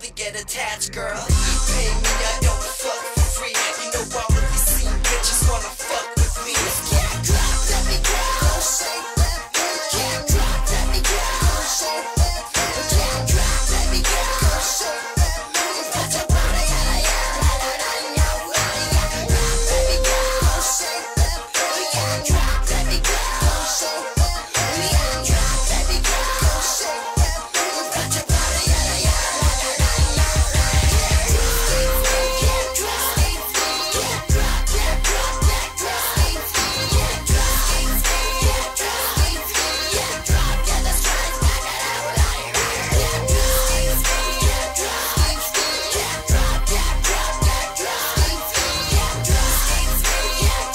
they get attached, girl. Pay me, I don't fuck for free. You know all of these scene bitches wanna fuck with me. Can't drop, let me go. Shake that bitch. Can't drop, let me go. Shake that bitch. Can't drop, let me go. Shake that bitch. Got your body, yeah, yeah, la la la, yeah, yeah. Drop, let me go. Shake that bitch. Can't drop, let me go. Shake that bitch. Can't drop, let me go. Shake that bitch. Got your body, yeah, yeah, la la la, yeah, yeah. Can't drop, can't drop, can't drop, can't drop, can't drop, can't drop, can't drop, can't drop, yeah, that's right, back it out, like can't drop, can't drop, can't drop, can't drop, can't drop, can't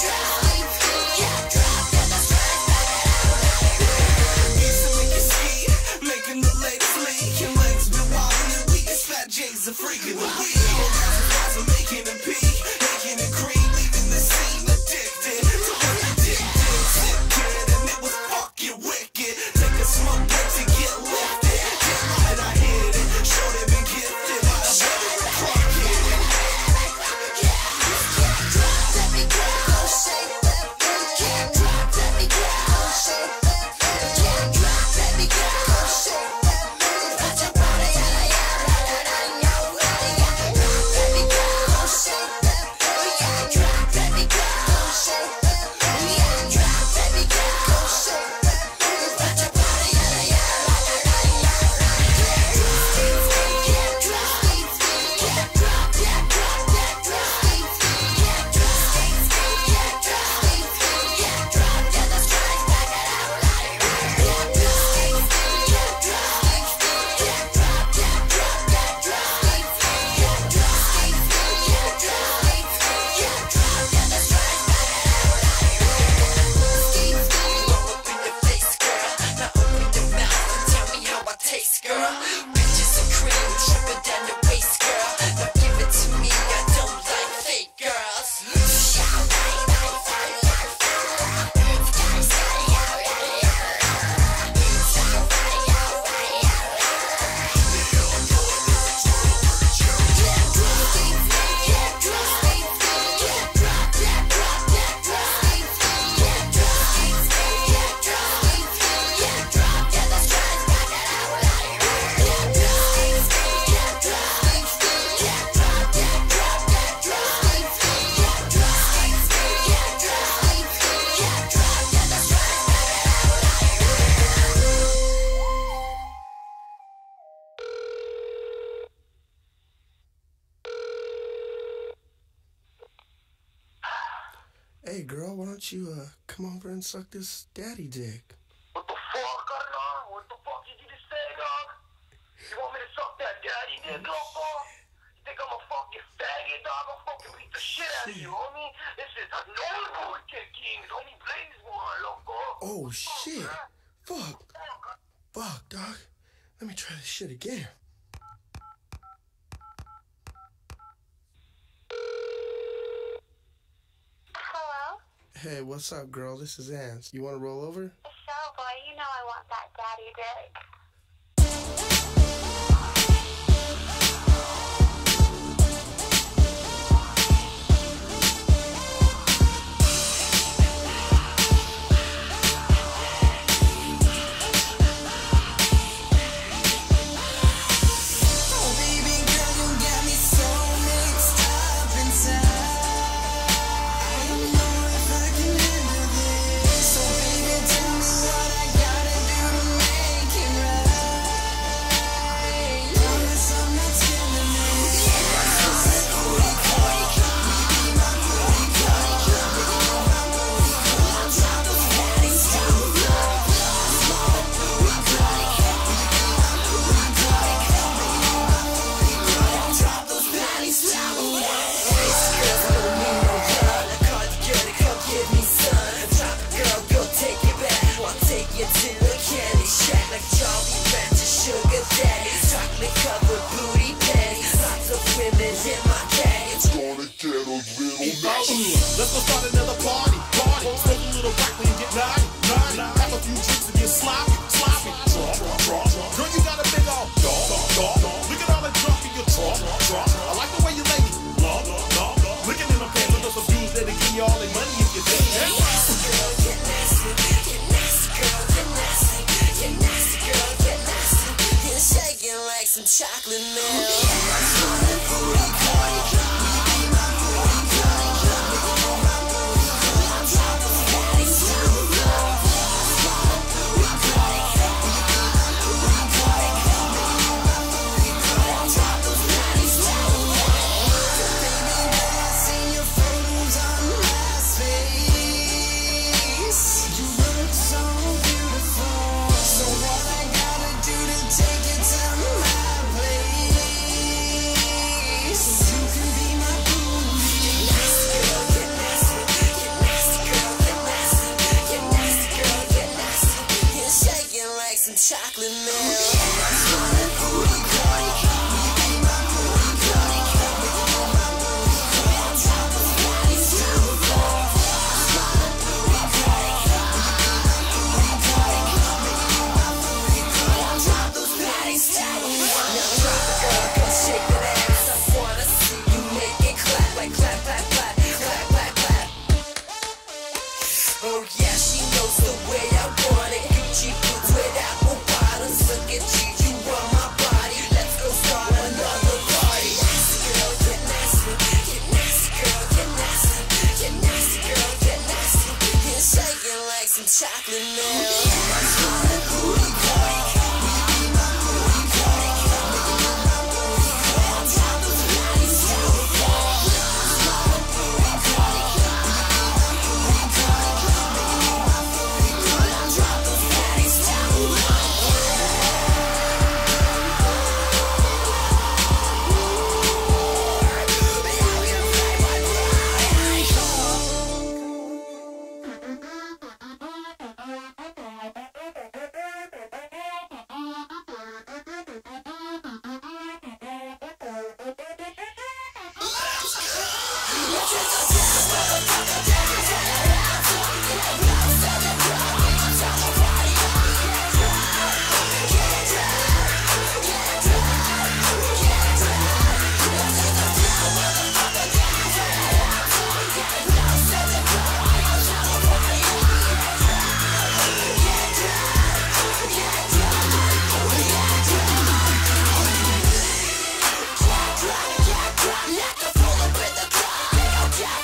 drop, can't drop, can't drop, yeah, that's right, back it out, like easy make it ski, making the ladies leak, your legs been wildin' and weak, it's fat J's a freakin' the week, guys are making them peak, making it cream, leaving the scene addicted to what you did, sick kid, and it was fucking wicked, take a smoke break to get lifted, damn right I hit it, sure they been gifted by a better clock hit it. Can't drop, let me go, shake that bitch, can't drop, let me go, shake that bitch, can't drop, let me go, shake that bitch, got your body, yeah, yeah, la la la, yeah, yeah. Drop, let me go, shake that bitch, can't drop, let me go, shake that bitch, can't drop, let me go, shake that bitch, got your body, yeah, yeah, la la la, yeah, can't drop, can't drop, can't drop, can't drop, can't drop, can't drop, yeah, that's right, back it out, like can't drop, can't drop, can't drop, can't drop, can't drop, can't drop, yeah, that's right, back it out, like roll up in your face, girl. Now open your mouth and tell me how I taste, girl. Bitches and cream, tripping down your waist, girl. Now give it to me, I don't like fake girls. Hey girl, why don't you come over and suck this daddy dick? What the fuck, dog? What the fuck did you just say, dog? You want me to suck that daddy dick, dog? You think I'm a fucking faggot, dog? I'll fucking beat the shit out of you, homie. This is a normal kicking. Only plays one, loco. Oh shit. Fuck, dog. Let me try this shit again. Hello? Hey, what's up, girl? This is Ants. You want to roll over? So, boy, you know I want that daddy dick. Let's go start another party. Smoke a little broccoli and get naughty. Have a few drinks and get sloppy. Girl, you got a big old dog. Look at all the drunk in your chocolate milk. Chocolate oh yeah, she knows the way I want it. Gucci boots with apple bottoms. Look at you on my body. Let's go start another party. Nasty girl, get nasty. Get nasty, girl, get nasty. Get nasty, girl, get nasty. You're shaking like some chocolate milk. Yeah.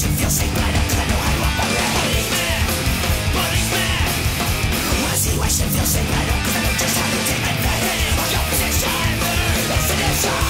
wish it feels safe, but I don't, 'cause I know I want my policeman, policeman. Wanna see why shit feels safe, but I don't, 'cause I know just how to take advantage of your position. It's an issue.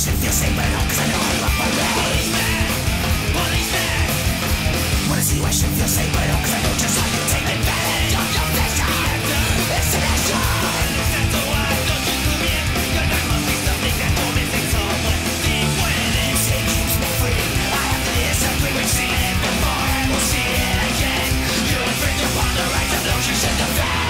Should feel safe, but I don't, 'cause I know I love my policeman, policeman. Wanna see why should feel safe, but I don't, 'cause I know just how you take advantage of your position. It's an issue. So why don't you come in? 'Cause there must be something that we're missing somewhere. Deep within it, it keeps me free. I have to disagree, we've seen it before and we'll see it again. You infringe upon the rights of those you should defend.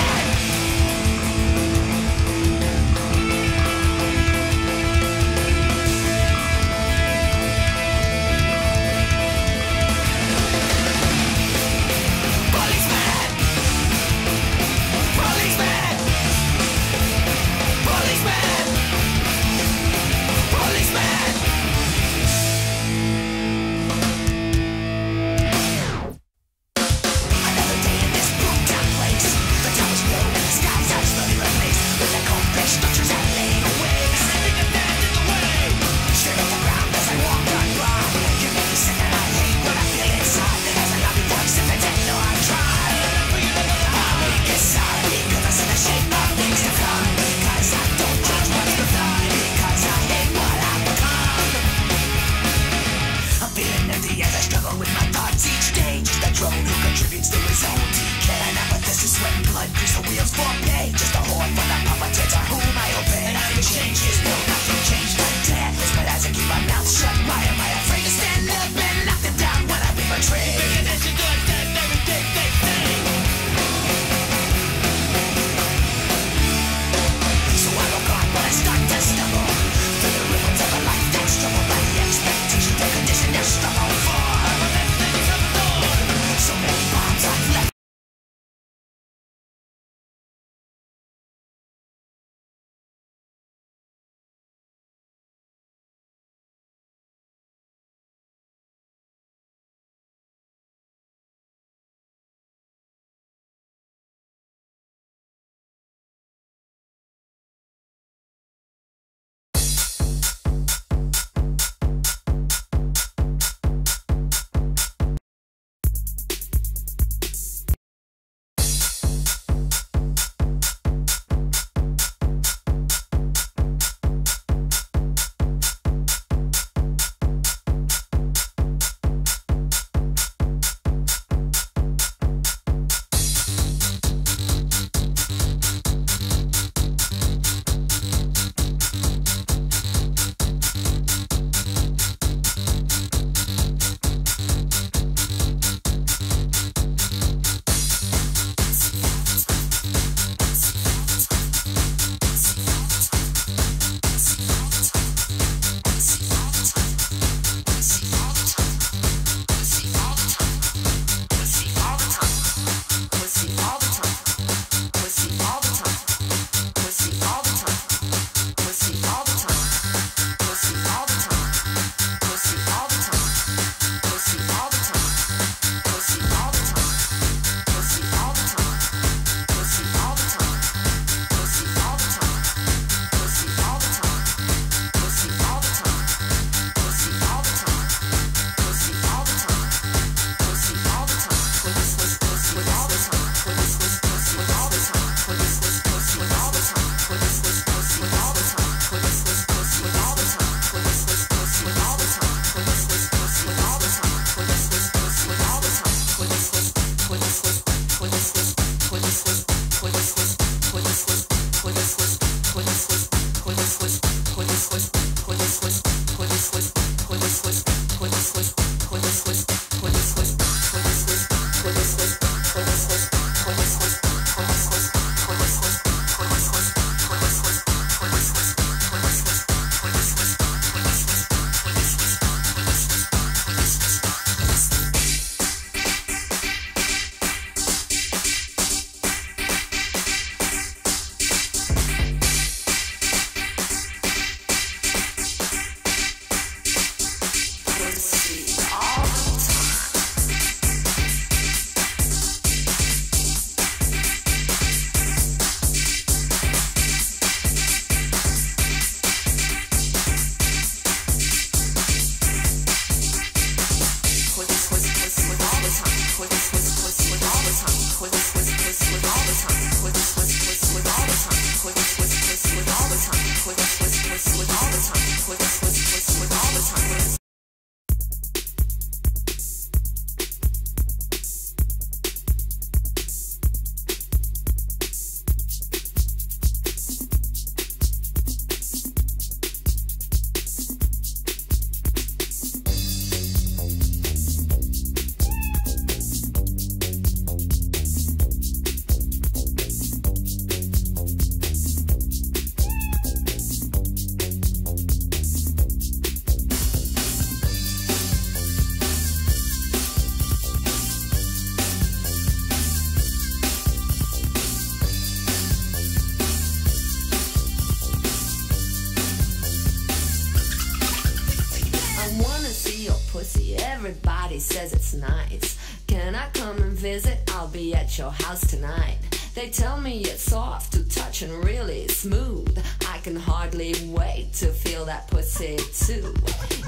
Everybody says it's nice. Can I come and visit? I'll be at your house tonight. They tell me it's soft to touch and really smooth. I can hardly wait to feel that pussy too.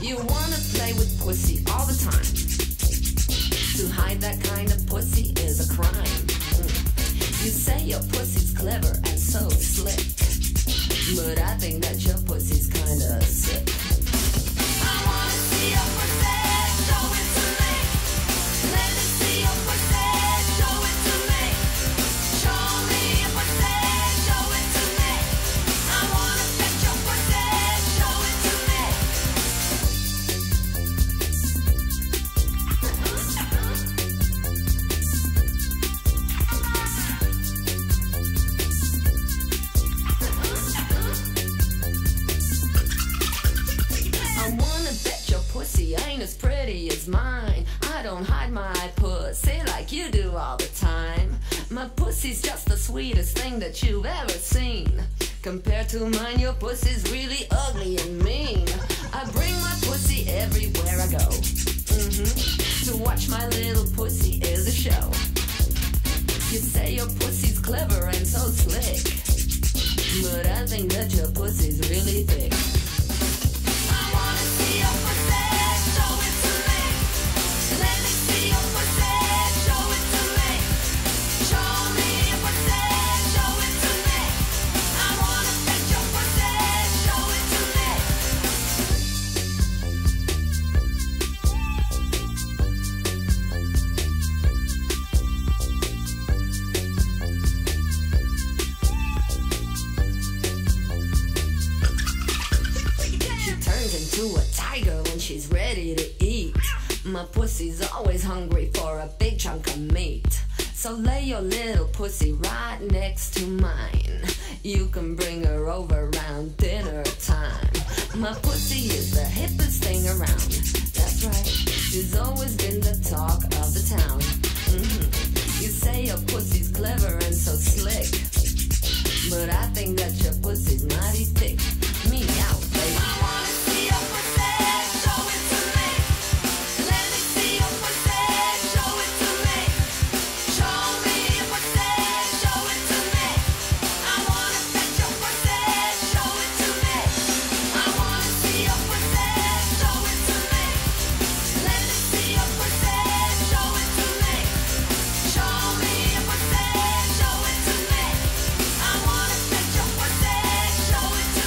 You wanna play with pussy all the time. To hide that kind of pussy is a crime. You say your pussy's clever and so slick, but I think that your pussy's kinda sick. I wanna see your pussy, show it to me. Let me see your pussy, show it to me. Show me your pussy, show it to me. I wanna touch your pussy, show it to me. I wanna bet your pussy ain't as pretty as mine. I don't hide my pussy like you do all the time. My pussy's just the sweetest thing that you've ever seen. Compared to mine, your pussy's really ugly and mean. I bring my pussy everywhere I go. To watch my little pussy is a show. You say your pussy's clever and so slick, but I think that your pussy's really thick. I wanna see your pussy, show it to me. Let me see your pussy, show it to me. Show me your pussy, show it to me. I wanna touch your pussy, show it to me. She turns into a tiger when she's ready to eat. My pussy's always hungry for a big chunk of meat. So lay your little pussy right next to mine. You can bring her over around dinner time. My pussy is the hippest thing around. That's right, she's always been the talk of the town. You say your pussy's clever and so slick, but I think that your pussy's mighty thick. Me out, baby. I wanna see your pussy, show it to me. Let me see your pussy, show it to me. Show me your pussy, show it to me. I wanna touch your pussy, show it to me. I wanna see your pussy, show it to me. Let me see your pussy, show it to me. Show me your pussy, show it to me. I wanna touch your pussy, show it to me.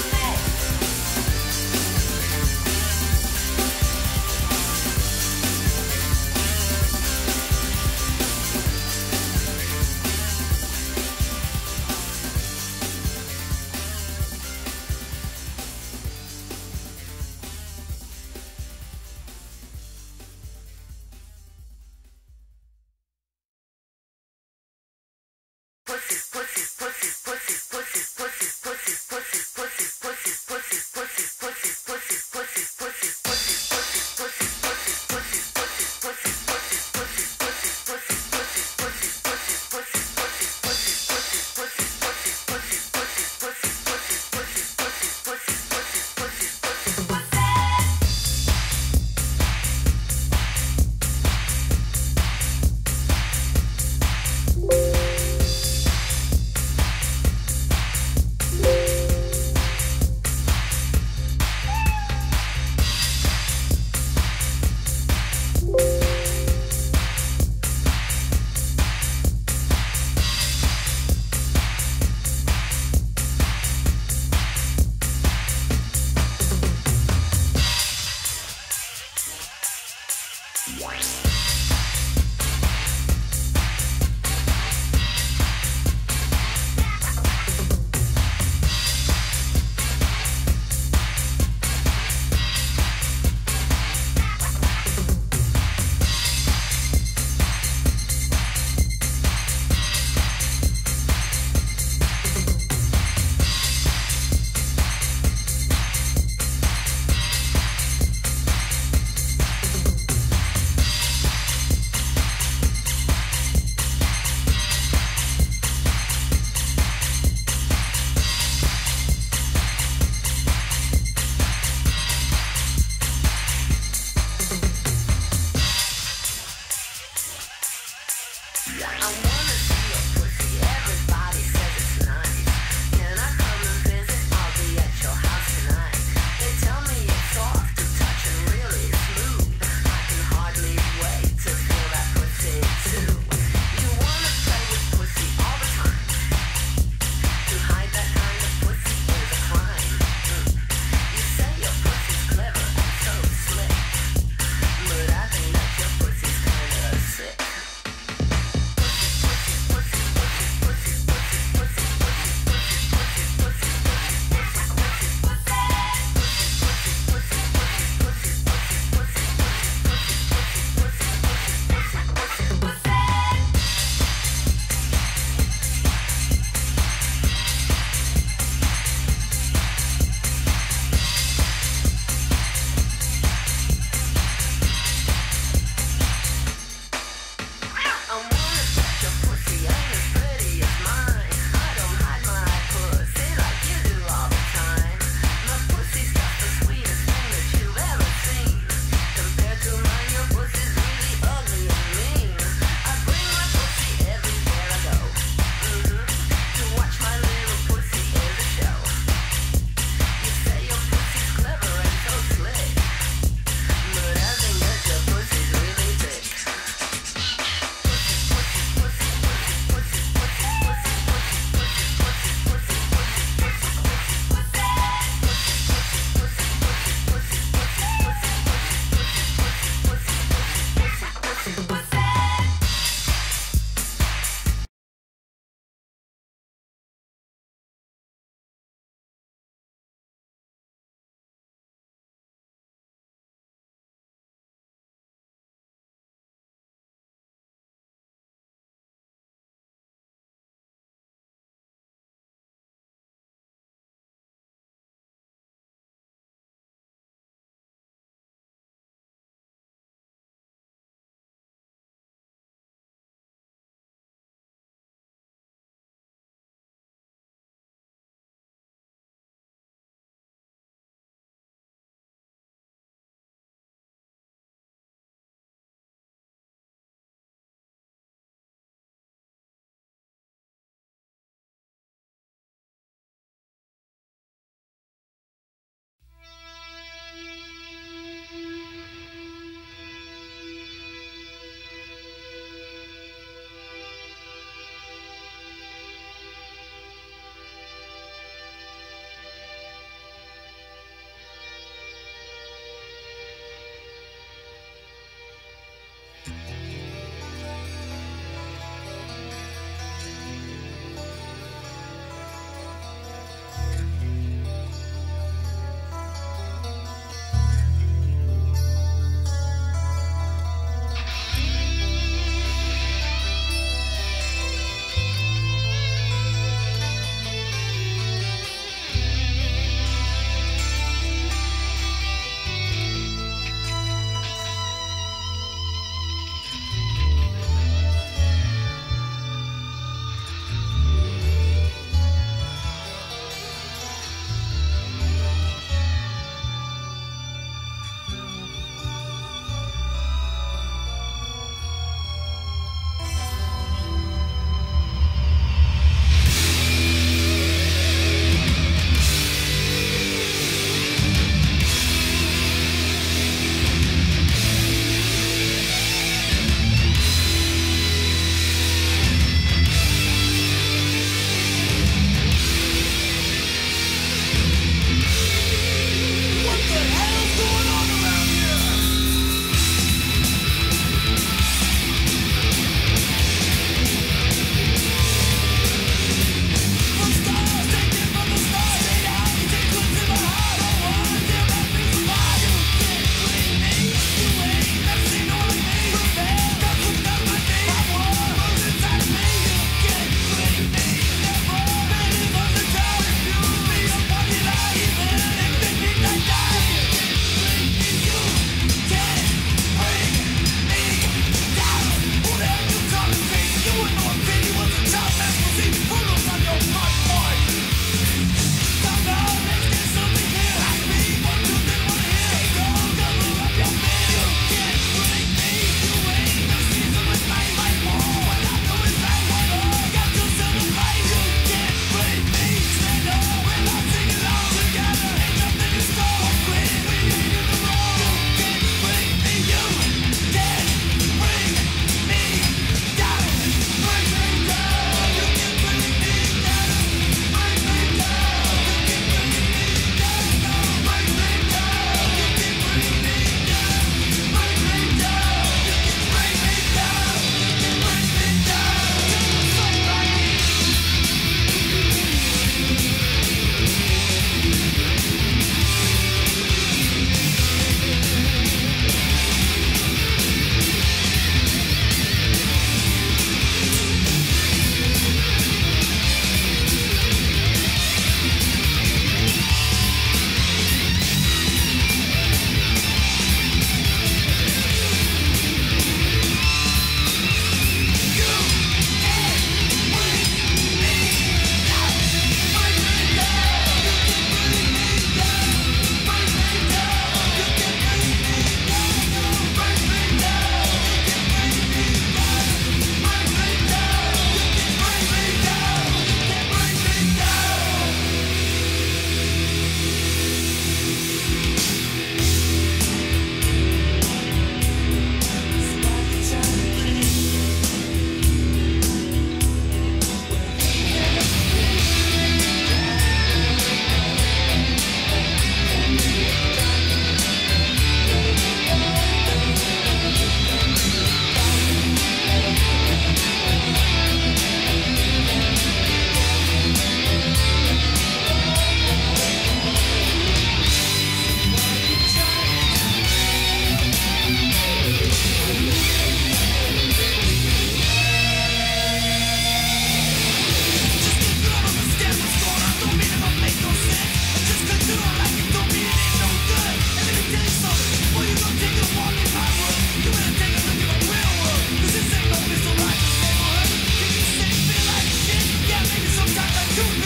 Bring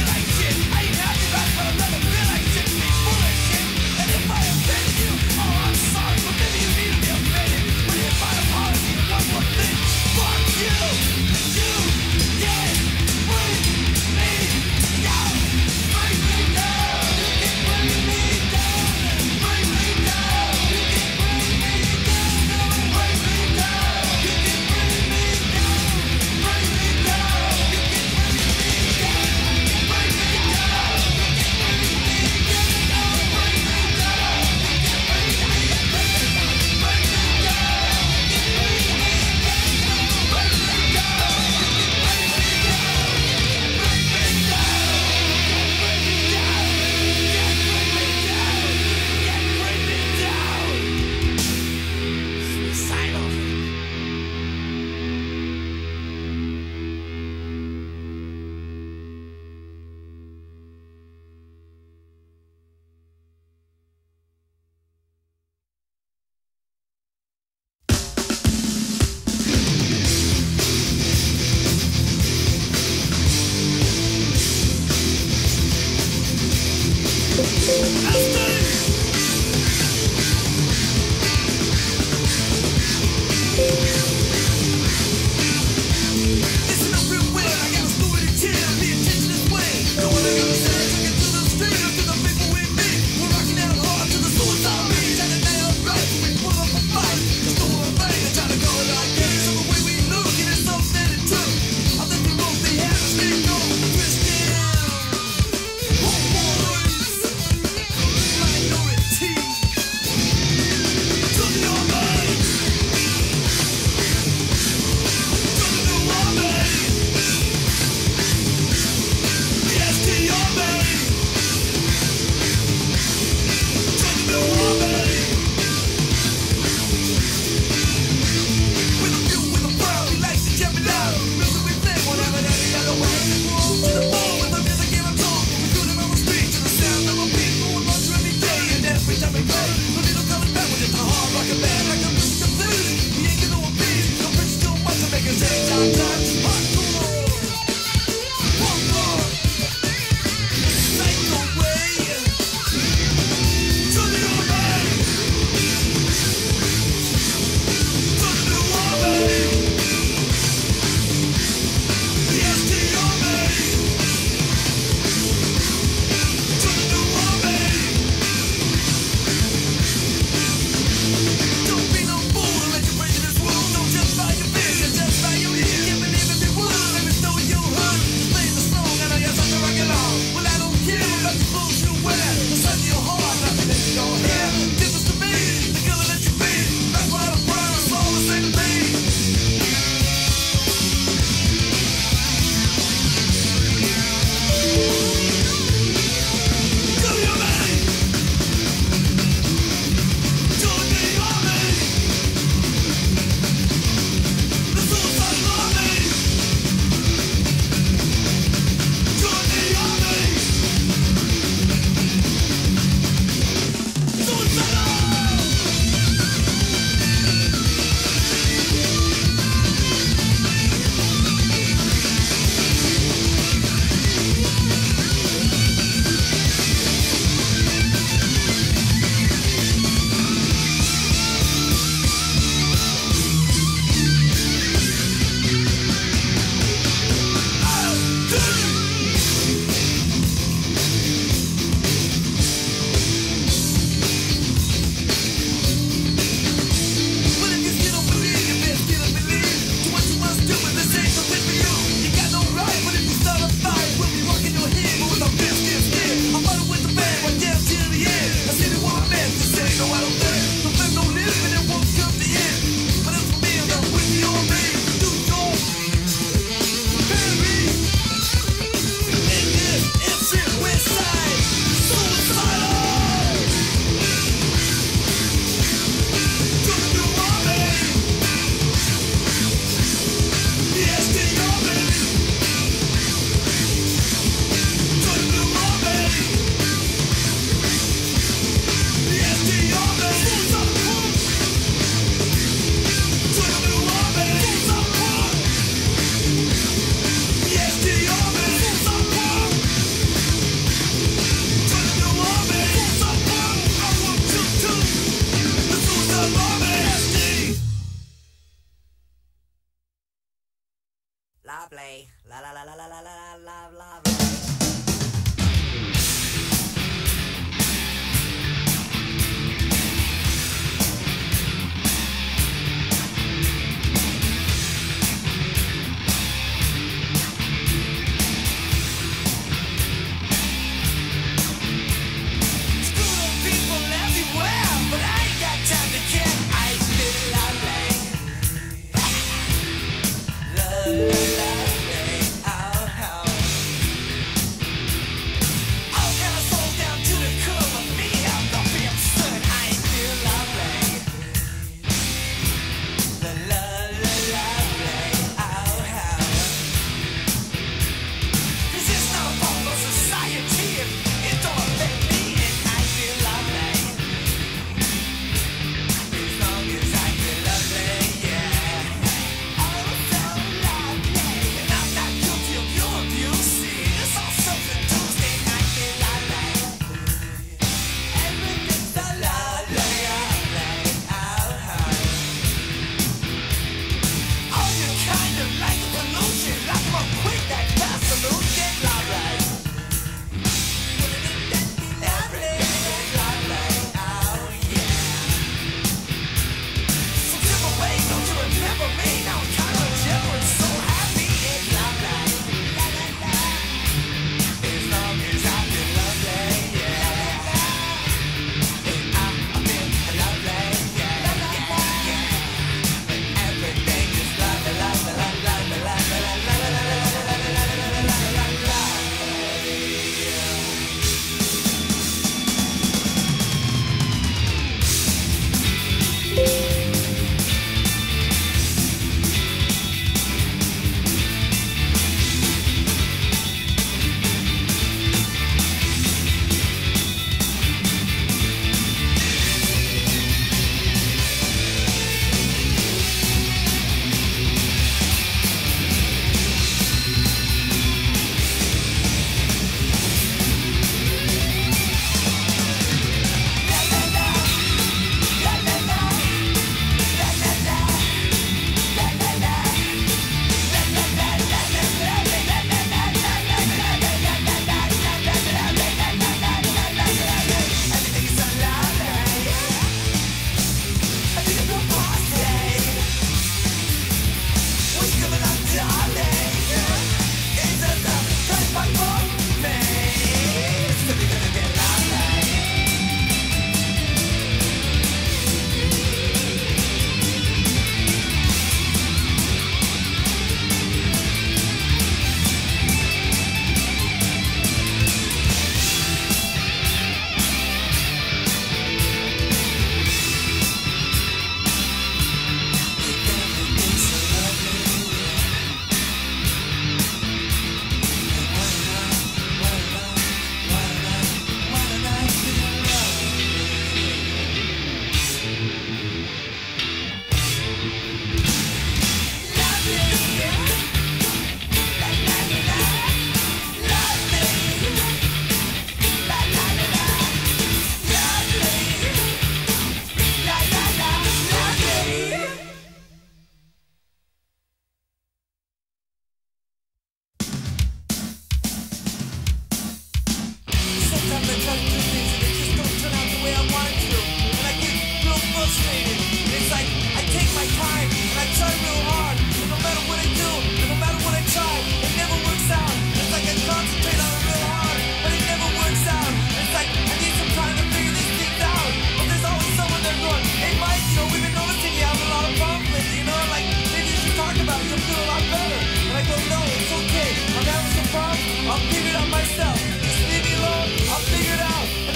sometimes I try to do things and they just don't turn out the way I want it to. And I get real frustrated. And it's like, I take my time and I try real hard. And no matter what I do, and no matter what I try, it never works out. It's like I concentrate on it real hard, but it never works out. It's like, I need some time to figure these things out. But there's always someone there going, hey Mike, you know, we've been noticing you having a lot of problems lately, you know, like, maybe you should talk about it, you'll feel a lot better. And I go, no, it's okay, I'm having some problems, I'll figure it out myself. Just leave me alone, I'll figure it out. And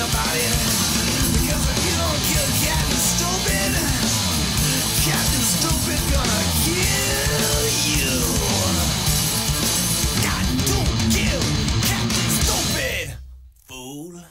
nothing about it. Because if you don't kill Captain Stupid, Captain Stupid gonna kill you. God, don't kill Captain Stupid, fool.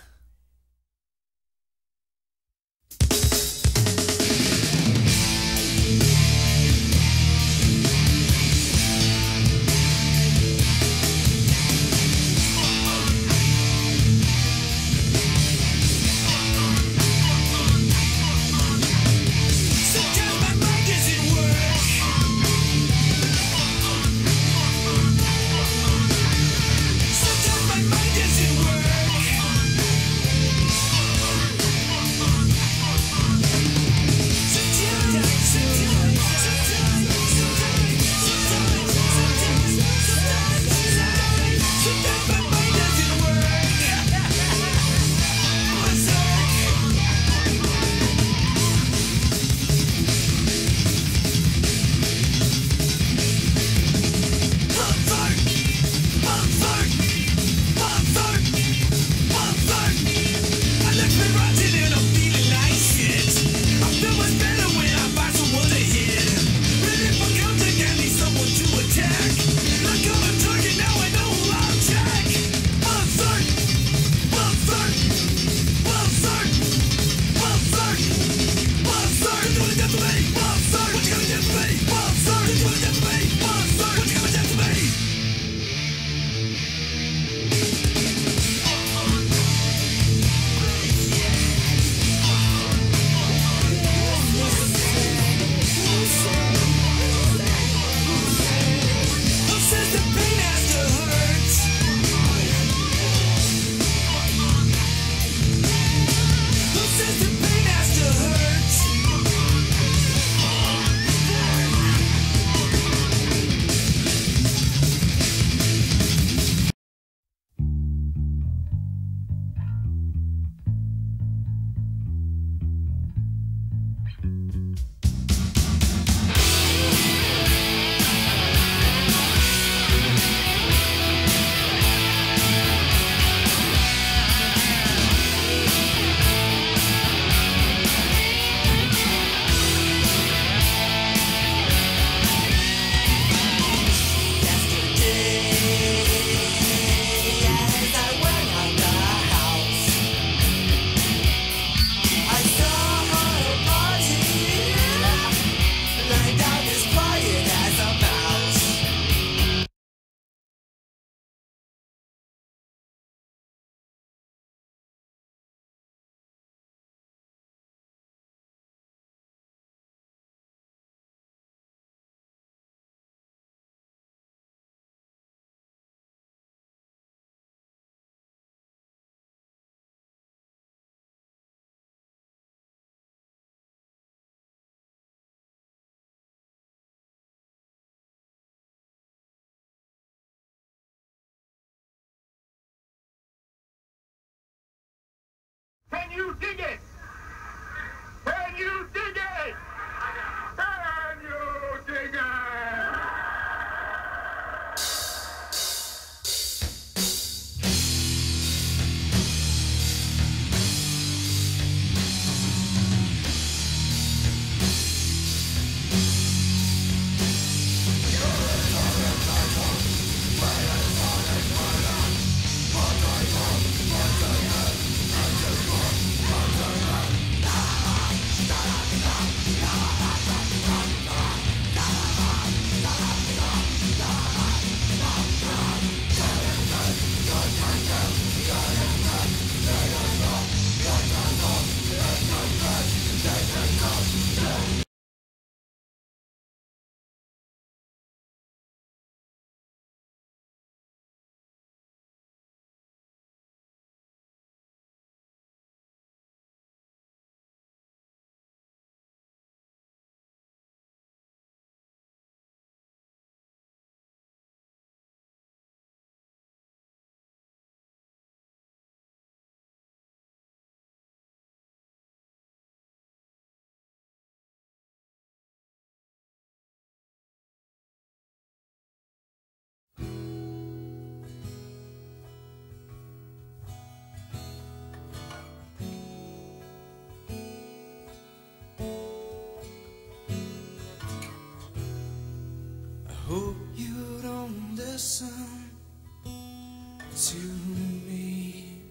Can you dig it? Can you dig it? Can you dig it? hope you don't listen to me.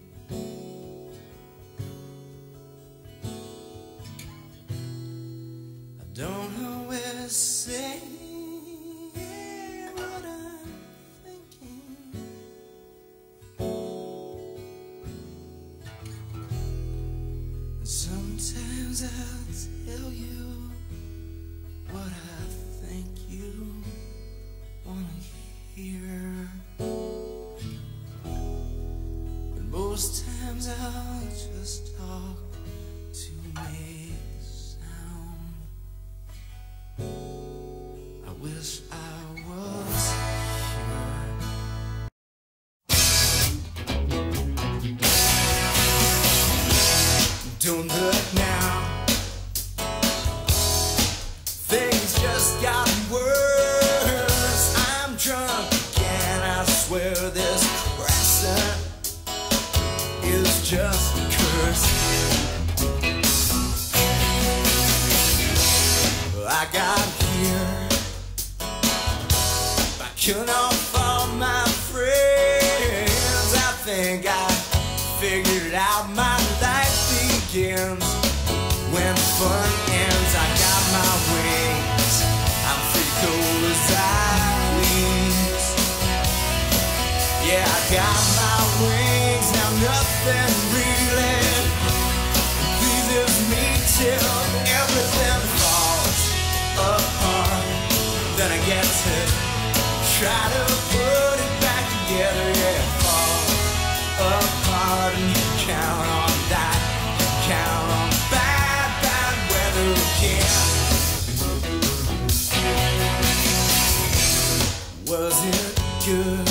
I don't always say what I'm thinking. Sometimes I'll tell you what I think you wanna hear, but most times I'll just talk to make sound. I wish I was here. Don't look now, things just got worse. I'm drunk again, I swear this crescent is just a curse. I got here by killing off all my friends. I think I figured out my life begins when fun ends. I got my wings, I'm free cold as ice. Yeah, I got my wings, now nothing really pleases me till everything falls apart. Then I get to try to put it back together. Yeah, fall apart and you count on that. Count on bad, bad weather again. Was it good?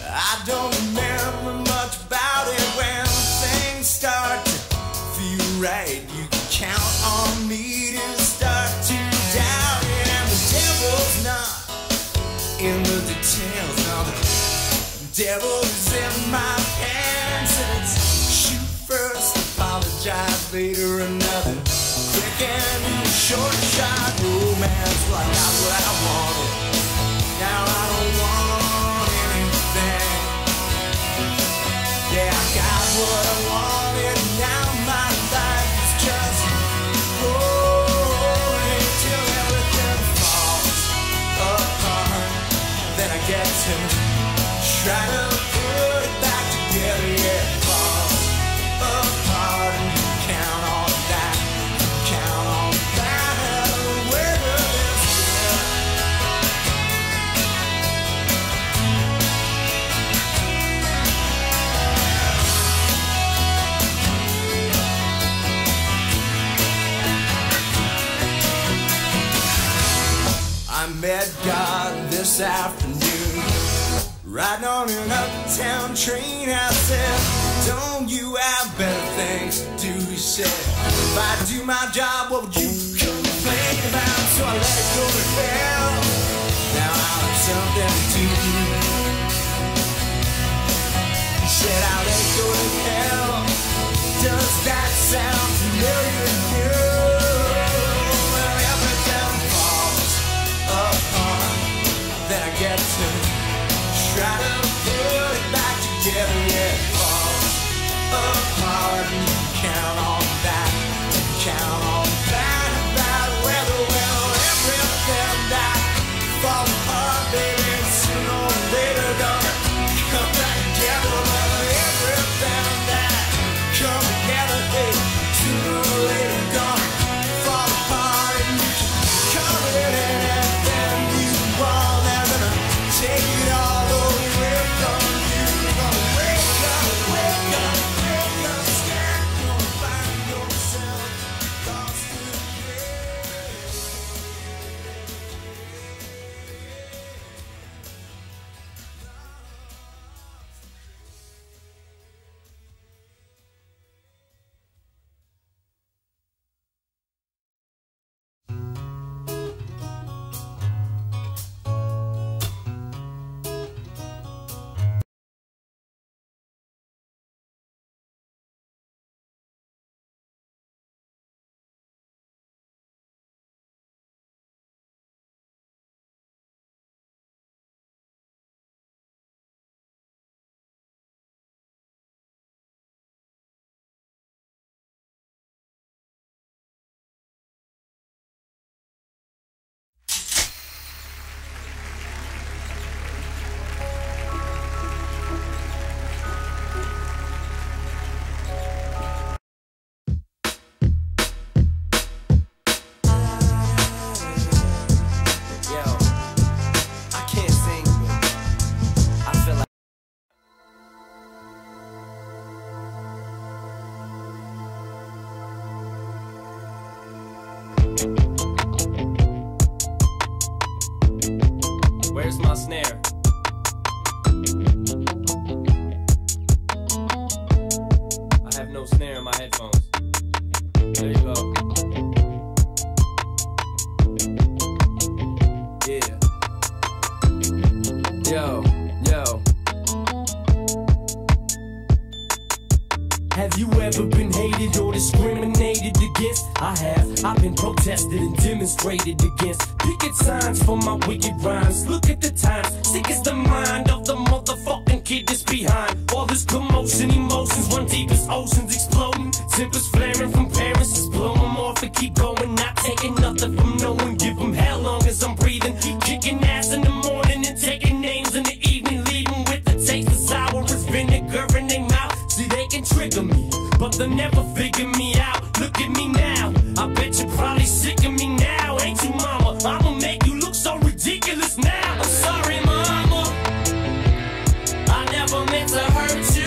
I don't remember much about it. When things start to feel right, you can count on me to start to doubt it. And the devil's not in the details. No, the devil is in my pants, and it's shoot first, apologize later, another quick and short shot romance. Well, I got what I wanted, now I don't want anything. Yeah, I got what I wanted, now my life is just rolling till everything falls apart. Then I get to try to put it back together. Yeah, it falls apart and you count on that. Count on that. Weather is good. I met God this afternoon, riding on an uptown train. I said, don't you have better things to do? He said, if I do my job, what would you complain about? So I let it go to hell. Now I'll have something to do. He said, I'll let it go to hell. Does that sound familiar to you? Well, everything falls apart. Then I get to try to put it back together. Yeah, it falls apart and you count on that. Count on that. About weather, well, everything that falls apart, baby, sooner or Where's my snare? I have no snare in my headphones. There you go. Yeah. Yo. Have you ever been hated or discriminated against? I have. I've been protested and demonstrated against. Picket signs for my wicked rhymes. Look at the times. Sick is the mind of the motherfucking kid that's behind. All this commotion, emotions run deep as oceans exploding. Tempers flaring from parents, just blow them off and keep going. Not taking nothing from no one. Give them hell long as I'm breathing. Keep kicking ass in the morning and taking names in the evening. Leaving with the taste of sour as vinegar in their mouth. See, they can trigger me, but they'll never figure me out. Look at me now, I bet you're probably sick of me now. Ain't you, mama? I'ma make you look so ridiculous now. I'm sorry, mama, I never meant to hurt you.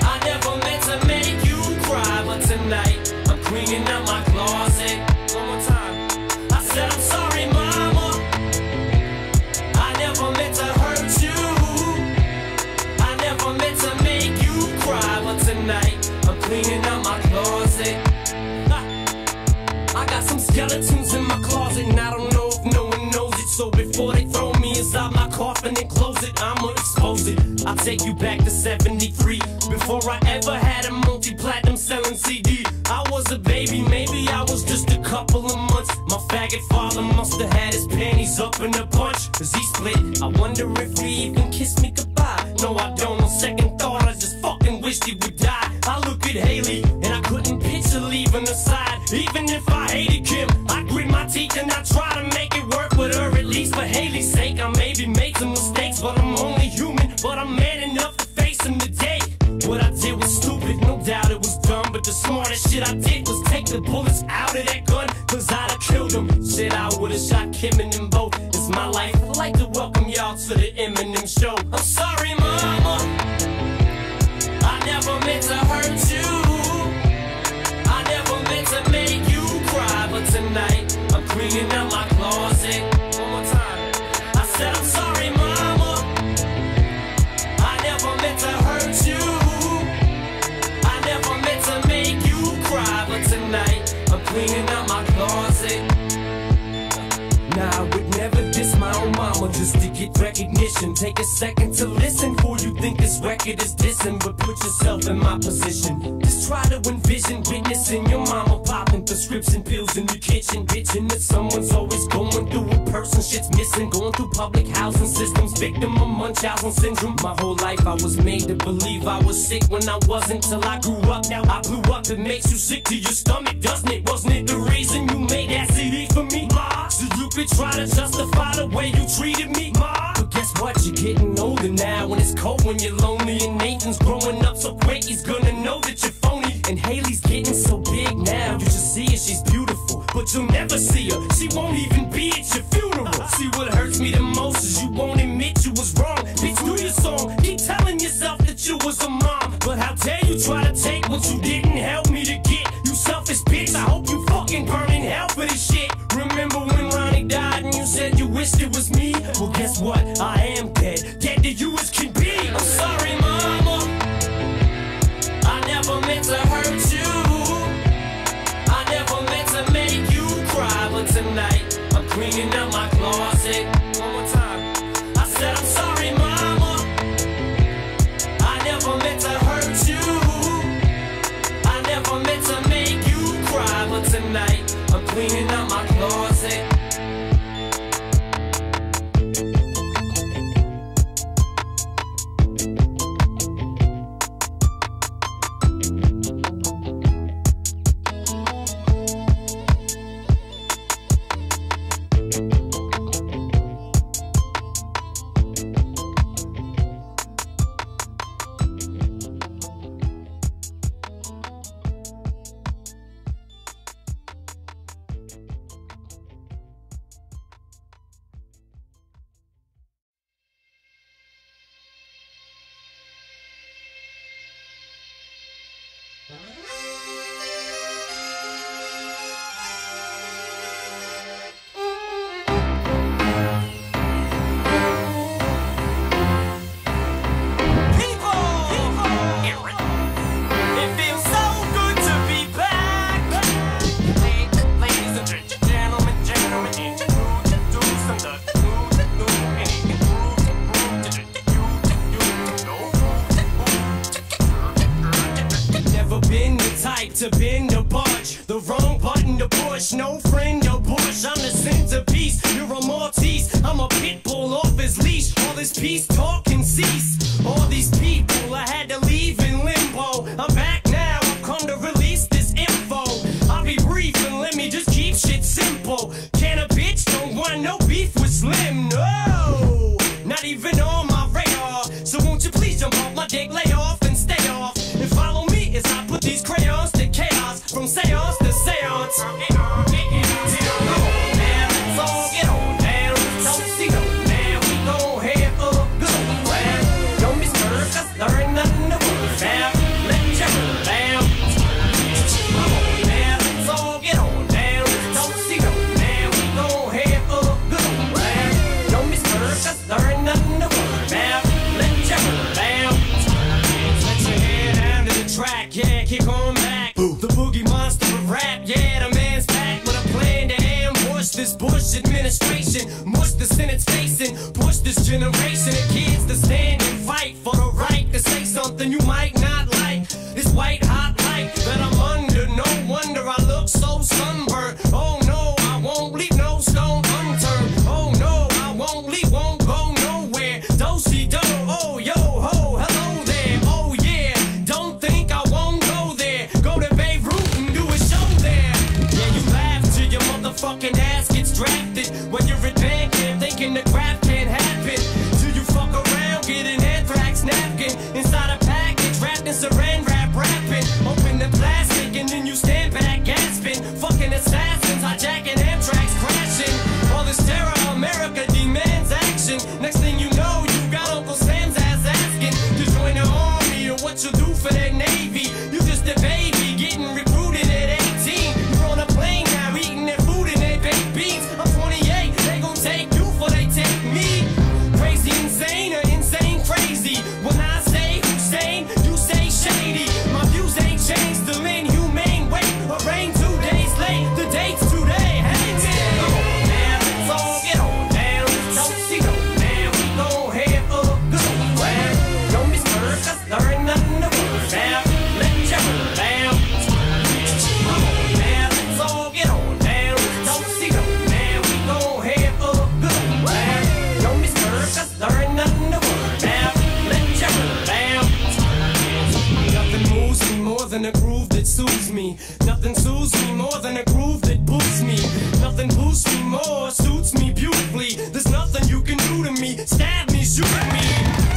I never meant to make you cry, but tonight I'm cleaning out my closet. One more time, I said I'm sorry, mama, I never meant to hurt you. I never meant to make you cry, but tonight I'm cleaning out my closet. I got some skeletons in my closet, and I don't know if no one knows it. So before they throw me inside my coffin and close it, I'ma expose it. I'll take you back to 73, before I ever had a multi-platinum selling CD. I was a baby, maybe I was just a couple of months. My faggot father must have had his panties up in a bunch, cause he split. I wonder if he even kissed me goodbye. No, I don't. On second thought, I just fucking wished he would die. I look at Haley, and I couldn't picture leaving her side. Even if I hated Kim, I grit my teeth and I try to make it work with her. At least for Haley's sake, I maybe made some mistakes, but I'm only human. But I'm man enough to face them today. What I did was stupid, no doubt it was dumb, but the smartest shit I did was take the bullets out of that gun, cause I'd have killed them. Shit, I would've shot Kim and them both. It's my life. I'd like to welcome y'all to the Eminem show. I'm sorry, mama, I never meant to hurt you. I never meant to make you cry, but tonight I'm cleaning out my closet. One more time, I said I'm sorry, mama, I never meant to hurt you. I never meant to make you cry, but tonight I'm cleaning out my closet. Nah, I would never diss my own mama just to get recognition. Take a second to listen before you think this record is dissing, but put yourself in my position. Just try to envision witnessing your mama popping prescription pills in the kitchen, bitching that someone's always going through a person shit's missing. Going through public housing systems, victim of Munchausen syndrome. My whole life I was made to believe I was sick when I wasn't, till I grew up. Now I blew up. It makes you sick to your stomach, doesn't it? Wasn't it the reason you made that CD for me, ma? So you could try to justify the way you treated me, ma. But guess what? You're getting older now, when it's cold, when you're lonely, and Nathan's growing up so quick, he's gonna know that you're phony. And Haley's getting so big now, you just see her, she's beautiful, but you'll never see her. She won't even be at your funeral. See, what hurts me the most is you won't admit you was wrong. Bitch, do your song, keep telling yourself that you was a mom, but how dare you try to take what you didn't help me to get. You selfish bitch, I hope you fucking burn in hell for this shit. Remember when Ronnie died and you said you wished it was me? Well, guess what? I am dead, dead to you as can be. I'm sorry, mama, I never meant to hurt you. I never meant to make you cry, but tonight I'm cleaning out my closet. One more time, I said I'm sorry, mama, I never meant to hurt you. I never meant to make you cry, but tonight I'm cleaning out my closet. peace talk can cease. All these people I had to leave in limbo. I'm back now, I've come to release this info. I'll be brief and let me just keep shit simple. Can a bitch don't want no beef with Slim? No, not even on my radar. So won't you please jump off my dick, lay off and stay off, and follow me as I put these crayons to chaos, from seance to seance. Come on now, let's all get on down. Don't see no now, we gon' have a good round. Don't be scared, 'cause there ain't nothing to worry about. Let your hair down. Come on now, let's all get on down. Don't see no now, we gon' have a good round. Don't be scared, 'cause there ain't nothing to worry about. Let your hair down. Let your hair down to the track, yeah, kick on back. The boogie monster of rap, yeah, the man's back with a plan to ambush this Bush administration, mush the Senate's facing, push this generation of kids to stand and fight for the right to say something you might not like. This white hot light that I'm under, no wonder I look so sunburned. Oh no, I won't leave no stone unturned. Oh no, I won't leave, won't go nowhere. Do-si-do, oh yo ho, hello there. Oh yeah, don't think I won't go there. Go to Beirut and do a show there. Yeah, you laugh till your motherfucking ass gets drafted. When you're at band camp thinking the crap can't happen, till you fuck around, get an anthrax napkin inside a package wrapped in saran wrap, rapping. Open the plastic and then you stand back gasping. Fucking assassins hijacking Amtrak's crashing. All this terror, America demands action. Next thing you know, you got Uncle Sam's ass asking to join the army or what you'll do for that Navy. You just a baby getting recruited at 18. You're on a plane now eating their food and their baked beans. I'm 28, they gon' take you for they take me. Crazy insane or insane crazy. When I say Hussein, you say shady. My views ain't changed, still inhumane. Wait, arraign 2 days late, the date's today. Hey man, come on now, let's all get on down. Don't see no now, we gon' have a good round. Don't be scared, 'cause there ain't nothing to worry about. Let your hair down. Come on now, let's all get on down. Don't see no now, we gon' have a good round. Don't be scared, 'cause there ain't nothing to worry about. Let your hair down. Nothing moves me more than a groove that soothes me. Nothing soothes me more than a groove that boosts me. Nothing boosts me more, suits me beautifully. There's nothing you can do to me. Stab me, shoot me.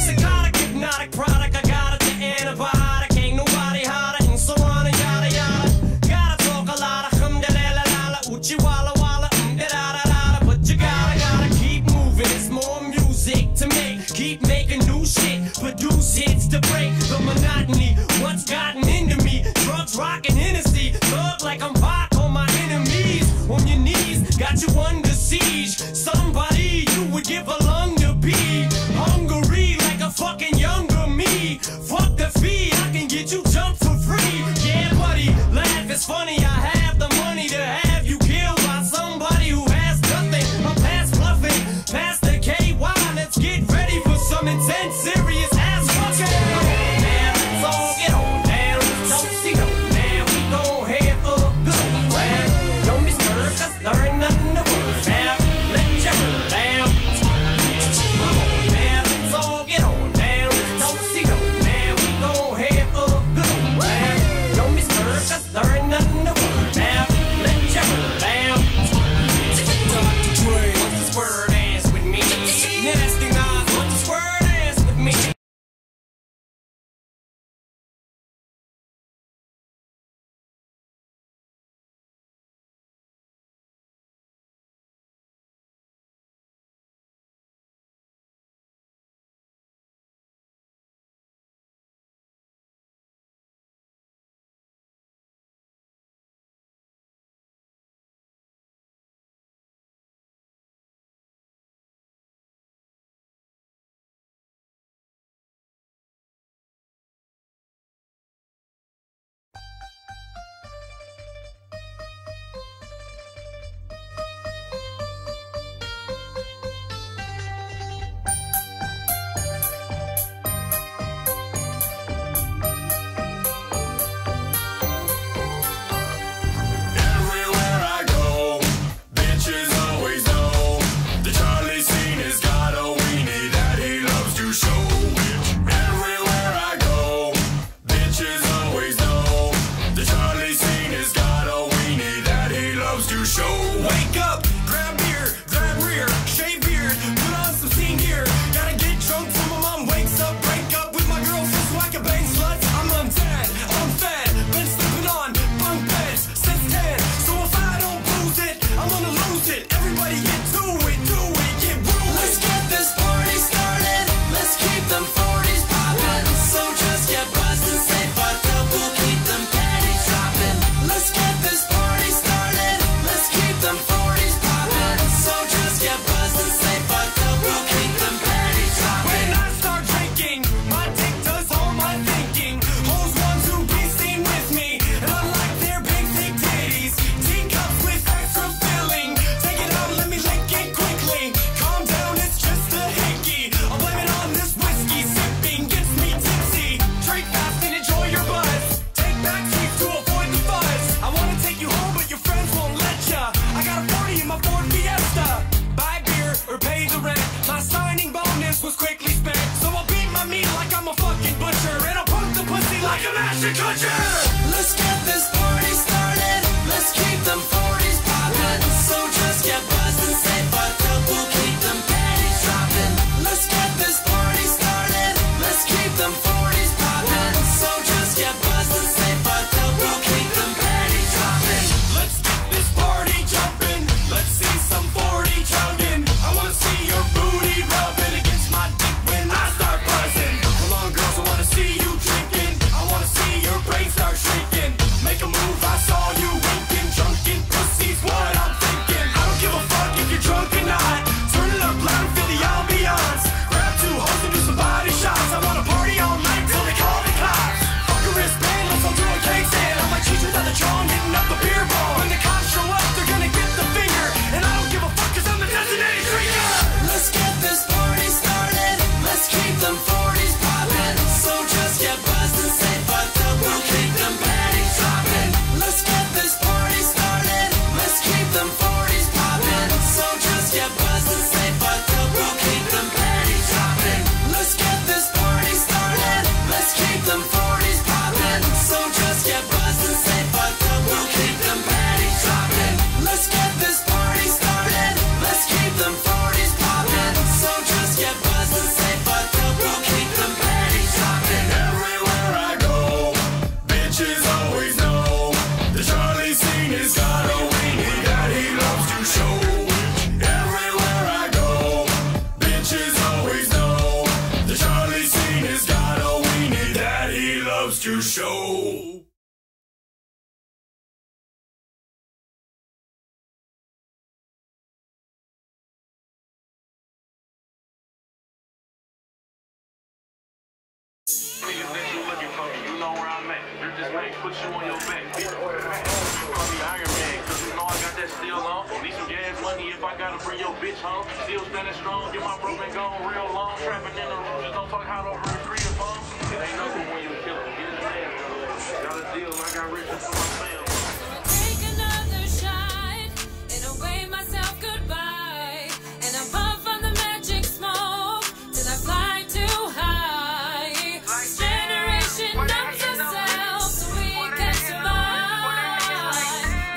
Psychotic, hypnotic product, I got it, the antibiotic. Ain't nobody hotter, and so on and yada yada. Gotta talk a lot of hum-da-la-la-la, uchi walla walla, da-da-da-da. But you gotta keep moving. It's more music to make. Keep making new shit, produce hits to break the monotony. What's gotten into me? Drugs, rockin' Hennessy, thug like I'm Bach on my enemies. On your knees, got you under siege. Somebody you would give a lung to be. Hungry like a fucking younger me. Fuck the fee, I can get you jumped for free. Yeah, buddy, laugh, it's funny. I have the money to have you killed by somebody who has nothing. I'm past bluffing, past the KY. Let's get ready for some intense, serious ass fucking. Come on now, let's all get on down. Don't see no now, we gon' have a good round. Don't be scared, 'cause there ain't nothing to worry about. Let your hair down. Wake up, grab beer, grab rear, shave beard, put on some scene gear. Gotta get drunk till my mom wakes up. Break up with my girlfriend so I can bang sluts. I'm undead, unfed, been sleeping on bunk beds since 10. So if I don't lose it, I'm gonna lose it. Everybody get to it, do it, get ruined. Let's get this party started. Let's keep them 40s poppin'. So just get buzzed and stay fucked up. We'll keep them panties dropping. Let's get this party started. Let's keep them 40s poppin'. So just get buzzed and stay fucked up. We'll keep them panties dropping. When I start drinking, my dick does all my thinking. Hoes want to be seen with me, and I like their big thick titties. Teacups with extra filling. Take it out, let me lick it quickly. Calm down, it's just a hickey. I'll blame it on this whiskey. Sipping gets me tipsy. Drink fast and enjoy your buzz. Take back seats to avoid the fuzz. I wanna take you home, but your friends won't let ya. I got a 40 in my Ford Fiesta. Buy beer or pay the rent. My signing bonus was quickly spent. So I'll beat my meat like I'm a fucking butcher, and I'll pump the pussy like a master cutcher. Let's get this party started. Let's keep them 40s poppin'. So just get buzzed and stay fucked up. We'll keep them panties dropping. Let's get this party started. Let's keep them 40s poppin'. So just get buzzed and stay fucked up. We'll keep them panties dropping. Let's get this party jumping. Let's see some 40 chugging. I wanna see your booty rubbing against my dick when I start buzzing. Come on, girls, I wanna see you drinking. I wanna see your brain start shrinking. Make a move, I saw you winking. Drunken pussy's what I'm thinking. I don't give a fuck if you're drunk or not. Turn it up loud and feel the ambiance. Grab two hoes and do some body shots. I wanna party all night till they call the cops. Fuck a wristband, let's all do a cake stand. I might cheat without the drum, hitting up the beer ball. When the cops show up, they're gonna get the finger. And I don't give a fuck 'cause I'm the designated drinker. Let's get this party started. Let's keep them 40s poppin'. So just get buzzed and stay fucked up. We'll keep them panties dropping. Let's get this party started. Let's keep them 40s poppin'. So just get buzzed and stay fucked up. We'll keep them panties dropping. Let's get this party started. Let's keep them 40s poppin'. So just get buzzed and stay fucked up. We'll keep them panties dropping. Let's get this party started. Let's keep them 40s poppin'. So just get buzzed and stay fucked up. We'll keep them panties dropping. Everywhere I go, bitches always know the Charlie scene has got a weenie that he loves to show. Everywhere I go, bitches always know the Charlie scene has got a weenie that he loves to show. Niggas that you looking for me, you know where I'm at. You're just man, put you on your back, bitch. Call me Iron Man, 'cause you know I got that steel on. Need some gas money if I gotta bring your bitch home. Still standing strong, get my bro been gone real long. Trapping in the room, just don't talk hot over the 3 of them. It ain't nothing when you kill him. Get his ass done. Got a deal, I got riches for my family. Take another shot and I'll wave myself goodbye. And I puff on the magic smoke till I fly too high. This generation numbs ourselves so we can survive.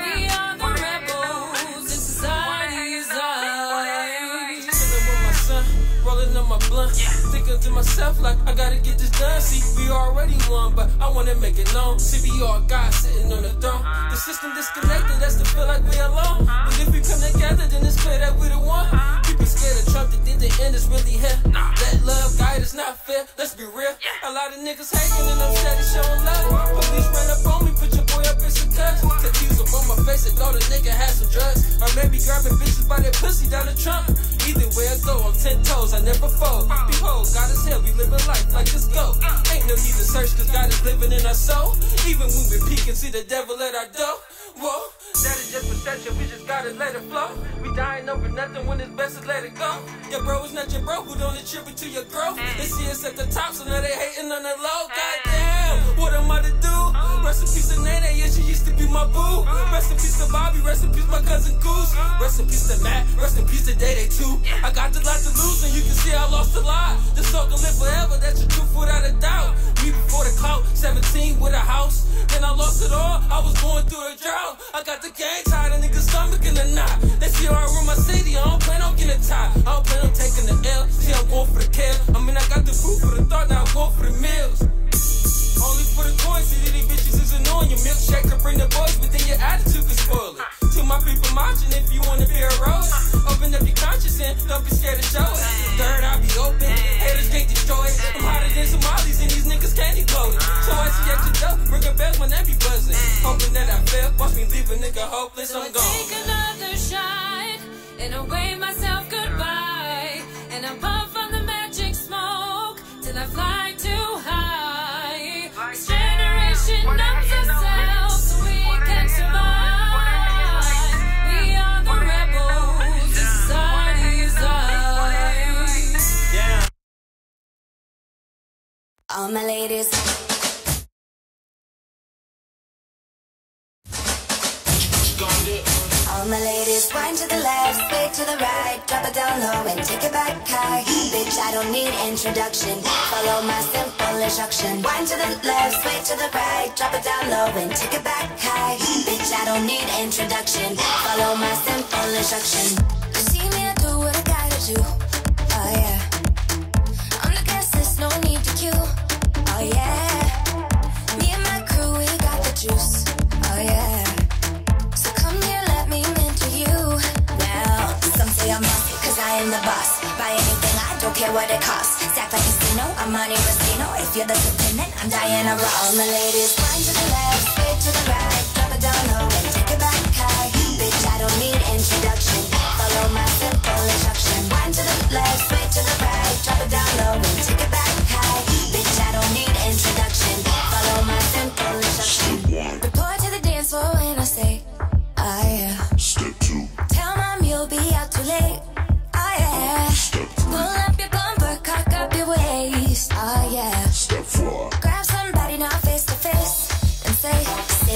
We are the rebels in society's eyes. Chillin' with my son, rolling on my blunt. Thinking to myself like I gotta get this done. See, we already won, but I wanna make it known. See, we all God sitting on the throne. The system disconnected, that's to feel like we alone. But if we come together, then it's clear that we the one. People scared of Trump, they think the end is really here. That love guide is not fair, let's be real. A lot of niggas hating and I'm steady showing love. Police ran up on me, put your boy up in some cuts. Tattoos up on my face, they thought a nigga had some drugs. Or maybe grabbing bitches by their pussy down the trunk. Either way I go, I'm 10 toes, I never fold. Behold, God is hell, we living life like this go. Ain't no need to search, 'cause God is living in our soul. Even when we peek and see the devil at our door. Whoa, that is just perception, we just gotta let it flow. We dying over nothing when it's best to let it go. Your bro is not your bro, who don't attribute to your growth. They see us at the top, so now they hating on the low. Goddamn, what am I to do? Rest in peace to Nene, yeah, she used to be my boo. Rest in peace to Bobby, rest in peace my cousin Goose. Rest in peace to Matt, rest in peace to Day too. I got a lot to lose and you can see I lost a lot. The soul can live forever, that's the truth without a doubt. Me before the clout, 17 with a house. Then I lost it all, I was going through a drought. I got the gang tied, a nigga's stomach in the knot. They see I run my city, I don't plan on getting tied. I don't plan on taking the L, see I'm going for the kill. I mean I got the food for the thought, now I'm going for the meals. Only for the coins, see these bitches is annoying. Your milkshake to bring the boys, but then your attitude can spoil it. To my people marching, if you wanna be a rose, open up your conscience and don't be scared to show it. Third, I'll be open, haters can't destroy it. I'm hotter than Somalis and these niggas can't decode it. So I see at your door, ringing bells when they be buzzing. Hoping that I fail, watch me leave a nigga hopeless, I'm gone. Take another shot and I wave myself goodbye. And I puff on the magic smoke till I fly too high. This generation numbs ourselves so we can survive. We are the rebels, society's eyes. Yeah. All my ladies. All my ladies, wind to the left, sway to the right, drop it down low and take it back high. Bitch, I don't need introduction, follow my simple instruction. Wind to the left, sway to the right, drop it down low and take it back high. Bitch, I don't need introduction, follow my simple instruction. You see me, I do what I gotta do, oh yeah. On the guest list, no need to queue, oh yeah. Me and my crew, we got the juice, oh yeah. I'm bossy, cause I am the boss. Buy anything, I don't care what it costs. Stack like a casino, I'm money Rustino. If you're the dependent, I'm Diana Ross. All my ladies, wind to the left, sway to the right, drop it down low and take it back high. Bitch, I don't need introduction, follow my simple instruction. Wind to the left, sway to the right, drop it down low and take it back high. Bitch, I don't need introduction, follow my simple instruction. Report to the dance floor when I say, oh yeah. Step 2. Tell mom you'll be out too late. Oh yeah. Step 3. Pull up your bumper, cock up your waist. Oh yeah. Step 4. Grab somebody now face to face and say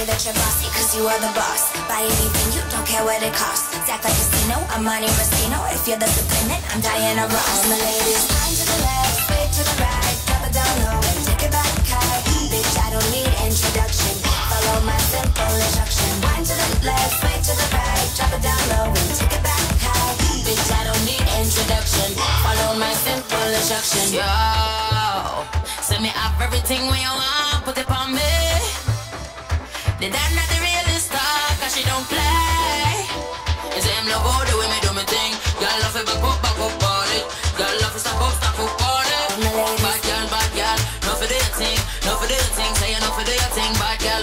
that you're bossy cause you are the boss. Buy anything, you don't care what it costs. Stack like a casino, I'm money Rustino. If you're the dependent, I'm Diana Ross. All my ladies, wind to the left, sway to the right, drop it down low and take it back high. Bitch, I don't need introduction, follow my simple instruction. Wind to the left, sway to the right, drop it down low and take it back high. Bitch, I don't need introduction, follow my simple instruction. Yo, send me up everything when you want, put it on me. The dad not the realest talk, cause she don't play. You say him love all the way me do me thing. Y'all love it back up on it. Y'all love it stop up on it. Bad girl, no for the thing, no for the thing. Say you no for the thing, bad girl,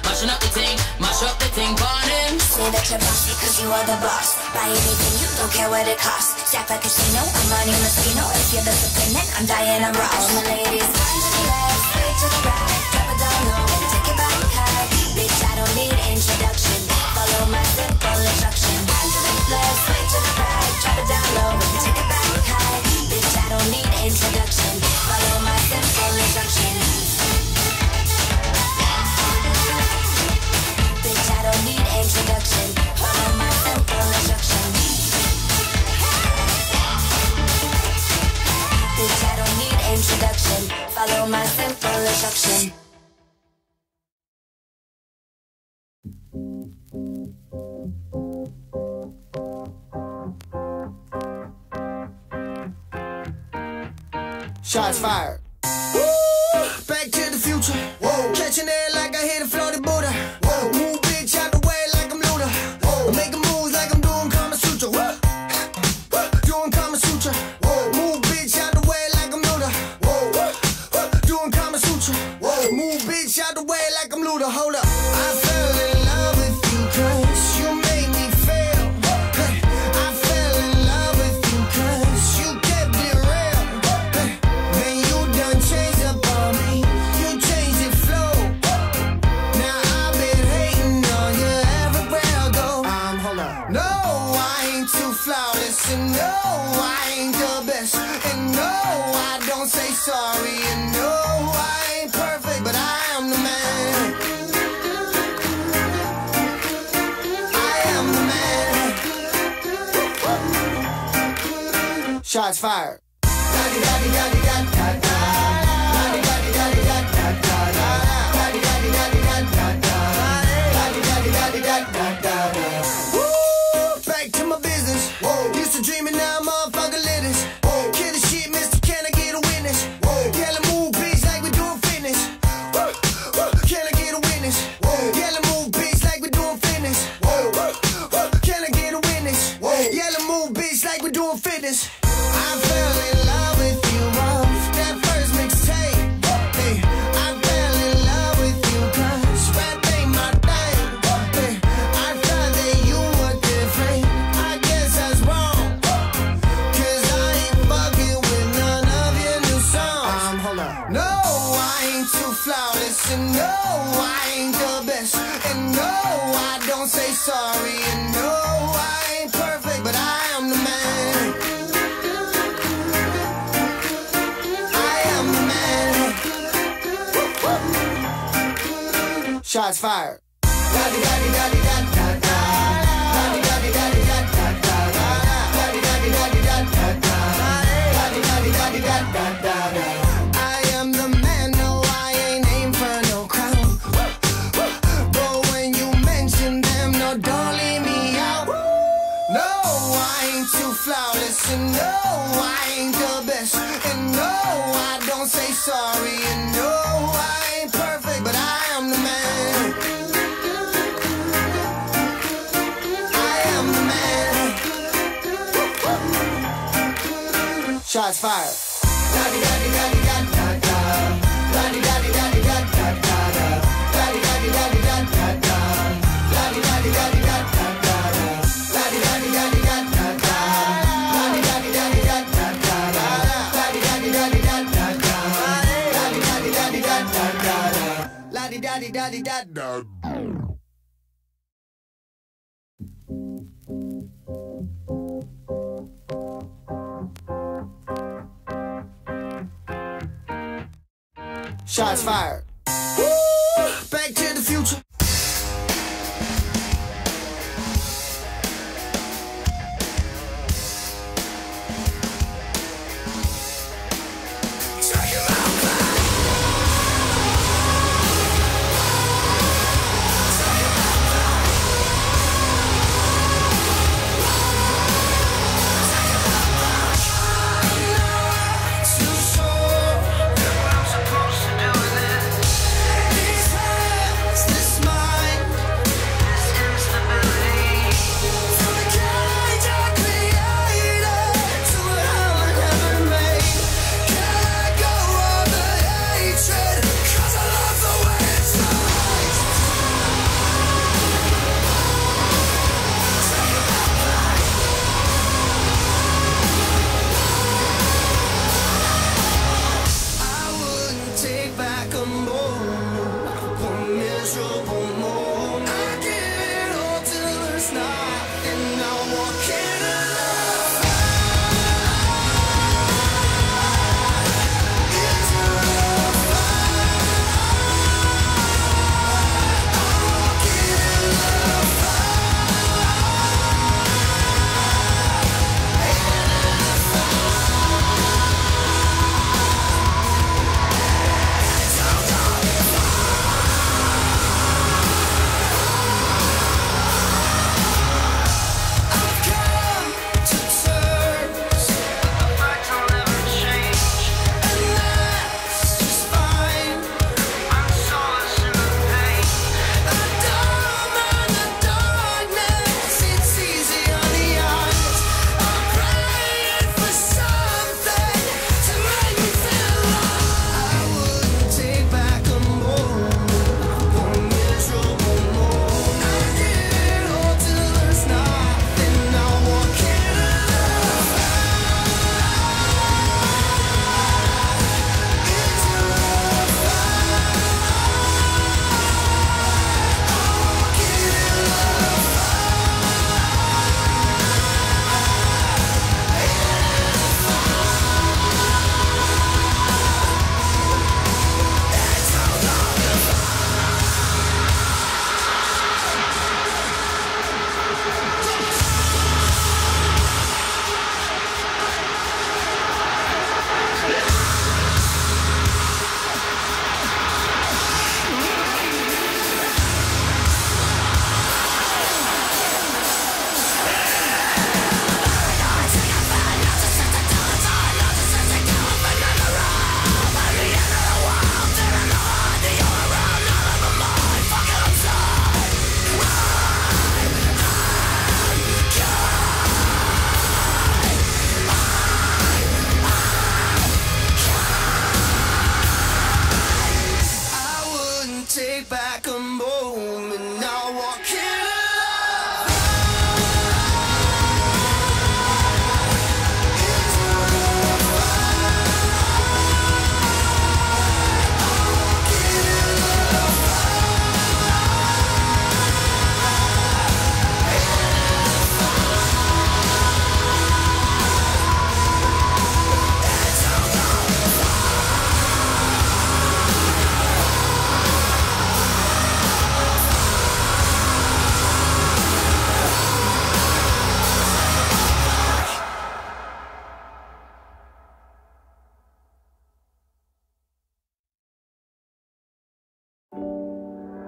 mashing up the thing, mash up the thing, burning. Say that you're bossy cause you are the boss. Buy anything, you don't care what it costs. Stack like a casino, I'm money Rustino. If you're the dependent, I'm Diana Ross. All my ladies, wind to the left, sway to the right, drop it down low and take it back high. Bitch, I don't need introduction, follow my simple instruction. Wind to the left, sway to the right, drop it down low and take it back high. Bitch, I don't need introduction, follow my simple instruction. Bitch, I don't need introduction, follow my simple instruction. Bitch, I don't need introduction, follow my simple instruction. Shots fired. Woo! Back to the future. Whoa. Catching air like I hit a floating Buddha. Whoa. Move bitch out the way like I'm Luda. Whoa. Making moves like I'm doing Kama Sutra. Whoa. Doing Kama Sutra. Whoa. Move bitch out the way like I'm Luda. Whoa. Doing Kama Sutra. Whoa. Move bitch out the way like I'm Luda. Hold up. I fell in love with you cause you made me fail. Hey. I fell in love with you cause you kept it real. Hey. Man, you done changed up on me. You changed your flow. Now I've been hating on you everywhere I go. Hold up. No, I ain't too flawless, and no, I ain't the best, and no, I don't say sorry, and no, I ain't perfect, but I am the man. Shots fired. Back to my business. Used to dreaming, now motherfucker lit this. Kill the shit, mister, can I get a witness? Yellow move, bitch, like we doing fitness. Can I get a witness? Yellow move, bitch, like we doing fitness. Can I get a witness? Yellow move, bitch, like we doing fitness. I fell in love with you off that first mixtape. Hey, I fell in love with you 'cause rap ain't my thing. Hey, I thought that you were different. I guess that's wrong, 'cause I ain't fucking with none of your new songs. Hold up. No, I ain't too flawless, and no, I ain't the best, and no, I don't say sorry, and no, I ain't perfect, but I am the man. Shots fired. I am the man, no, I ain't aim for no crown. But when you mention them, no, don't leave me out. No, I ain't too flawless, and no, I ain't the best, and no, I don't say sorry, and no, I ain't perfect, but I am the man. I am the man. Shots fired. La-di-da-di-da-di-da. Shots fired. Woo! Back to the future. This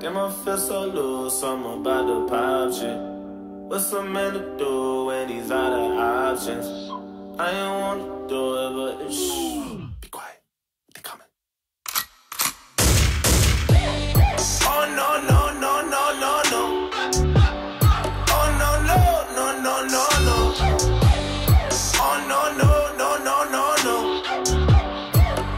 Damn, I feel so loose, I'm about to pop shit. What's a man to do when he's out of options? I ain't wanna do it, but shh. Be quiet, they coming. Oh no, no, no, no, no, no. Oh no, no, no, no, no, no. Oh no, no, no, no, no, no.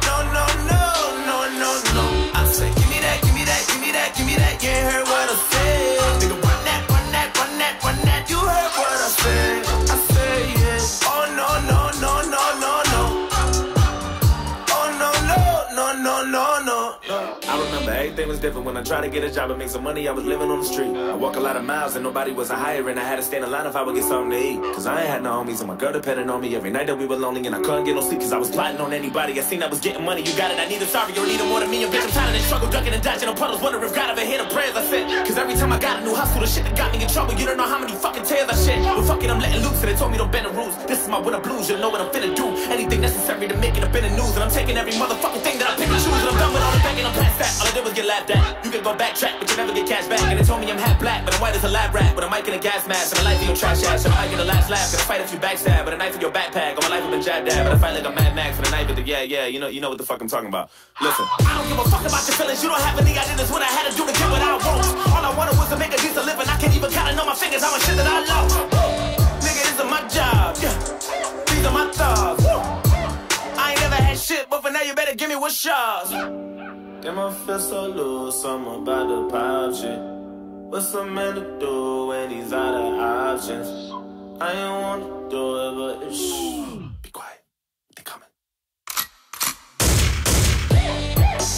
No, no, no, no, no, no. I say, give me that, give me that, give me that, give me that. You ain't heard what I said. Nigga, run that, run that, run that, run that. You heard what I said. I say yes. Oh no, no, no, no, no, no. Oh no, no, no, no, no, no. I remember everything was different when I tried to get a job and make some money. I was living on the street. I walk a lot of miles and nobody was a hiring. I had to stand in line if I would get something to eat. Cause I ain't had no homies and my girl depended on me every night that we were lonely. And I couldn't get no sleep cause I was plotting on anybody. I seen I was getting money, you got it, I need it, sorry, you need it more than me. And bitch, I'm tired of this struggle, ducking and dodging on puddles. Wonder if God ever hear the prayers I said. Cause every time I got a new hustle, the shit that got me in trouble. You don't know how many fucking tears I shed. But fuck it, I'm letting loose, so they told me don't bend the rules. This is my winter blues, you'll know what I'm finna do. Anything necessary to make it up in the news. And I'm taking every motherfucking thing that I pick and choose. And I'm done with all the back and I'm past that. All I did was get laughed at. You can go backtrack, but you never get cash back. And they told me I'm half black, but I'm white as a lab rat. With a mic and a gas mask, and a life in your trash ass. And I might get a last laugh, gonna fight if you backstab. With a knife in your backpack, all my life I've been jabbed at. But I fight like a Mad Max with a knife at the yeah, you know what the fuck I'm talking about. Listen, I don't give a fuck about your feelings. You don't have any idea that's what I had to do to get what I want. All I wanted was to make a decent living. I can't even count it on my fingers how much shit that I love. Nigga, this is my job, yeah. These are my thoughts. I ain't never had shit, but for now you better give me what's yours. Damn, I feel so loose, I'm about to pop shit. What's a man to do when he's out of options? I ain't wanna do it, but shh. Be quiet, they coming.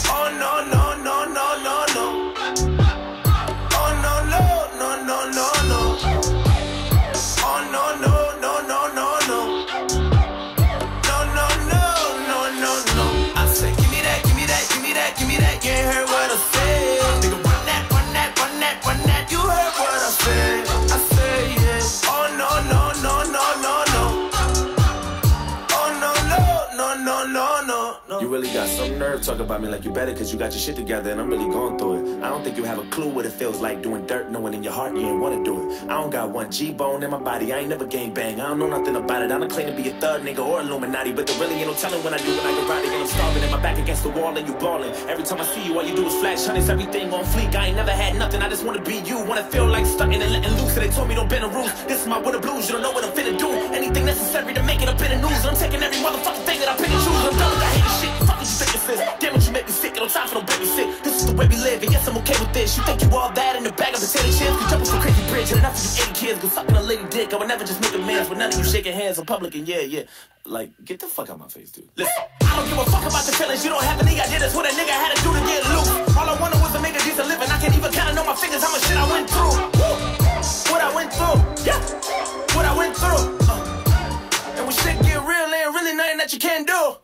Oh no, no, no, no, no, no. Oh no, no, no, no, no, no. Oh no, no, no, no, no, no. No, no, no, no, no, no. I say, give me that, give me that, give me that, give me that. You ain't heard what I said. Nigga, run that, run that, run that, run that. You heard what I said. I say yes. Oh no, no, no, no, no, no. Oh no, no, no, no, no, no, no. You really got some nerve talking about me like you better cause you got your shit together and I'm really going through it. I don't think you have a clue what it feels like doing dirt, knowing in your heart you ain't wanna do it. I don't got one G-bone in my body, I ain't never gang bang. I don't know nothing about it, I don't claim to be a thug nigga or Illuminati, but there really ain't no telling when I do when I get rowdy and I'm starving and my back against the wall and you ballin'. Every time I see you, all you do is flash hundreds, everything on fleek. I ain't never had nothing, I just wanna be you. Wanna feel like stunting and letting loose, so they told me don't bend the rules. This is my winter blues, you don't know what I'm finna do. Anything necessary to make it up in the news. And I'm taking every motherfucking thing that I pick and choose. I'm done with that hating shit, fuck what you think this is. Damn what you make me sick, and no time for no babysit. This is the way we live, and yes I'm okay with this. You think you all that in the bag of potato chips? You jumping from crazy bridge, and enough of you 80 kids go sucking a lady dick. I would never just make amends with none of you shaking hands in public, and yeah. Like, get the fuck out my face, dude. Listen, I don't give a fuck about the feelings. You don't have any idea that's what a nigga had to do to get loose. All I wanted was to make a decent living. I can't even count it on my fingers how much shit I went through. What I went through, yeah. What I went through. And when shit get real, ain't really nothing that you can't do.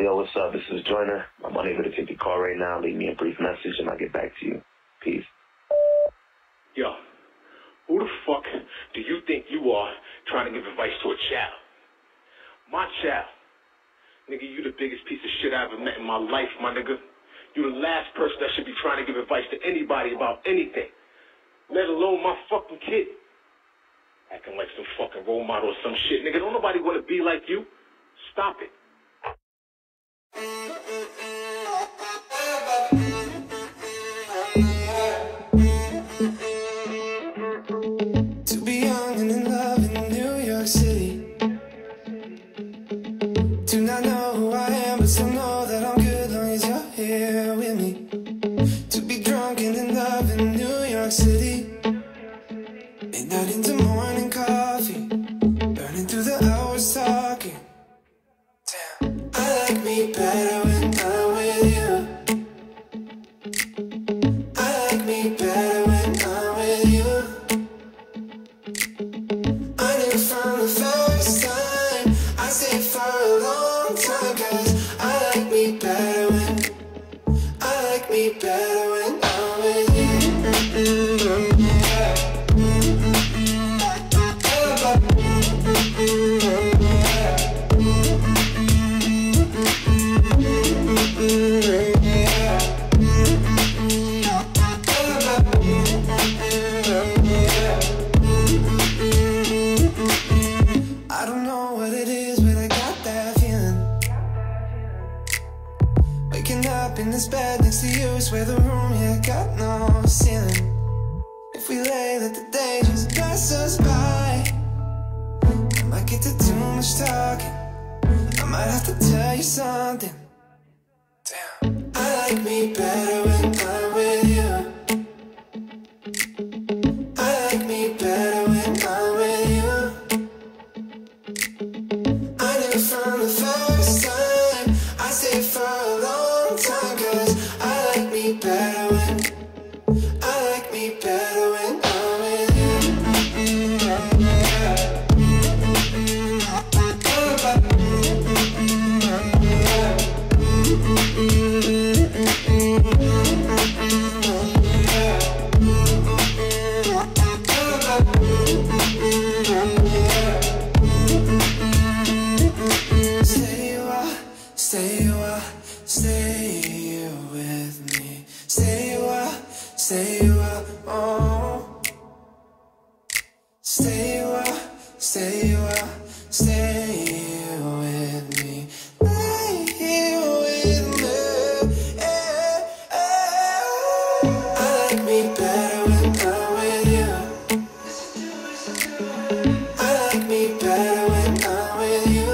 Yo, what's up? This is Joyner. I'm unable to take your call right now. Leave me a brief message and I'll get back to you. Peace. Yo, who the fuck do you think you are trying to give advice to a child? My child. Nigga, you the biggest piece of shit I ever met in my life, my nigga. You the last person that should be trying to give advice to anybody about anything. Let alone my fucking kid. Acting like some fucking role model or some shit. Nigga, don't nobody want to be like you. Stop it. To be young and in love in New York City. Do not know who I am, but still know that I'm good long as you're here with me. To be drunk and in love in New York City. Midnight into morning coffee. better when I like me better when I'm with you. I don't know what it is, but I got that feeling. Waking up in this bed next to you, swear the room here got no ceiling. If we lay, let the day just pass us by. I might get to too much talking, I might have to tell you something. Damn. I like me better when I'm with you. I like me better when I'm with you. I knew from the first time, I stayed for a long time, 'cause I like me better when I like me better when I'm with you. Stay with me. Stay a while, oh. Stay a while, stay with me. Stay with me, I like me better when I'm with you. I like me better when I'm with you.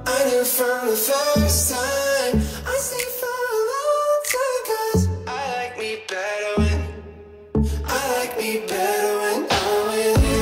I knew from the first time, I stayed for a long time, 'cause I like me better when I like me better when I'm with you.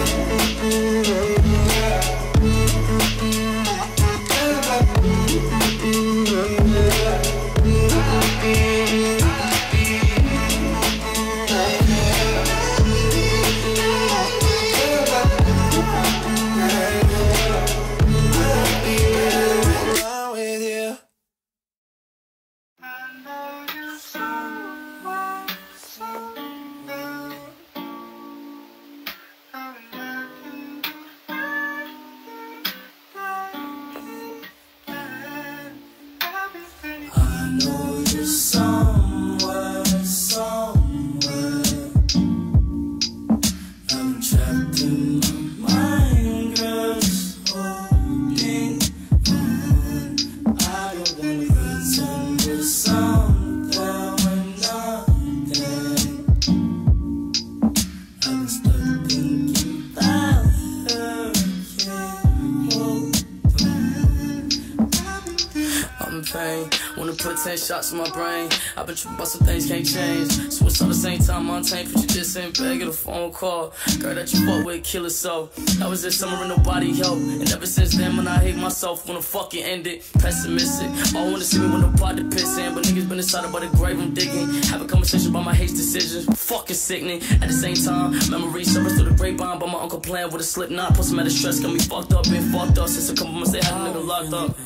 Wanna put 10 shots in my brain. I've been tripping about some things can't change. Switch on the same time, untamed. Put you just in bed, get a phone call. Girl that you fought with, kill herself. That was this summer and nobody helped. And ever since then, when I hate myself, when the fucking ended. Pessimistic. All wanna see me when the party pissing. But niggas been inside about the grave I'm digging. Have a conversation about my hate decisions. Fucking sickening. At the same time, memories surface through the grapevine. But my uncle playing with a slip knot. Plus I'm at a stress, got me fucked up. Been fucked up since a couple months they had a nigga locked up.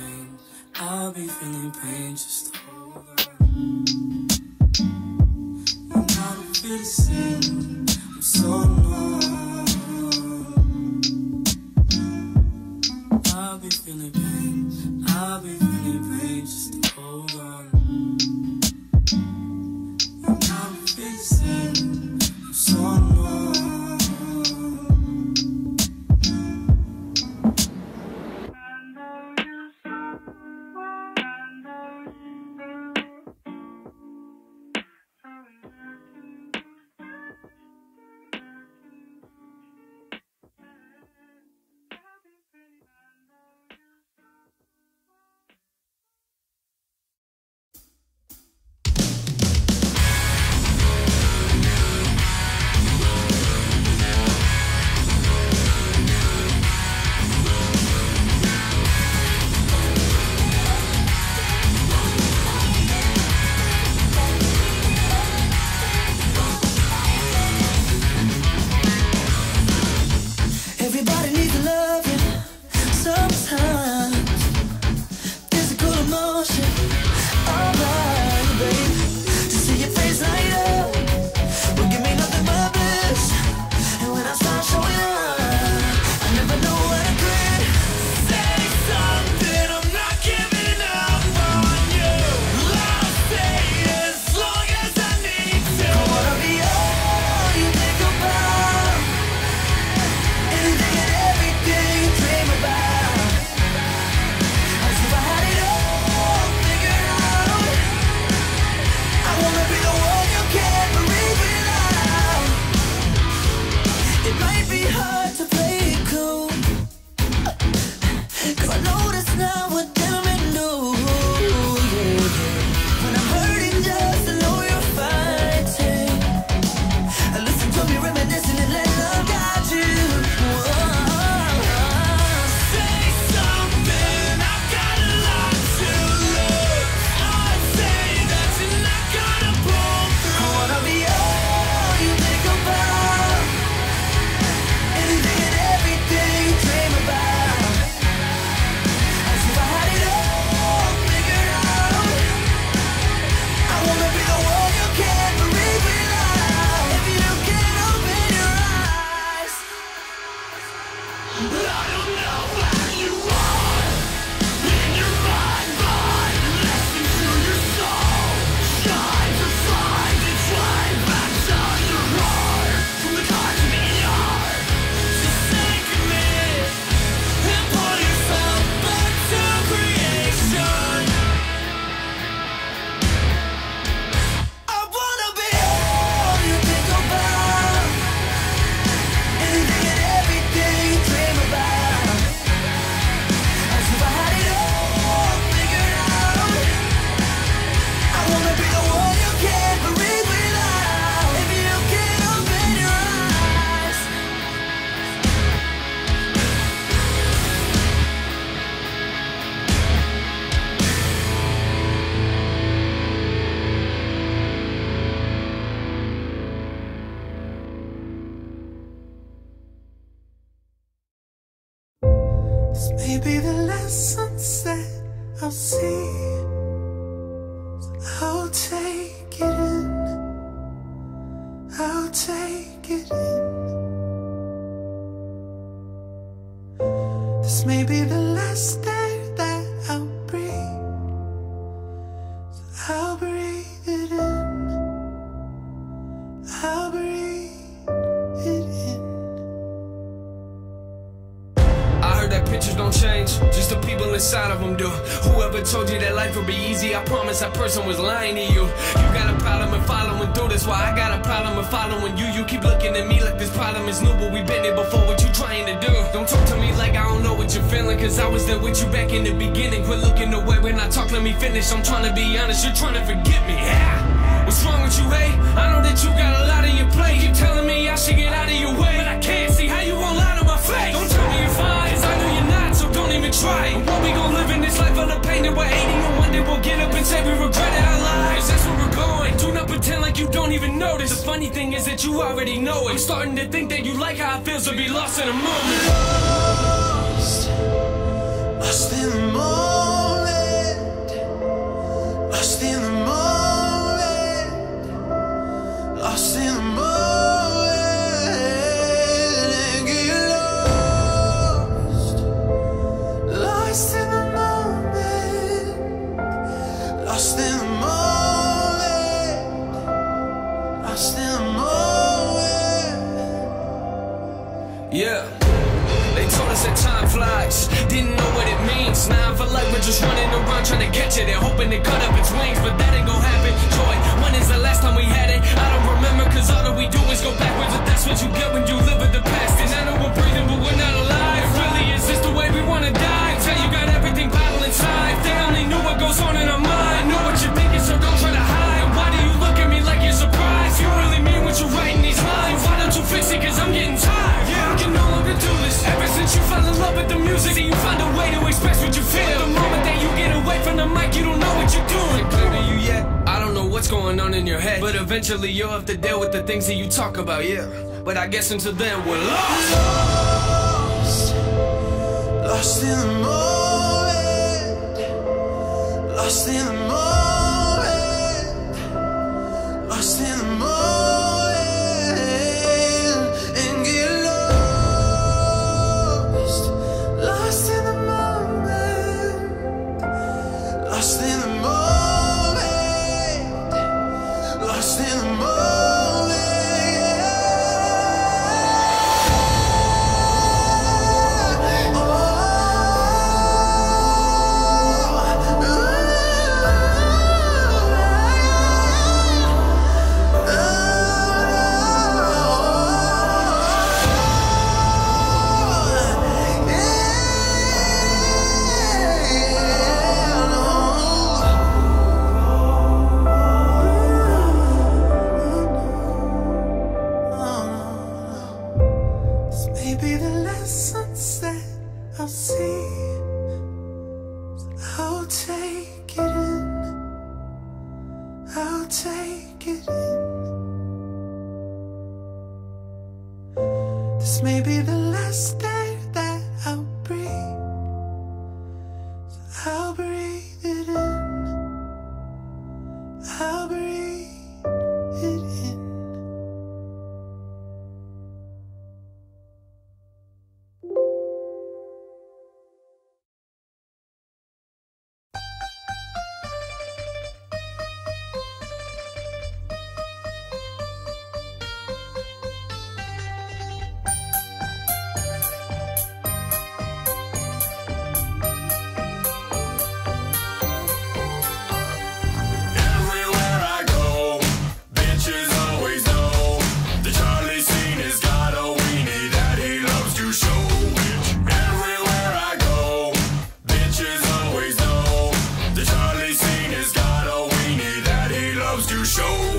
I'll be feeling pain, just hold on. And I don't feel the same, I'm so alone. I'll be feeling pain, I'll be feeling pain, just hold on. And I don't feel the same, I'm so alone. emotion. Alright, babe. To see your face light up will give me nothing but bliss. And when I start showing up, I never know what to quit. Say something, I'm not giving up on you. I'll stay as long as I need to. I wanna be all you think about, anything and everything you dream about. As if I had it all figured out. I wanna be the one you can't breathe without. It might be hard to play it cool, 'cause I notice now what gentlemen do. When I'm hurting just to know you're fighting, listen to me reminiscing and let love guide you. Say something, I've got a lot to lose. I'd say that you're not gonna pull through. I wanna be all you think about, anything and everything you dream about. As if I had it all figured out. I wanna be the one you can't breathe without. If you can open your eyes. But I don't know where you are in your mind, but listen to your soul. Shine to find its way back to your heart. From the cards in your heart. So stay committed and pull yourself back to creation. I wanna be all you think about, anything and everything you dream about. As if I had it all figured out. I wanna be the one you can't breathe without. If you can open your eyes. This may be the last sunset I'll see, so I'll take it in. I'll take it in. This may be the last day that I'll breathe, so I'll breathe it in. I'll breathe it in. I heard that pictures don't change, just the people inside of them do. Whoever told you that life would be easy, I promise that person was lying to you. You got a problem with following through, that's why I got a problem with following you. You keep looking at me like this problem is new, but we've been there before, what you trying to do? Don't talk to me like I don't know what you're feeling, 'cause I was there with you back in the beginning. Quit looking away when I talk, let me finish. I'm trying to be honest, you're trying to forget me. Yeah. What's wrong with you, hey? I know that you got a lot on your plate. You telling me I should get out of your way, but I can't see how you won't lie to my face. Don't tell me you're fine, 'cause I know you're not, so don't even try. What we gon' live in this life full of pain that we're hating, and one day we'll get up and say we regretted our lives. That's where we're going. Do not pretend like you don't even notice. The funny thing is that you already know it. I'm starting to think that you like how it feels to be lost in a moment. Lost in the moment. Lost in the moment. Lost in the moment. And get lost. Lost in the moment. Lost in the moment. Lost in the moment. Yeah. They told us that time flies, didn't know what it means. Now I feel like we're just running around trying to catch it and hoping to cut up its wings, but that ain't gon' happen. Joy, when is the last time we had it? I don't remember, 'cause all that we do is go backwards, but that's what you get when you live with the past. And I know we're breathing, but we're not alive. Really, is this the way we wanna die? Until you got everything bottled inside. If they only knew what goes on in our mind. Know what you're thinking, so don't try to hide. Why do you look at me like you're surprised? You really mean what you're writing these lines? Why don't you fix it, 'cause I'm getting tired. Yeah, I can no longer do this. Ever since you fell in love with the music, see you find a way to express what you feel. The moment that you get away from the mic, you don't know what you're doing. Ain't clear to you yet? I don't know what's going on in your head, but eventually you'll have to deal with the things that you talk about, yeah. But I guess until then we're lost. Lost in the moment. lost in the moment, lost in the moment, and get lost, lost in the moment, lost in the moment, lost in the moment. Maybe the last sunset I'll see, so I'll take it in, I'll take it in. This may be the last day that I'll breathe, so I'll breathe it in, I'll breathe it in.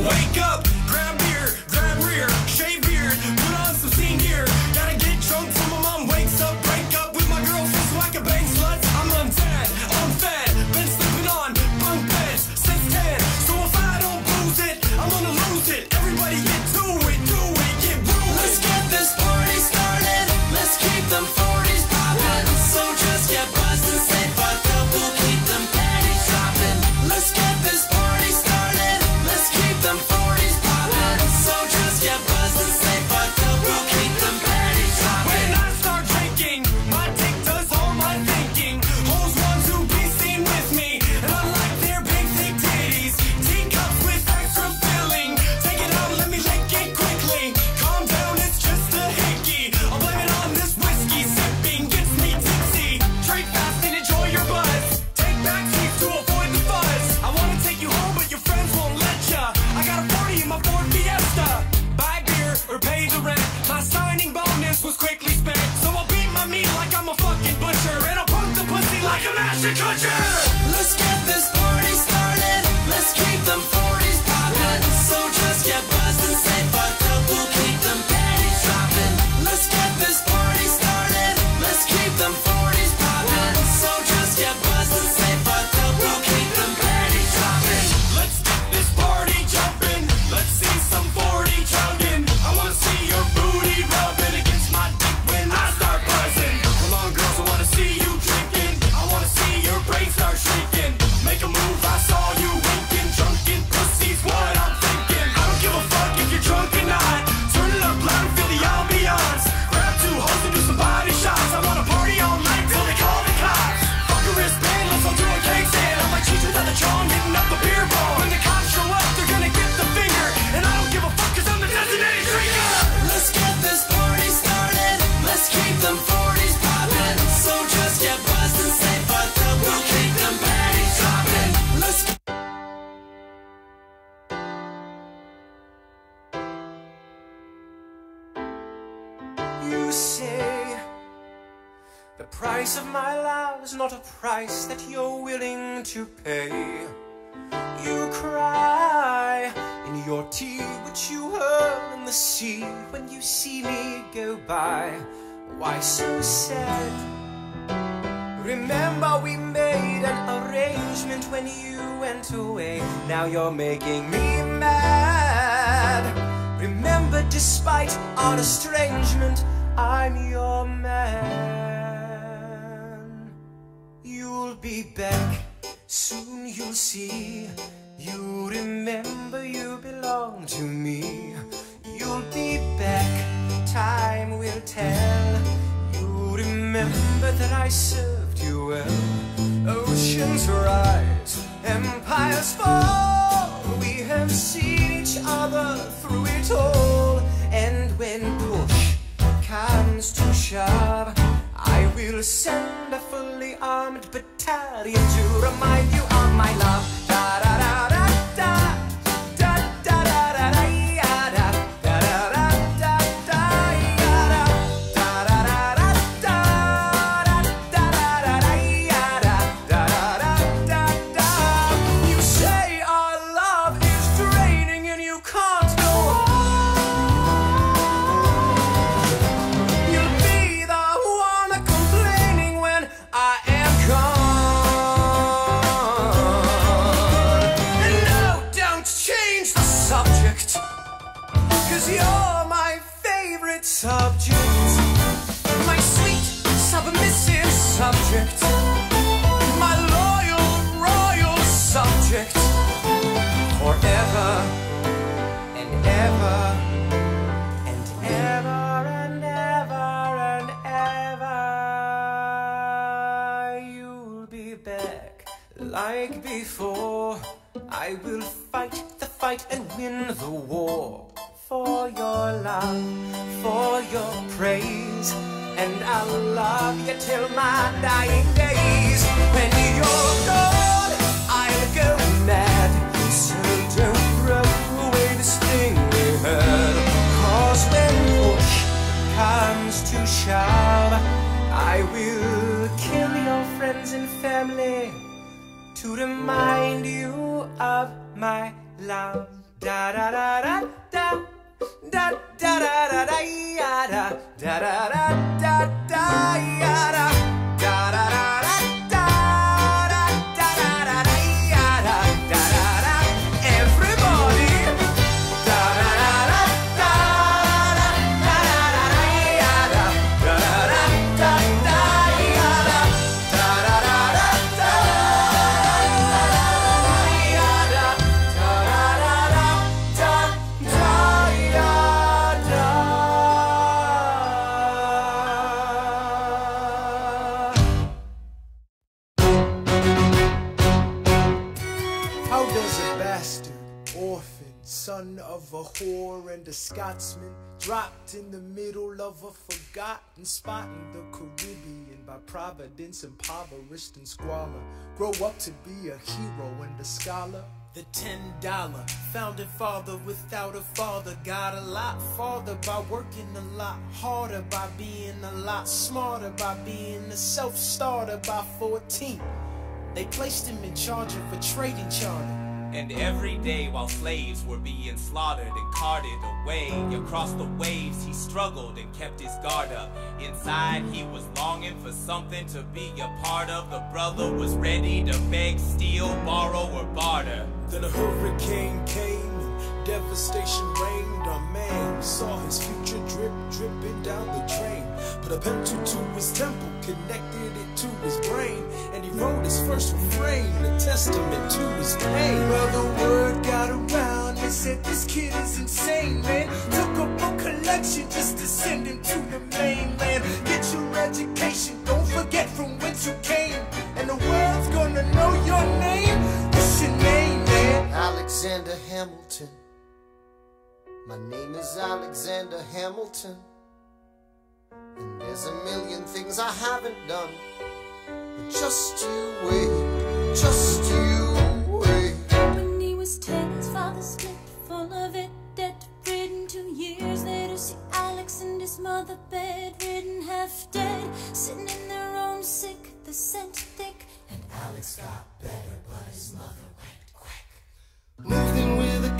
Wake up, grab beer, grab rear, shave beard, put on some scene gear. Gotta get drunk till my mom wakes up, break up with my girlfriend so I can bang sluts. I'm undead, unfed, been sleeping on bunk beds since 10. So if I don't booze it, I'm gonna lose it. Everybody get to it, do it, get ruined. Let's get this party started. Let's keep them 40s poppin'. So just get buzzed and say fuck up. We'll keep them panties dropping. Let's get this party started. Let's keep them 40s poppin'. So just get buzzed and say fuck up. We'll keep them panties dropping. When I start drinking, my dick does all my thinking. Hoes want to be seen with me, and I like their big thick titties. Teacups with extra filling. Take it out, let me lick it quickly. Calm down, it's just a hickey. I'll blame it on this whiskey. Sipping gets me tipsy. Drink fast and enjoy your buzz. Take back seats to avoid the fuzz. I wanna take you home, but your friends won't let ya. I got a 40 in my Ford Fiesta. Buy beer or pay the rent. My signing bonus was quickly spent. So I'll beat my meat like I'm a fucking butcher, and I'll pump the pussy like a master cutcher. Let's get this party started. Let's keep them 40s poppin'. So just get buzzed and say fuck up. We'll keep them panties dropping. Let's get this party started. Let's keep them 40s poppin'. So just get buzzed and say fuck up. We'll keep them panties dropping. Let's get this party jumping. Let's see some 40 chugging. I wanna see your booty rubbing against my dick when I start buzzing. Come on, girls, I wanna see you drinking. I wanna see your brain start shaking. Make a move, I saw you winking. Drunken pussy's what I'm thinking. I don't give a fuck if you're drunk or not. Turn it up loud and feel the ambiance. Grab two hoes and do some body shots. I wanna party all night till they call the cops. Fuck a wristband, let's all do a cake stand. I might cheat without the charm, hitting up the beer bong. When the cops show up, they're gonna get the finger. And I don't give a fuck cause I'm the designated drinker. Let's get this party started. Let's keep them 40s poppin'. So just get buzzed and say fuck up. We'll keep them panties dropping. Let's You say the price of my love is not a price that you're willing to pay. You cry in your tea, which you hurl in the sea when you see me go by. Why so sad? Remember we made an arrangement when you went away. Now you're making me mad. Remember, despite our estrangement, I'm your man. You'll be back soon you'll see. You remember you belong to me. You'll be back, time will tell. You remember that I served you well. Oceans rise, empires fall. We have seen each other through it all. And when push comes to shove, I will send a fully armed battalion to remind you of my love. Da da da da da da da da da da da da da da da da da. You say our love is draining and you can't go on. You'll be the one complaining when I am gone. And no, don't change the subject, 'cause you're my favorite subject. My sweet, submissive subject. My loyal, royal subject. Forever and ever and ever and ever and ever. You'll be back like before. I will fight the fight and win the war. For your love, for your praise, and I'll love you till my dying days. When you're gone, I'll go mad. So don't throw away this thing we had. 'Cause when push comes to shove, I will kill your friends and family to remind you of my love. Da da da da da da da da da da da da da da da da da da da da. Everybody. How does a bastard, orphan, son of a whore and a Scotsman, dropped in the middle of a forgotten spot in the Caribbean by providence, impoverished and squalor, grow up to be a hero and a scholar? The $10 founding father without a father got a lot farther by working a lot harder, by being a lot smarter, by being a self-starter. By 14, they placed him in charge of a trading charter. And every day while slaves were being slaughtered and carted away across the waves, he struggled and kept his guard up. Inside he was longing for something to be a part of. The brother was ready to beg, steal, borrow, or barter. Then a hurricane came and devastation reigned. Our man saw his future dripping down the drain. Put a pencil to his temple, connected it to his brain, and he wrote his first refrain, a testament to his pain. Well, the word got around, they said this kid is insane, man. Took a book collection just to send him to the mainland. Get your education, don't forget from whence you came, and the world's gonna know your name. What's your name, man? Alexander Hamilton. My name is Alexander Hamilton. And there's a million things I haven't done. But just you wait, just you wait. When he was 10, his father split, full of it, debt-ridden. 2 years later, see Alex and his mother bedridden, half dead, sitting in their own sick, the scent thick. And Alex got better, but his mother went quick. Moved in with the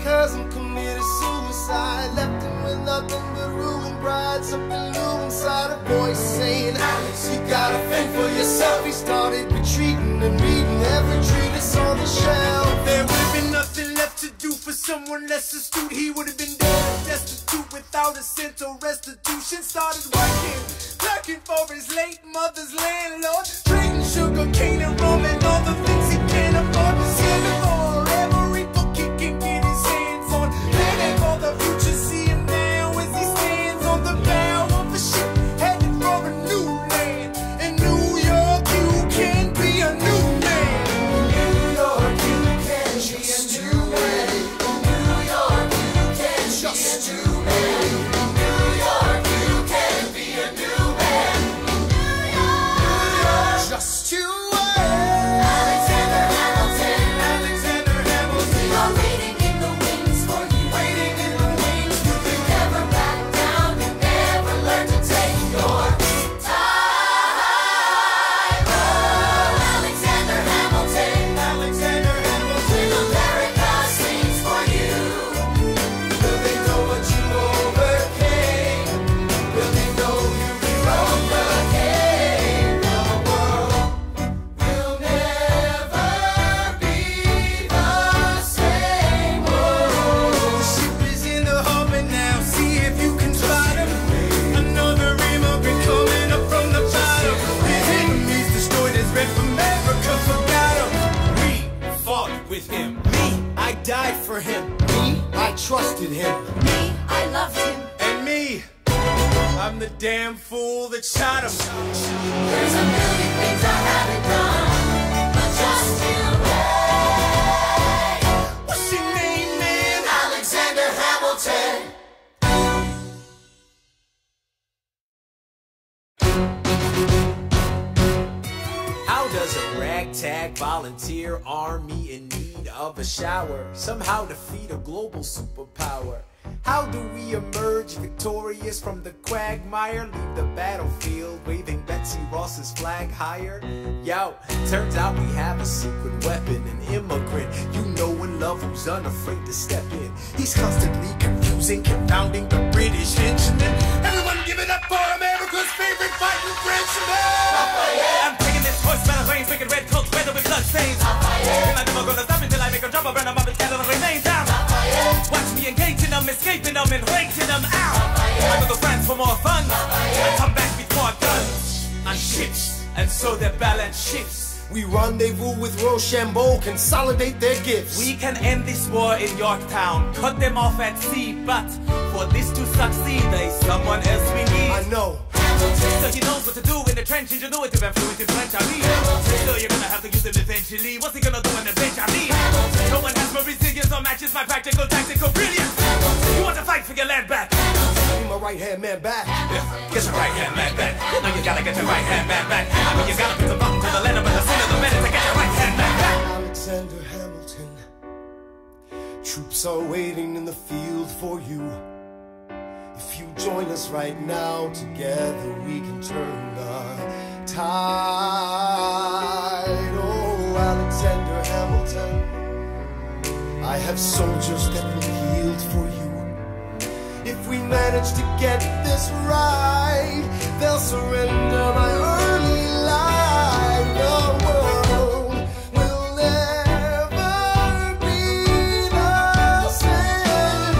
cousin committed suicide. Left him with nothing but ruined pride. Something new inside, a voice saying, Alex, you gotta fend for yourself. He started retreating and reading every treatise on the shelf. There would have been nothing left to do for someone less astute. He would have been dead, destitute with without a cent or restitution. Started working, clerking for his late mother's landlord, trading sugar cane and rum and all the things he can't afford. To send him for every book he can get his hands on. Planning for the future, see him now as he stands on the bow of a ship headed for a new land. In New York, you can be a new man. In New York, you can be a new man. In New York, you can be a new man. In New York, you can be a new man. In New York, just you wait. Alexander Hamilton. Alexander Hamilton. You're waiting in the wings for you. Waiting in the wings. You never back down. You never learn to take your time. Oh, Alexander Hamilton. Alexander Hamilton. America sings for you. Will they know what you overcame? Will they know you rewrote the game? The world will never be the same. Oh, the ship is in the harbor now. See if you can spot him. Another immigrant coming up from the bottom. His enemies destroyed his rep. America forgot him. We fought with him. Me, I died for him. Me, I trusted him. Me, I loved him. And me, I'm the damn fool that shot him. There's a million things I haven't done, but just you wait. What's your name, man? Alexander Hamilton. How does a ragtag volunteer army in need of a shower somehow defeat a global superpower? How do we emerge victorious from the quagmire? Leave the battlefield waving Betsy Ross's flag higher? Yo, turns out we have a secret weapon, an immigrant you know and love who's unafraid to step in. He's constantly confusing, confounding the British henchmen. Everyone give it up for America's favorite fighting Frenchman. I'm taking this horse by the reins, making red coats weather with blood stains. And I'm never gonna stop until I make a drop, burn them up and scatter the remains down. Watch me engaging them, escaping them, and raking them out. I go to France for more fun, I come back with more guns on ships, and so their balance shifts. We rendezvous with Rochambeau, consolidate their gifts. We can end this war in Yorktown, cut them off at sea, but for this to succeed, there's someone else we need. I know. So he knows what to do in the trench, ingenuitive and fluent in French, I mean. So you're gonna have to use him eventually. What's he gonna do on the bench, I mean? No one has my resilience or matches my practical, tactical brilliance. You want to fight for your land back? I need my right-hand man back. Yeah, get your right-hand man back. Now you gotta get your right-hand man back. I mean, you gotta put the button to the letter, but the sin of the minute to get your right-hand man back. Alexander Hamilton, troops are waiting in the field for you. If you join us right now, together we can turn the tide. Oh, Alexander Hamilton, I have soldiers that will yield for you. If we manage to get this right, they'll surrender my early life. The world will never be the same.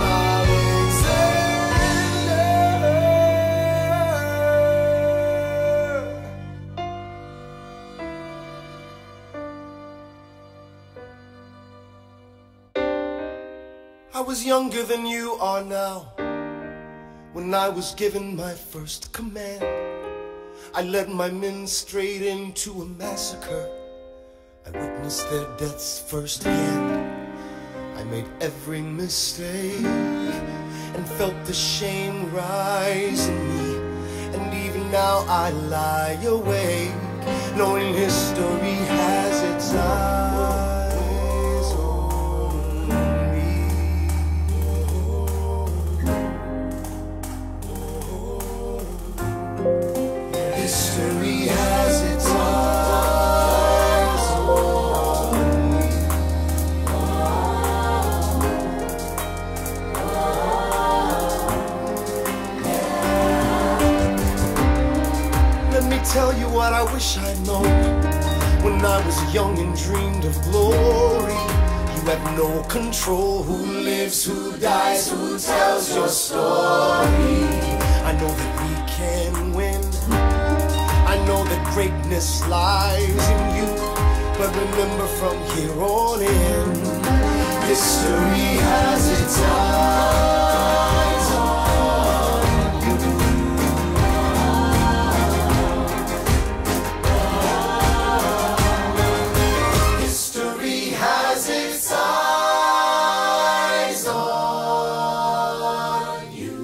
I was younger than you are now. When I was given my first command, I led my men straight into a massacre. I witnessed their deaths firsthand. I made every mistake and felt the shame rise in me. And even now I lie awake, knowing history has its eyes on me. History has its eyes on me. Let me tell you what I wish I'd known when I was young and dreamed of glory. You have no control. Who lives, who dies, who tells your story? I know that we can win. I know that greatness lies in you. But remember, from here on in, history has its eyes on you. History has its eyes on you.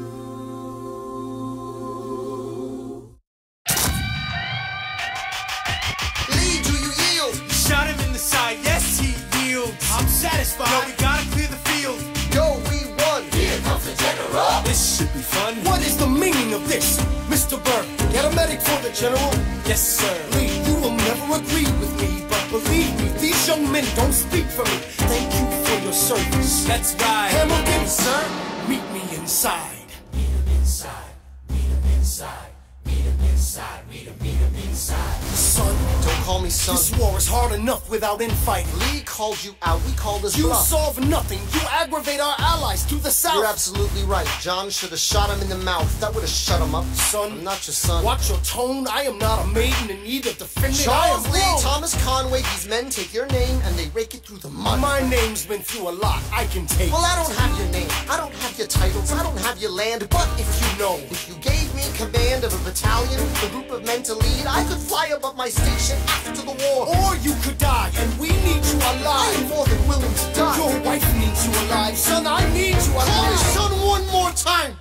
Lee, do you yield? Shot him in the side, yes he yields. I'm satisfied. Yo, we gotta clear the field. Yo, we won. Here comes the general. This should be fun. What is the meaning of this, Mr. Burr? Get a medic for the general. Yes, sir. Lee, you will never agree with me, but believe me, these young men don't speak for me. Thank you for your service. That's right. Hamilton, sir, meet me inside. Meet him inside. Meet him inside. Meet him inside. Meet him inside. Son, Don't call me son. this war is hard enough without infighting. Lee called you out. We called his You bluff. solve nothing. You aggravate our allies to the south. You're absolutely right. John should have shot him in the mouth. That would have shut him up. Son, I'm not your son. Watch your tone. I am not a maiden in need of defending. Charles I am Lee, wrong. Thomas Conway, these men take your name and they rake it through the mud. My name's been through a lot. I can take Well, I don't have your name. I don't have your titles. I don't have your land. But if you know, if you gave me command of a battalion, a group of men to lead, I could fly above my station after the war. Or you could die, and we need you I alive. am more than willing to die. Your wife needs you alive. Son, I need you Call me alive. son one more time.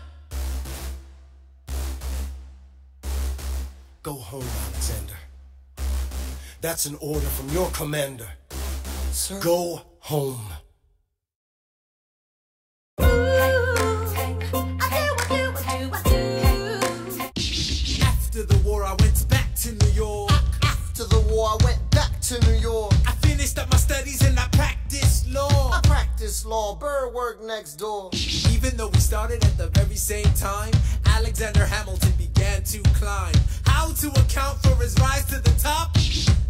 Go home, Alexander. That's an order from your commander. Sir. Go home. After the war, I went back to New York. After the war, I went back to New York. I finished up my studies and I practiced law. I practiced law. Burr worked next door. Even though we started at the very same time, Alexander Hamilton began to climb. How to account for his rise to the top?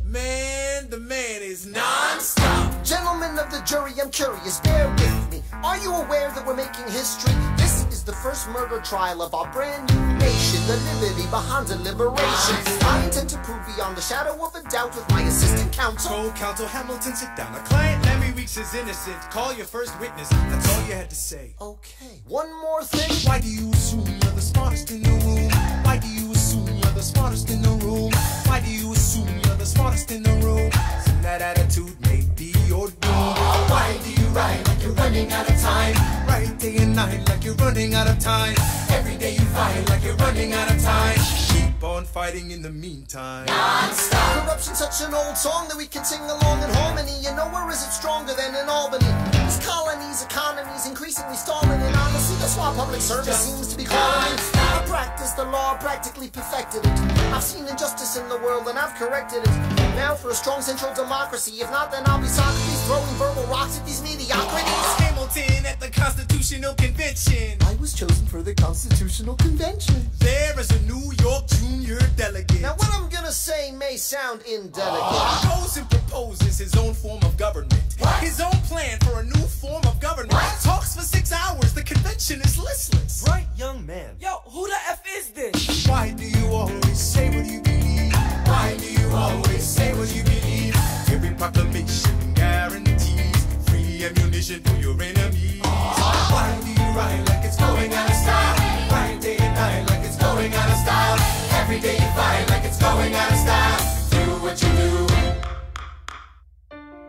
Man, the man is non-stop. Gentlemen of the jury, I'm curious, bear with me. Are you aware that we're making history? This is the first murder trial of our brand new nation, the liberty behind the liberation. I intend to prove beyond a shadow of a doubt with my assistant counsel. Told Counsel Hamilton, sit down. A client Lemmy Weeks is innocent. Call your first witness. That's all you had to say. Okay, one more thing. Why do you assume you're the smartest in the room? Why do you assume you're the smartest in the room? Why do you assume you're the smartest in the room? And that attitude may be your doom. Why do you write like you're running out of time? Write day and night like you're running out of time. Every day you fight like you're running out of time. Keep on fighting in the meantime. Non-stop. Corruption's such an old song that we can sing along in harmony. You know, where is it stronger than in Albany? These colonies, economies, increasingly stalling, and honestly, that's why public service seems to be calling me. I practiced the law, practically perfected it. I've seen injustice in the world and I've corrected it. Now for a strong central democracy. If not, then I'll be Socrates throwing verbal rocks at these mediocrities. Hamilton at the Constitutional Convention. I was chosen for the Constitutional Convention. There is a New York junior delegate. Now what I'm gonna say may sound indelicate. He goes and proposes his own form of government. His own plan for a new form of government. Talks for 6 hours. The convention is listless. Bright young man. Yo, who the F is this? Why do you always say what you believe? Why do you always say what you believe? Every proclamation guarantees free ammunition for your enemies. Why do you write like it's going out of style? Write day and night like it's going out of style. Every day you fight like it's going out of style. Do what you do.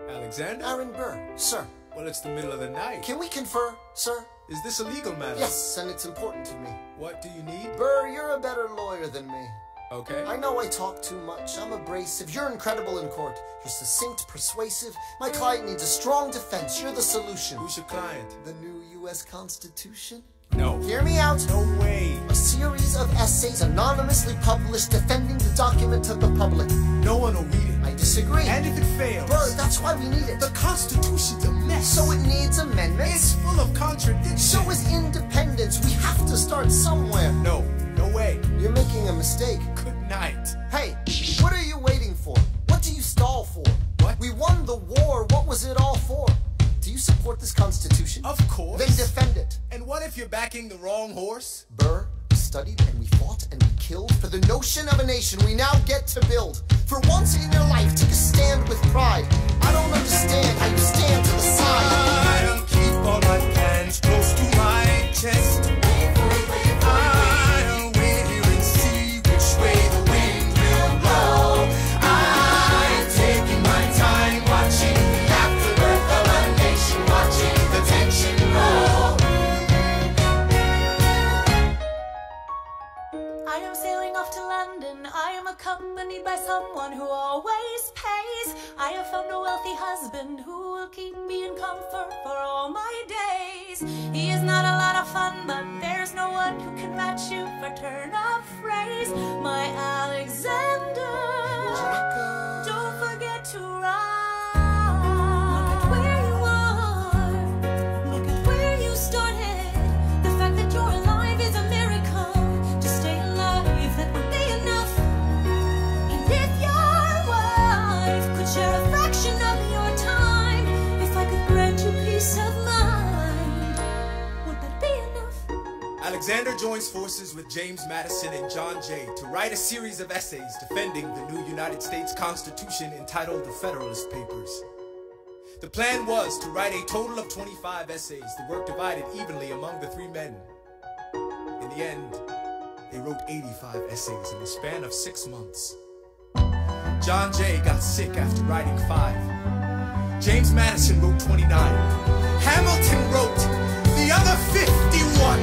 Alexander? Aaron Burr, sir. Well, it's the middle of the night. Can we confer, sir? Is this a legal matter? Yes, and it's important to me. What do you need? Burr, you're a better lawyer than me. Okay. I know I talk too much. I'm abrasive. You're incredible in court. You're succinct, persuasive. My client needs a strong defense. You're the solution. Who's your client? The new U.S. Constitution? No. Hear me out. No way. A series of essays anonymously published defending the document to the public. No one will read it. I disagree. And if it fails? Burr, that's why we need it. The Constitution's a mess. So it needs amendments. It's full of contradictions. So is independence. We have to start somewhere. No. No way. You're making a mistake. Good night. Hey, what are you waiting for? What do you stall for? What? We won the war. What was it all for? Do you support this Constitution? Of course. Then defend it. And what if you're backing the wrong horse? Burr, we studied and we fought and we killed for the notion of a nation we now get to build. For once in your life, take a stand with pride. I don't understand how you stand to the side. I'll keep all my plans close to my chest. I'll wait here and see which way the wind will blow. I'm taking my time watching the afterbirth of a nation, watching the tension grow. I am sailing off to London. I am accompanied by someone who always pays. I have found a wealthy husband who will keep me in comfort for all my days. He is not a lot of fun, but there's no one who can match you for turn of phrase. My Alexander, don't forget to ride. Look at where you are. Look at where you started. The fact that you're alive is a miracle. To stay alive, that would be enough. And if your wife could share a fraction of your time, if I could grant you peace of mind, would that be enough? Alexander joins forces with James Madison and John Jay to write a series of essays defending the new United States Constitution entitled the Federalist Papers. The plan was to write a total of 25 essays, the work divided evenly among the three men. In the end, they wrote 85 essays in the span of 6 months. John Jay got sick after writing 5. James Madison wrote 29. Hamilton wrote the other 51.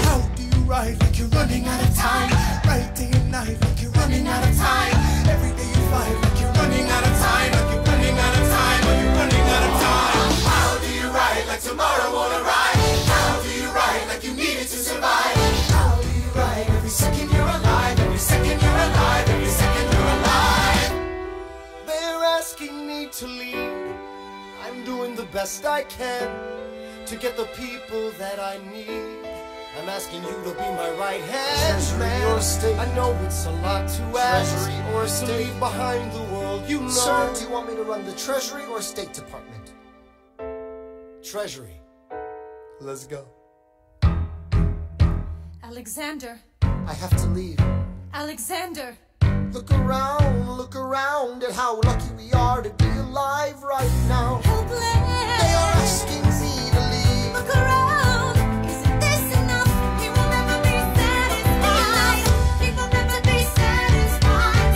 How do you write like you're running out of time? Write day and night like you're running out of time. Every day you fight like you're running out of time. Like you're running out of time. Like you're running out of time. How do you write like tomorrow won't arrive? How do you write like you need it to survive? How do you write every second you're alive? Every second you're alive. Every second you're alive. They're asking me to lead. I'm doing the best I can to get the people that I need. I'm asking you to be my right hand, Treasury man. or state? I know it's a lot to ask. Treasury or to state? leave behind the world, you know. Sir, do you want me to run the Treasury or State Department? Treasury. Let's go. Alexander, I have to leave. Alexander. Look around at how lucky we are to be alive right now. Helpless. They are asking me to leave. Look around. Isn't this enough? He will never be satisfied. He will never be satisfied.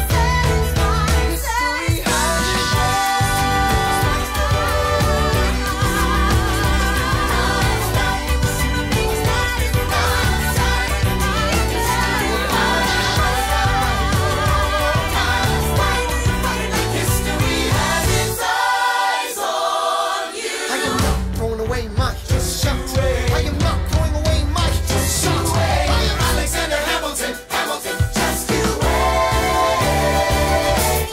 History has its eyes on you. I am not throwing away my shot. I am not throwing away my shot. I am Alexander Hamilton. Hamilton, just you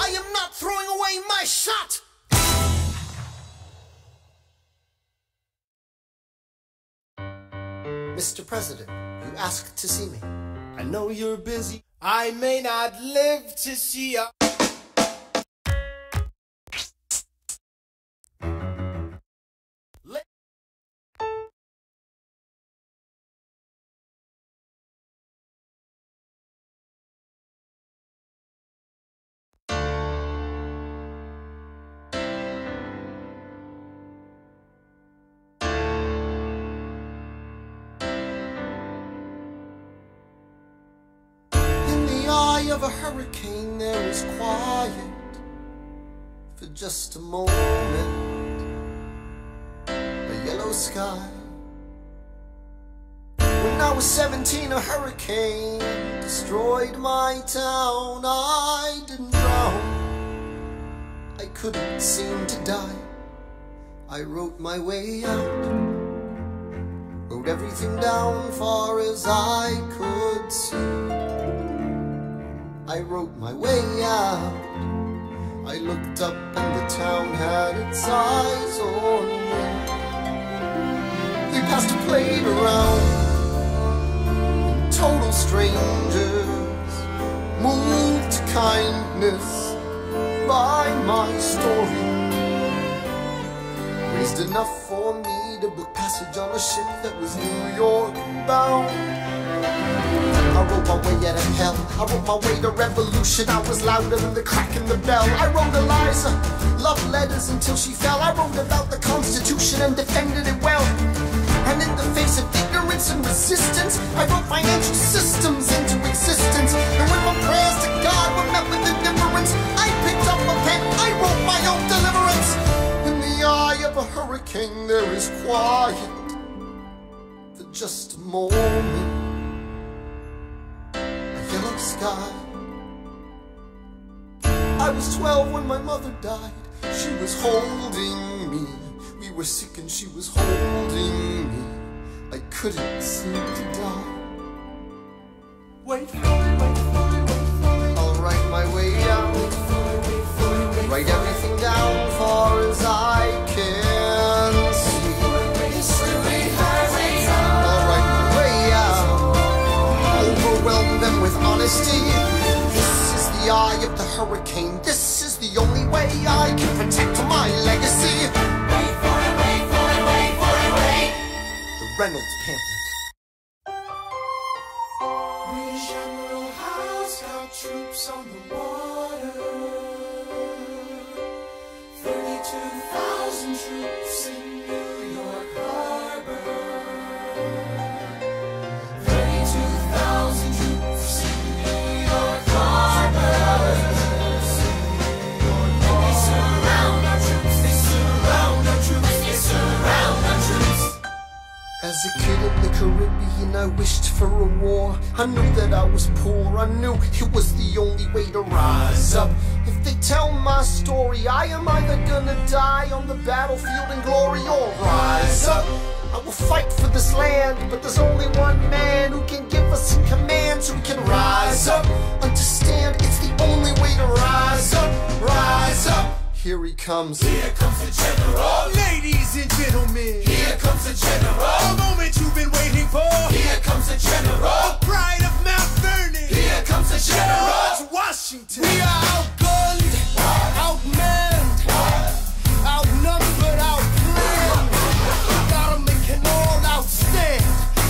I am not throwing away my shot. Mr. President, you asked to see me. I know you're busy. I may not live to see ya. In the eye of a hurricane there is quiet for just a moment. A yellow sky. When I was 17, a hurricane destroyed my town. I didn't drown. I couldn't seem to die. I wrote my way out. Wrote everything down far as I could see. I wrote my way out. I looked up and the town had its eyes on me. They passed a plate around. Total strangers, moved to kindness by my story. raised enough for me to book passage on a ship that was New York bound. I wrote my way out of hell, I wrote my way to revolution. I was louder than the crack in the bell. I wrote Eliza love letters until she fell. I wrote about the Constitution and defended it well. And in the face of ignorance and resistance, I wrote financial systems into existence. And when my prayers to God were met with indifference, I picked up a pen, I wrote my own deliverance. In the eye of a hurricane there is quiet for just a moment. A yellow sky. I was 12 when my mother died. She was holding me. We were sick and she was holding me. I couldn't seem to die. Wait for it, wait for it, wait for it. I'll write my way down. Write everything down far as I can see. I'll write my way out. Overwhelm them with honesty. This is the eye of the hurricane. This is the only way I can protect my legacy. Wait for it, wait for it, wait for it, wait. The Reynolds pamphlet. We General House got troops on the water. 32,000 troops in New York Harbor. 32,000 troops in New York Harbor. They surround our troops, they surround our troops, they surround our troops. As a kid in the Caribbean, I wished for a war. I knew that I was poor, I knew it was the only way to rise up. If they tell my story, I am either gonna die on the battlefield in glory or rise up. I will fight for this land, but there's only one man who can give us a command so we can rise up. Understand, it's the only way to rise up, rise up. Here he comes. Here comes the general. Ladies and gentlemen, here comes the general. The moment you've been waiting for. Here comes the general. The pride of Mount Vernon. Here comes the general. George Washington. We are outgunned, outmanned, outnumbered, outplanned. We gotta make an all-out stand.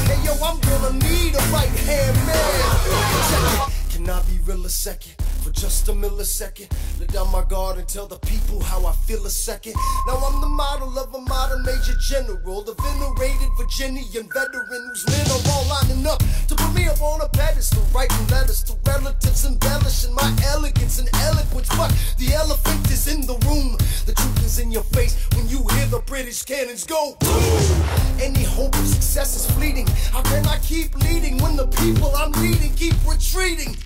Hey yo, I'm gonna need a right-hand man. Can I be real a second? For just a millisecond, let down my guard and tell the people how I feel a second. Now I'm the model of a modern major general, the venerated Virginian veteran whose men are all lining up to put me up on a pedestal, writing letters to relatives, embellishing my elegance and eloquence. But the elephant is in the room, the truth is in your face when you hear the British cannons go boom. Any hope of success is fleeting. How can I keep leading when the people I'm leading keep retreating?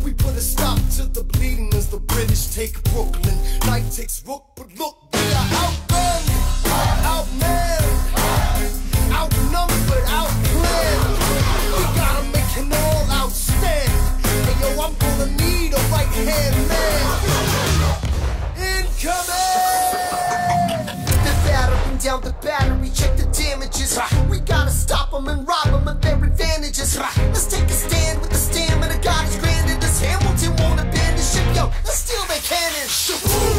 We put a stop to the bleeding as the British take Brooklyn. Night takes Rook, but look, we are outgunned, outmanned, outnumbered, outplanned. We gotta make an all-out stand. Hey yo, I'm gonna need a right-hand man. Incoming! They're battering down the battery, check the damages. We gotta stop them and rob them of their advantages. Let's take a stand with the stamina God has granted us. Hamilton won't abandon ship, yo, let's steal their cannon.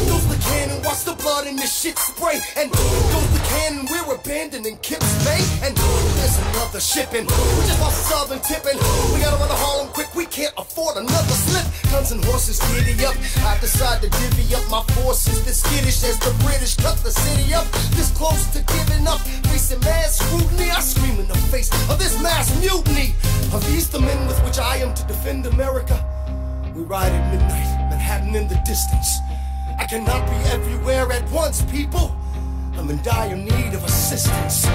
Goes the cannon, watch the blood in this shit spray. And goes the cannon, we're abandoning Kips Bay. And there's another shipping, we just lost southern tipping. We gotta run to Harlem quick, we can't afford another slip. Guns and horses giddy up, I decide to divvy up my forces. This skittish as the British cut the city up. This close to giving up, facing mass scrutiny. I scream in the face of this mass mutiny. Are these the men with which I am to defend America? We ride at midnight, Manhattan in the distance. I cannot be everywhere at once, people. I'm in dire need of assistance.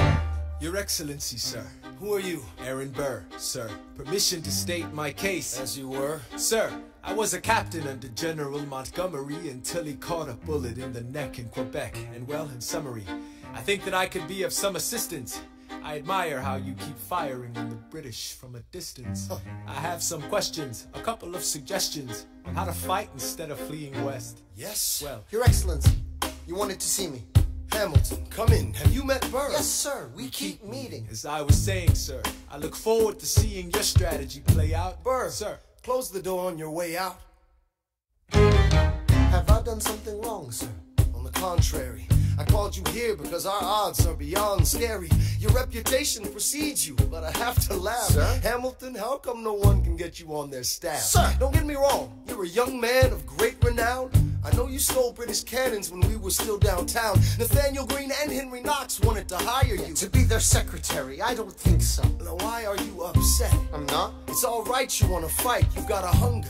Your Excellency, sir. Who are you? Aaron Burr, sir. Permission to state my case. As you were? Sir, I was a captain under General Montgomery until he caught a bullet in the neck in Quebec. And well, in summary, I think that I could be of some assistance. I admire how you keep firing on the British from a distance. I have some questions, a couple of suggestions on how to fight instead of fleeing west. Yes? Well, Your Excellency, you wanted to see me. Hamilton, come in. Have you met Burr? Yes, sir. We keep meeting. As I was saying, sir, I look forward to seeing your strategy play out. Burr, sir, close the door on your way out. Have I done something wrong, sir? On the contrary, I called you here because our odds are beyond scary. Your reputation precedes you, but I have to laugh. Sir? Hamilton, how come no one can get you on their staff? Sir! Don't get me wrong, you're a young man of great renown. I know you stole British cannons when we were still downtown. Nathaniel Greene and Henry Knox wanted to hire you. To be their secretary, I don't think so. Now why are you upset? I'm not. It's alright you wanna fight, you got a hunger.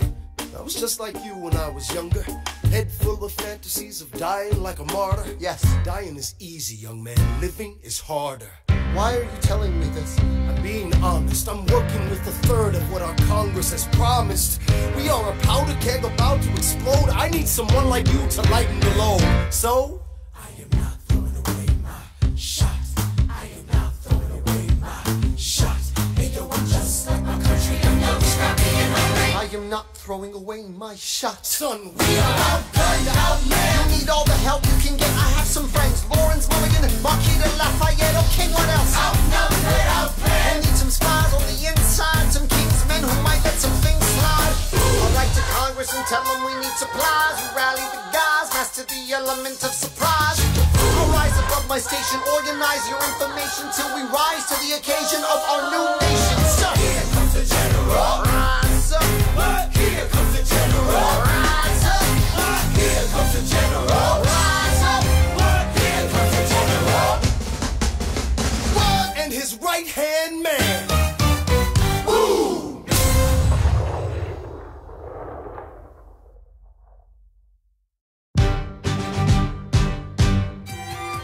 I was just like you when I was younger. Head full of fantasies of dying like a martyr. Yes. Dying is easy, young man. Living is harder. Why are you telling me this? I'm being honest. I'm working with a third of what our Congress has promised. We are a powder keg about to explode. I need someone like you to lighten the load. So, I am not throwing away my shot. I am not throwing away my shot. Hey yo, I'm just like my country. I'm young, scrappy, and hungry. I am not throwing away my shot. Son, we are outgunned, outmanned. You need all the help you can get. I have some friends. Lawrence Mulligan, Marquis de Lafayette. Okay, what else? Outnumbered, outplanned. I need some spies on the inside. Some kingsmen who might let some things slide. I'll write to Congress and tell them we need supplies. We rally the guys, master the element of surprise. I'll rise above my station, organize your information till we rise to the occasion of our new nation. So, here comes the general. Rise up. Here comes the general. Rise up. Here comes the general. Rise up. Here comes the general. and his right-hand man. Ooh!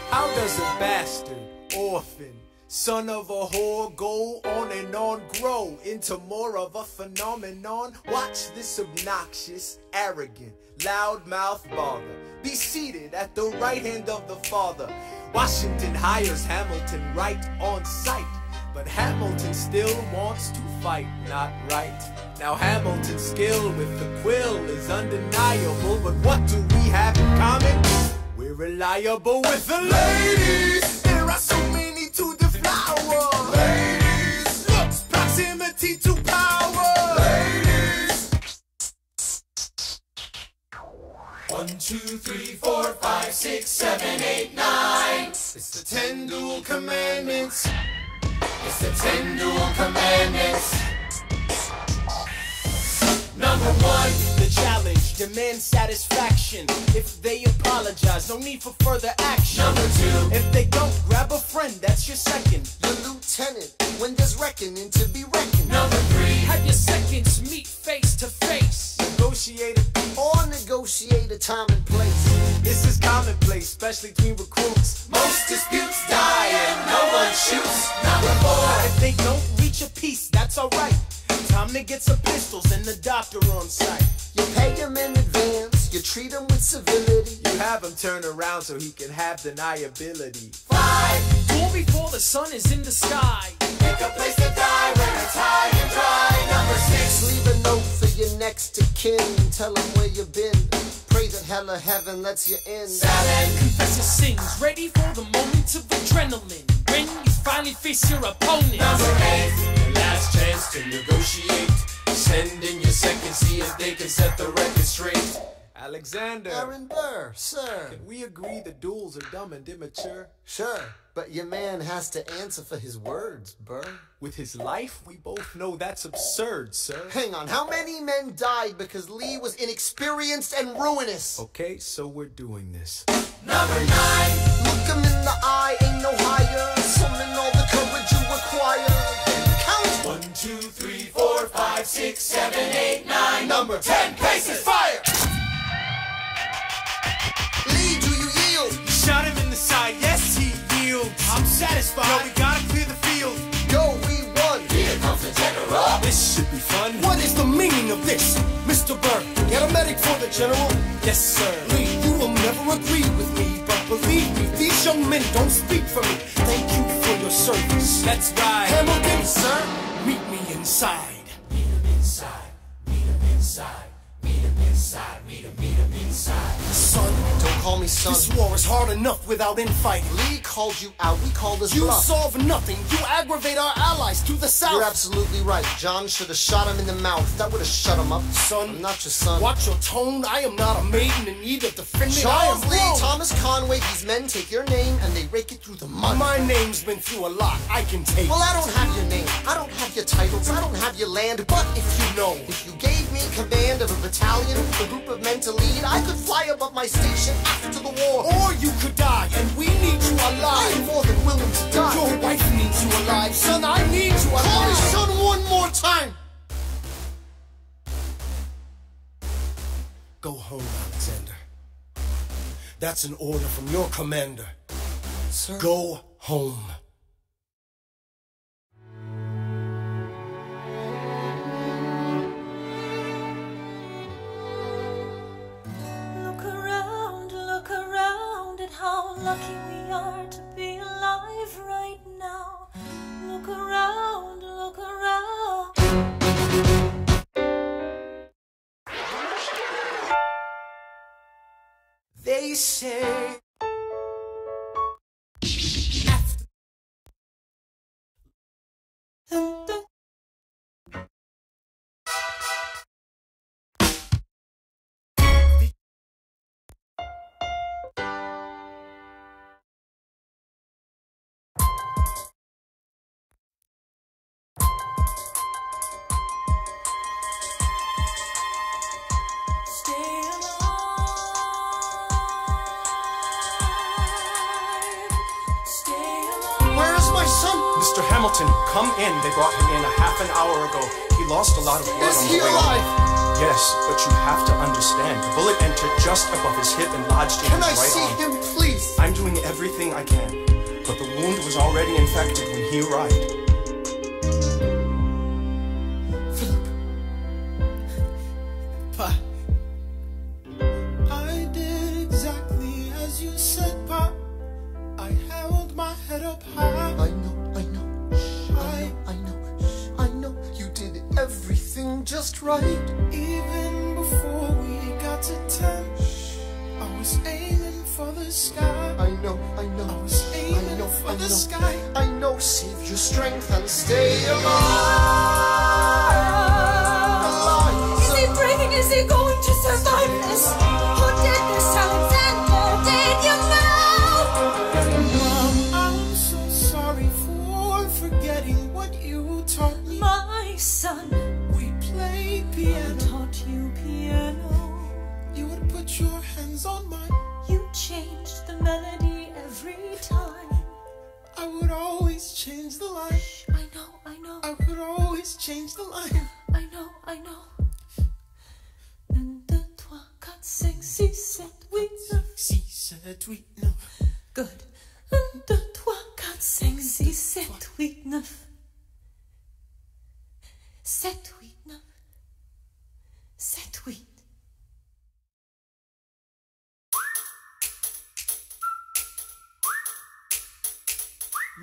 How does a bastard, orphan, son of a whore go on and on, grow into more of a phenomenon? Watch this obnoxious, arrogant, loudmouth bother be seated at the right hand of the Father. Washington hires Hamilton right on sight, but Hamilton still wants to fight, not right. Now Hamilton's skill with the quill is undeniable, but what do we have in common? We're reliable with the ladies. There are so many to deflower. Ladies, looks, proximity to power. Ladies. 1, 2, 3, 4, 5, 6, 7, 8, 9. It's the 10 dual commandments. It's the 10 dual commandments. Number 1, the challenge, demand satisfaction. If they apologize, no need for further action. Number 2, if they don't, grab a friend, that's your second. Your lieutenant, when there's reckoning to be reckoned. Number 3, have your seconds meet face to face. Negotiate or negotiate a time and place. This is commonplace, especially between recruits. Most disputes die and no one shoots. Number 4, if they don't reach a peace, that's alright. Time to get some pistols and the doctor on site. You pay him in advance, you treat him with civility. You have him turn around so he can have deniability. 5, duel before the sun is in the sky. Pick a place to die when it's high and dry. Number 6, leave a note for your next of kin. Tell him where you've been. Pray that hell or heaven lets you in. 7, confess your sins, ready for the moment of adrenaline. When you finally face your opponent. Number 8, your last chance to negotiate. Send in your second, see if they can set the record straight. Alexander. Aaron Burr, sir. Can we agree the duels are dumb and immature? Sure, but your man has to answer for his words, Burr. With his life, we both know that's absurd, sir. Hang on, how many men died because Lee was inexperienced and ruinous? Okay, so we're doing this. Number 9, look him in the eye, ain't no higher. Summon all the courage you require. Count 1, 2, 3, 4, 5, 6, 7, 8, 9. Number 10, paces, fire! Lee, do you yield? Shot him in the side, yes he yields. I'm satisfied. Yo, we gotta clear the field. Yo, we won. Here comes the general. This should be fun. What is the meaning of this, Mr. Burr? Get a medic for the general. Yes, sir. Lee, you will never agree with me, but believe me, these young men don't speak for me. Thank you for your service. That's right. Hamilton, sir, meet me inside. Meet him inside. Meet him inside. Son, don't call me son. This war is hard enough without infighting. Lee called you out, we called his You bluff. solve nothing. You aggravate our allies to the south. You're absolutely right. John should have shot him in the mouth. That would have shut him up. Son, I'm not your son. Watch your tone. I am not a maiden in need of defending. Charles I am Lee, wrong. Thomas Conway, these men take your name and they rake it through the mud. My name's been through a lot. I can take. Well, I don't have your name. I don't have your titles. I don't have your land. But if you know, if you gave me command of a battalion, a group of men to lead, I could fly above my station after the war. Or you could die, and we need you alive. I'm more than willing to die. Your wife needs you alive. Son, I need you alive. Call me son one more time. Go home, Alexander. That's an order from your commander. Sir? Go home. Look around at how lucky we are to be alive right now. Look around, look around. They say Mr. Hamilton, come in. They brought him in a half an hour ago. He lost a lot of blood Is on he the way alive? on. Yes, but you have to understand. The bullet entered just above his hip and lodged in Can his I right see arm. him, please? I'm doing everything I can, but the wound was already infected when he arrived. Pa, I did exactly as you said, Pa. I held my head up high. I know. You did everything just right. Even before we got to 10, I was aiming for the sky. I know. I was aiming for the sky. I know. Save your strength and stay alive. Is he breathing? Is he going to survive this? Who did this, Alexander? Did you know? Mom, I'm so sorry for forgetting what you taught me. My son, we played piano. I taught you piano. You would put your hands on mine. You changed the melody every time. I would always change the line. I know. I would always change the line. I know. 1, 2, 3, 4, 5, 6, 7, 8, 9. 6, 7, 8, 9. Good. 1, 2, 3, 4, 5, 6, 7, 8, 9. 7, 8, 9. 7, 8.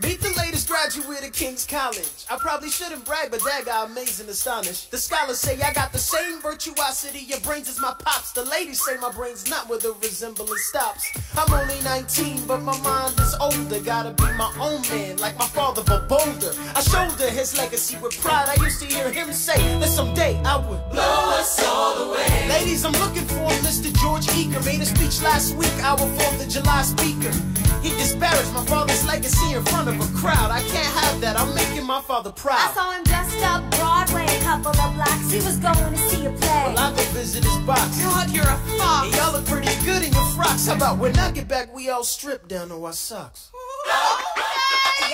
Meet the latest graduate of King's College. I probably shouldn't brag, but that got amazing astonished. The scholars say I got the same virtuosity, your brains is my pops. The ladies say my brain's not where the resemblance stops. I'm only 19, but my mind is older. Gotta be my own man, like my father, but bolder. I shoulder his legacy with pride. I used to hear him say that someday I would blow us all away. Ladies, I'm looking for Mr. George Eaker. Made a speech last week, our 4th of July speaker. He disparaged my father's legacy in front of a crowd. I can't have that, I'm making my father proud. I saw him dressed up Broadway, a couple of blocks. He was going to see a play. Well, I go visit his box. God, you're a fox. Hey, y'all look pretty good in your frocks. How about when I get back, we all strip down to our socks?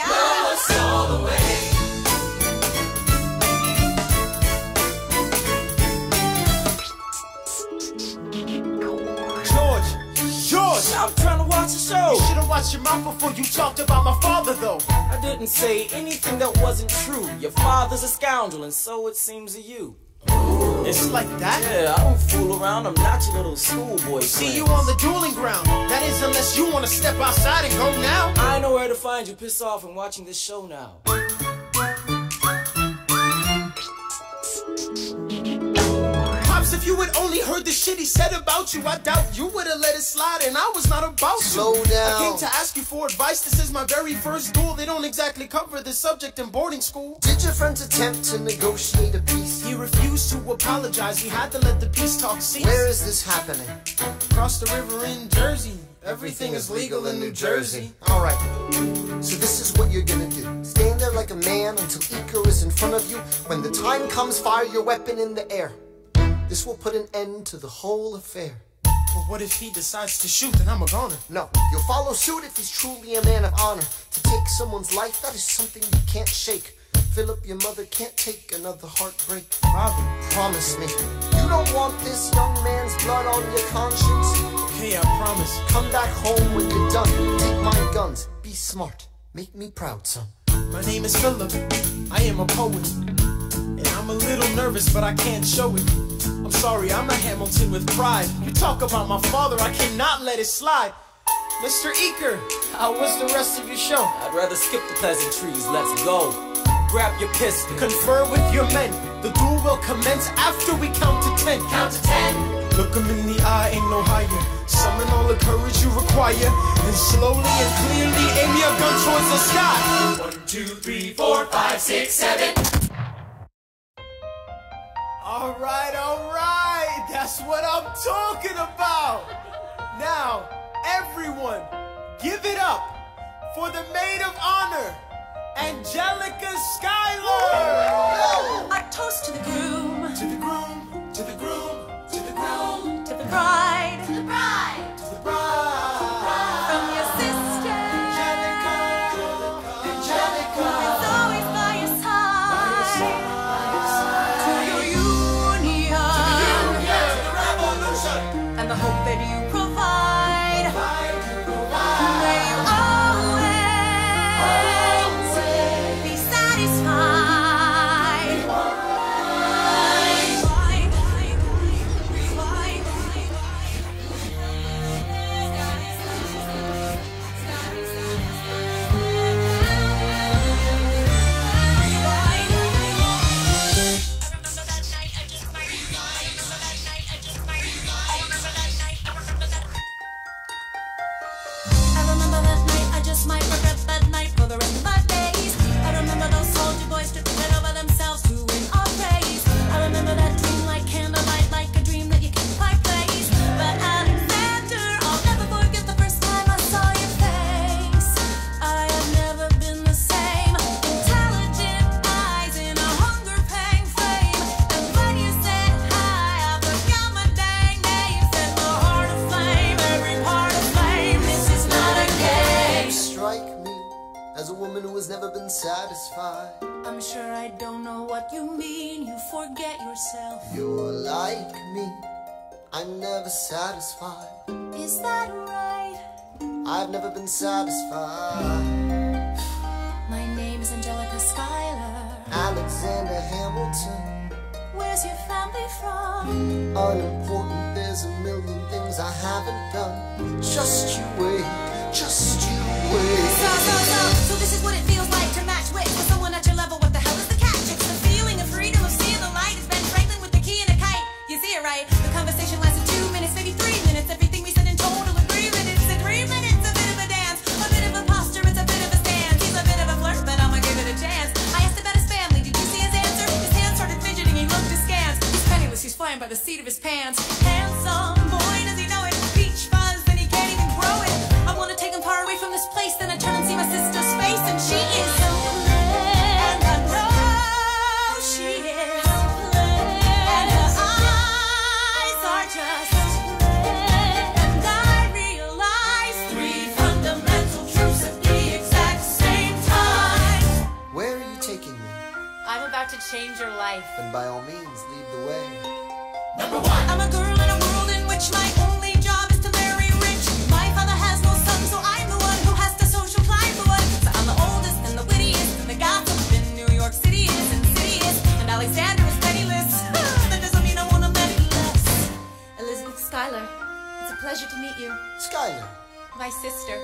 Blow us all away. George, I'm trying to watch the show. You should've watched your mouth before you talked about my father, though. I didn't say anything that wasn't true. Your father's a scoundrel, and so it seems to you. It's like that? Yeah, I don't fool around. I'm not your little schoolboy. See you on the dueling ground. That is, unless you want to step outside and go now. I know where to find you. Piss off and watching this show now. Pops promise if you had only heard the shit he said about you, I doubt you would have let it slide, and I was not about to. Slow down. I came to ask you for advice. This is my very first duel. They don't exactly cover this subject in boarding school. Did your friends attempt to negotiate a peace? He refused to apologize. We had to let the peace talk cease. Where is this happening? Across the river in Jersey. Everything is legal in New Jersey. Alright, so this is what you're gonna do. Stand there like a man until Iko is in front of you. When the time comes, fire your weapon in the air. This will put an end to the whole affair. But what if he decides to shoot, then I'm a goner? No, you'll follow suit if he's truly a man of honor. To take someone's life, that is something you can't shake. Philip, your mother can't take another heartbreak. Father, promise me, you don't want this young man's blood on your conscience. Okay, I promise. Come back home when you're done. Take my guns. Be smart. Make me proud, son. My name is Philip. I am a poet. And I'm a little nervous, but I can't show it. I'm sorry, I'm not Hamilton with pride. You talk about my father, I cannot let it slide. Mr. Eaker, how was the rest of your show? I'd rather skip the pleasantries. Let's go. Grab your pistol. Confer with your men. The duel will commence after we count to 10. Count to 10. Look him in the eye, ain't no higher. Summon all the courage you require. And slowly and clearly aim your gun towards the sky. 1, 2, 3, 4, 5, 6, 7. Alright, that's what I'm talking about. Now, everyone, give it up for the maid of honor, Angelica Schuyler! A toast to the groom. To the groom, to the groom, to the groom. To the bride. To the bride. To the bride. From your sister. Angelica, Angelica. It's always by your side. To your union. To the revolution. And the hope that you provide. May you always be satisfied. I remember that night, I just might regret that night for the rest of my days. I remember those soldier boys tripping over themselves to win our praise. I remember that dream like candlelight, like a dream that you can't quite place. But Alexander, I'll never forget the first time I saw your face. I have never been the same. Intelligent eyes in a hunger-pang frame. And when you said hi, I forgot my dang name. Set my heart aflame, every part of flame. This is not a game. You strike me as a woman who has never been satisfied. I'm sure I don't know what you mean. You forget yourself. You're like me. I'm never satisfied. Is that right? I've never been satisfied. My name is Angelica Schuyler. Alexander Hamilton. Where's your family from? Unimportant, there's a million things I haven't done. Just you wait, just you wait. So this is what it feels like to match wits with someone at your level. What the hell is the catch? It's the feeling of freedom of seeing the light. It's Ben Franklin with the key and a kite. You see it right? The conversation lasted 2 minutes, maybe 3 minutes. Everything we said in total agreement. It's in 3 minutes, a bit of a dance, a bit of a posture, it's a bit of a stance. He's a bit of a flirt, but I'ma give it a chance. I asked about his family. Did you see his answer? His hands started fidgeting. He looked askance. He's penniless. He's flying by the seat of his pants. Handsome boy, does he know it? Peach fuzz, and he can't even grow it. I wanna take him far away from this place. Then I turn and see my sister's face, and she is so and I know she is and her eyes are just and I realize 3 fundamental truths at the exact same time. Where are you taking me? I'm about to change your life. Then by all means, lead the way. I'm a girl in a world in which my only job is to marry rich. My father has no son, so I'm the one who has to social climb the one. So I'm the oldest and the wittiest, and the gossip in New York City is insidious. And Alexander is penniless. That doesn't mean I want to let it less. Elizabeth Schuyler, it's a pleasure to meet you. Schuyler. My sister.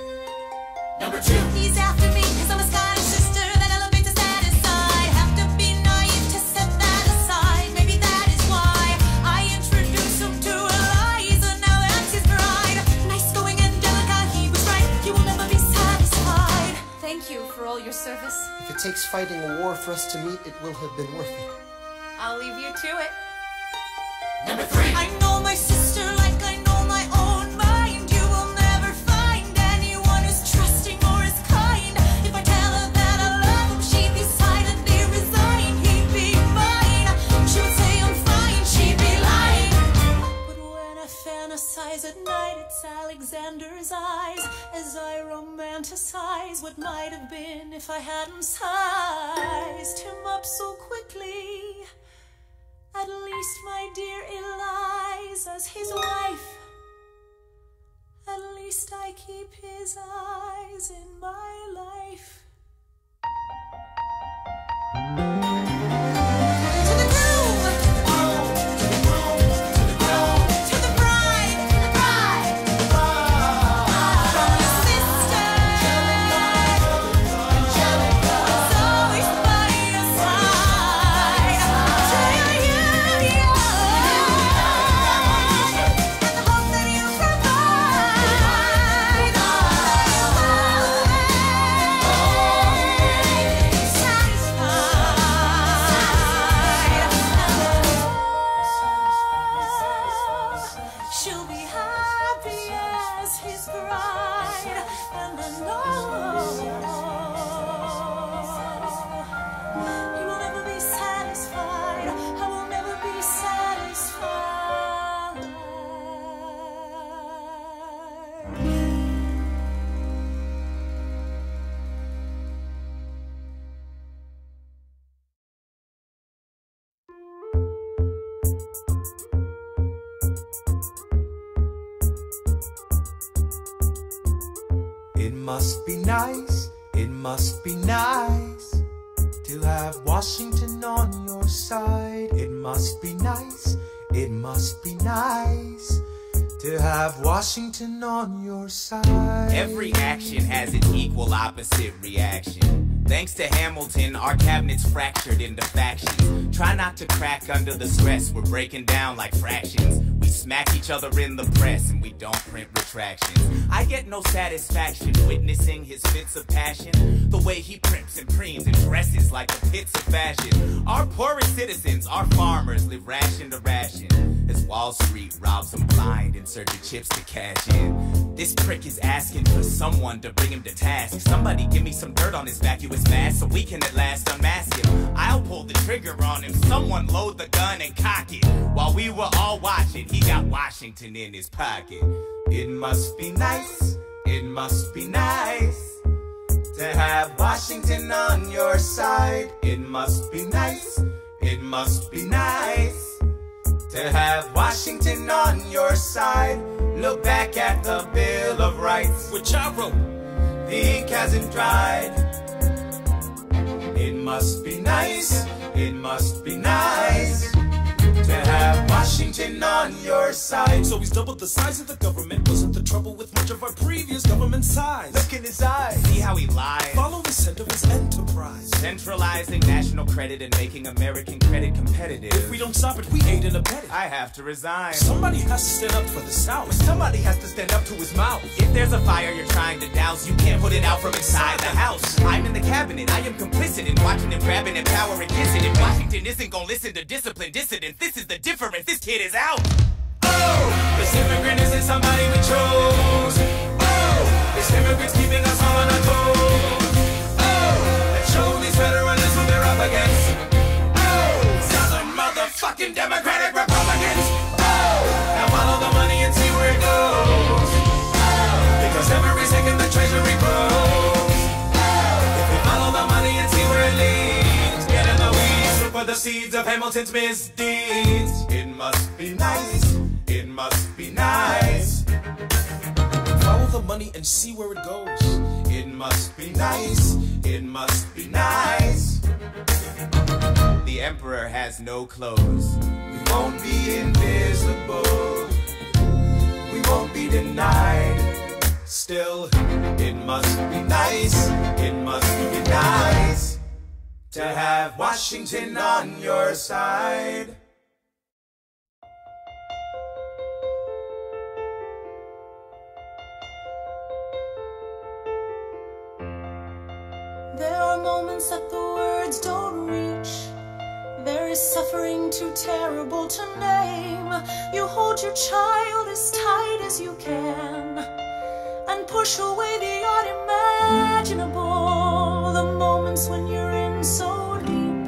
Number 2. He's after me, cause I'm a Scottish sister that elevates to satisfied. Have to be naive to set that aside. Maybe that is why I introduce Thank you for all your service. If it takes fighting a war for us to meet, it will have been worth it. I'll leave you to it. Number 3. I know my sister like I know my own mind. You will never find anyone who's trusting or as kind. If I tell her that I love him, she'd be silently resign. He'd be mine. She would say I'm fine. She'd be lying. But when I fantasize at night, it's Alexander's eyes as I romanticize what might have been if I hadn't sized him up so quickly. At least my dear Eliza's his wife. At least I keep his eyes in my life. To the groom, to the bride, from your sister, it's always by your side. To you, and the hope that you she'll be happy as his bride, and I know he will never be satisfied. I will never be satisfied. It must be nice, it must be nice to have Washington on your side. It must be nice, it must be nice to have Washington on your side. Every action has an equal opposite reaction. Thanks to Hamilton, our cabinet's fractured into factions. Try not to crack under the stress, we're breaking down like fractions. We smack each other in the press and we don't print retractions. I get no satisfaction witnessing his fits of passion. The way he primps and preens and dresses like the pits of fashion. Our poorest citizens, our farmers, live ration to ration as Wall Street robs them blind in search of chips to cash in. This prick is asking for someone to bring him to task. Somebody give me some dirt on his vacuous mask so we can at last unmask him. I'll pull the trigger on him. Someone load the gun and cock it. While we were all watching, he got Washington in his pocket. It must be nice, it must be nice to have Washington on your side. It must be nice, it must be nice to have Washington on your side. Look back at the Bill of Rights, which I wrote. The ink hasn't dried. It must be nice, it must be nice to have Washington on your side. So he's doubled the size of the government. Wasn't the trouble with much of our previous government size? Look in his eyes. See how he lies? Follow the scent of his enterprise. Centralizing national credit and making American credit competitive. If we don't stop it, we aid and abet it. I have to resign. Somebody has to stand up for the South. Somebody has to stand up to his mouth. If there's a fire you're trying to douse, you can't put it out from inside the house. I'm in the cabinet, I am complicit in watching him grabbing and power and kissing. If Washington isn't gonna listen to disciplined dissidents, this is the difference, this kid is out. Oh, this immigrant isn't somebody we chose. Oh, this immigrant's keeping us all on our toes. Oh, let's show these veterans who they're up against. Oh, Southern motherfucking Democratic Republicans. Oh, now follow the money and see where it goes. Oh, because every second the treasury grows. Oh, if we follow the money and see where it leads, get in the weeds, look for the seeds of Hamilton's misdeeds. It must be nice, it must be nice. Follow the money and see where it goes. It must be nice, it must be nice. The emperor has no clothes. We won't be invisible. We won't be denied. Still, it must be nice, it must be nice to have Washington on your side. There are moments that the words don't reach. There is suffering too terrible to name. You hold your child as tight as you can and push away the unimaginable. The moments when you're in so deep,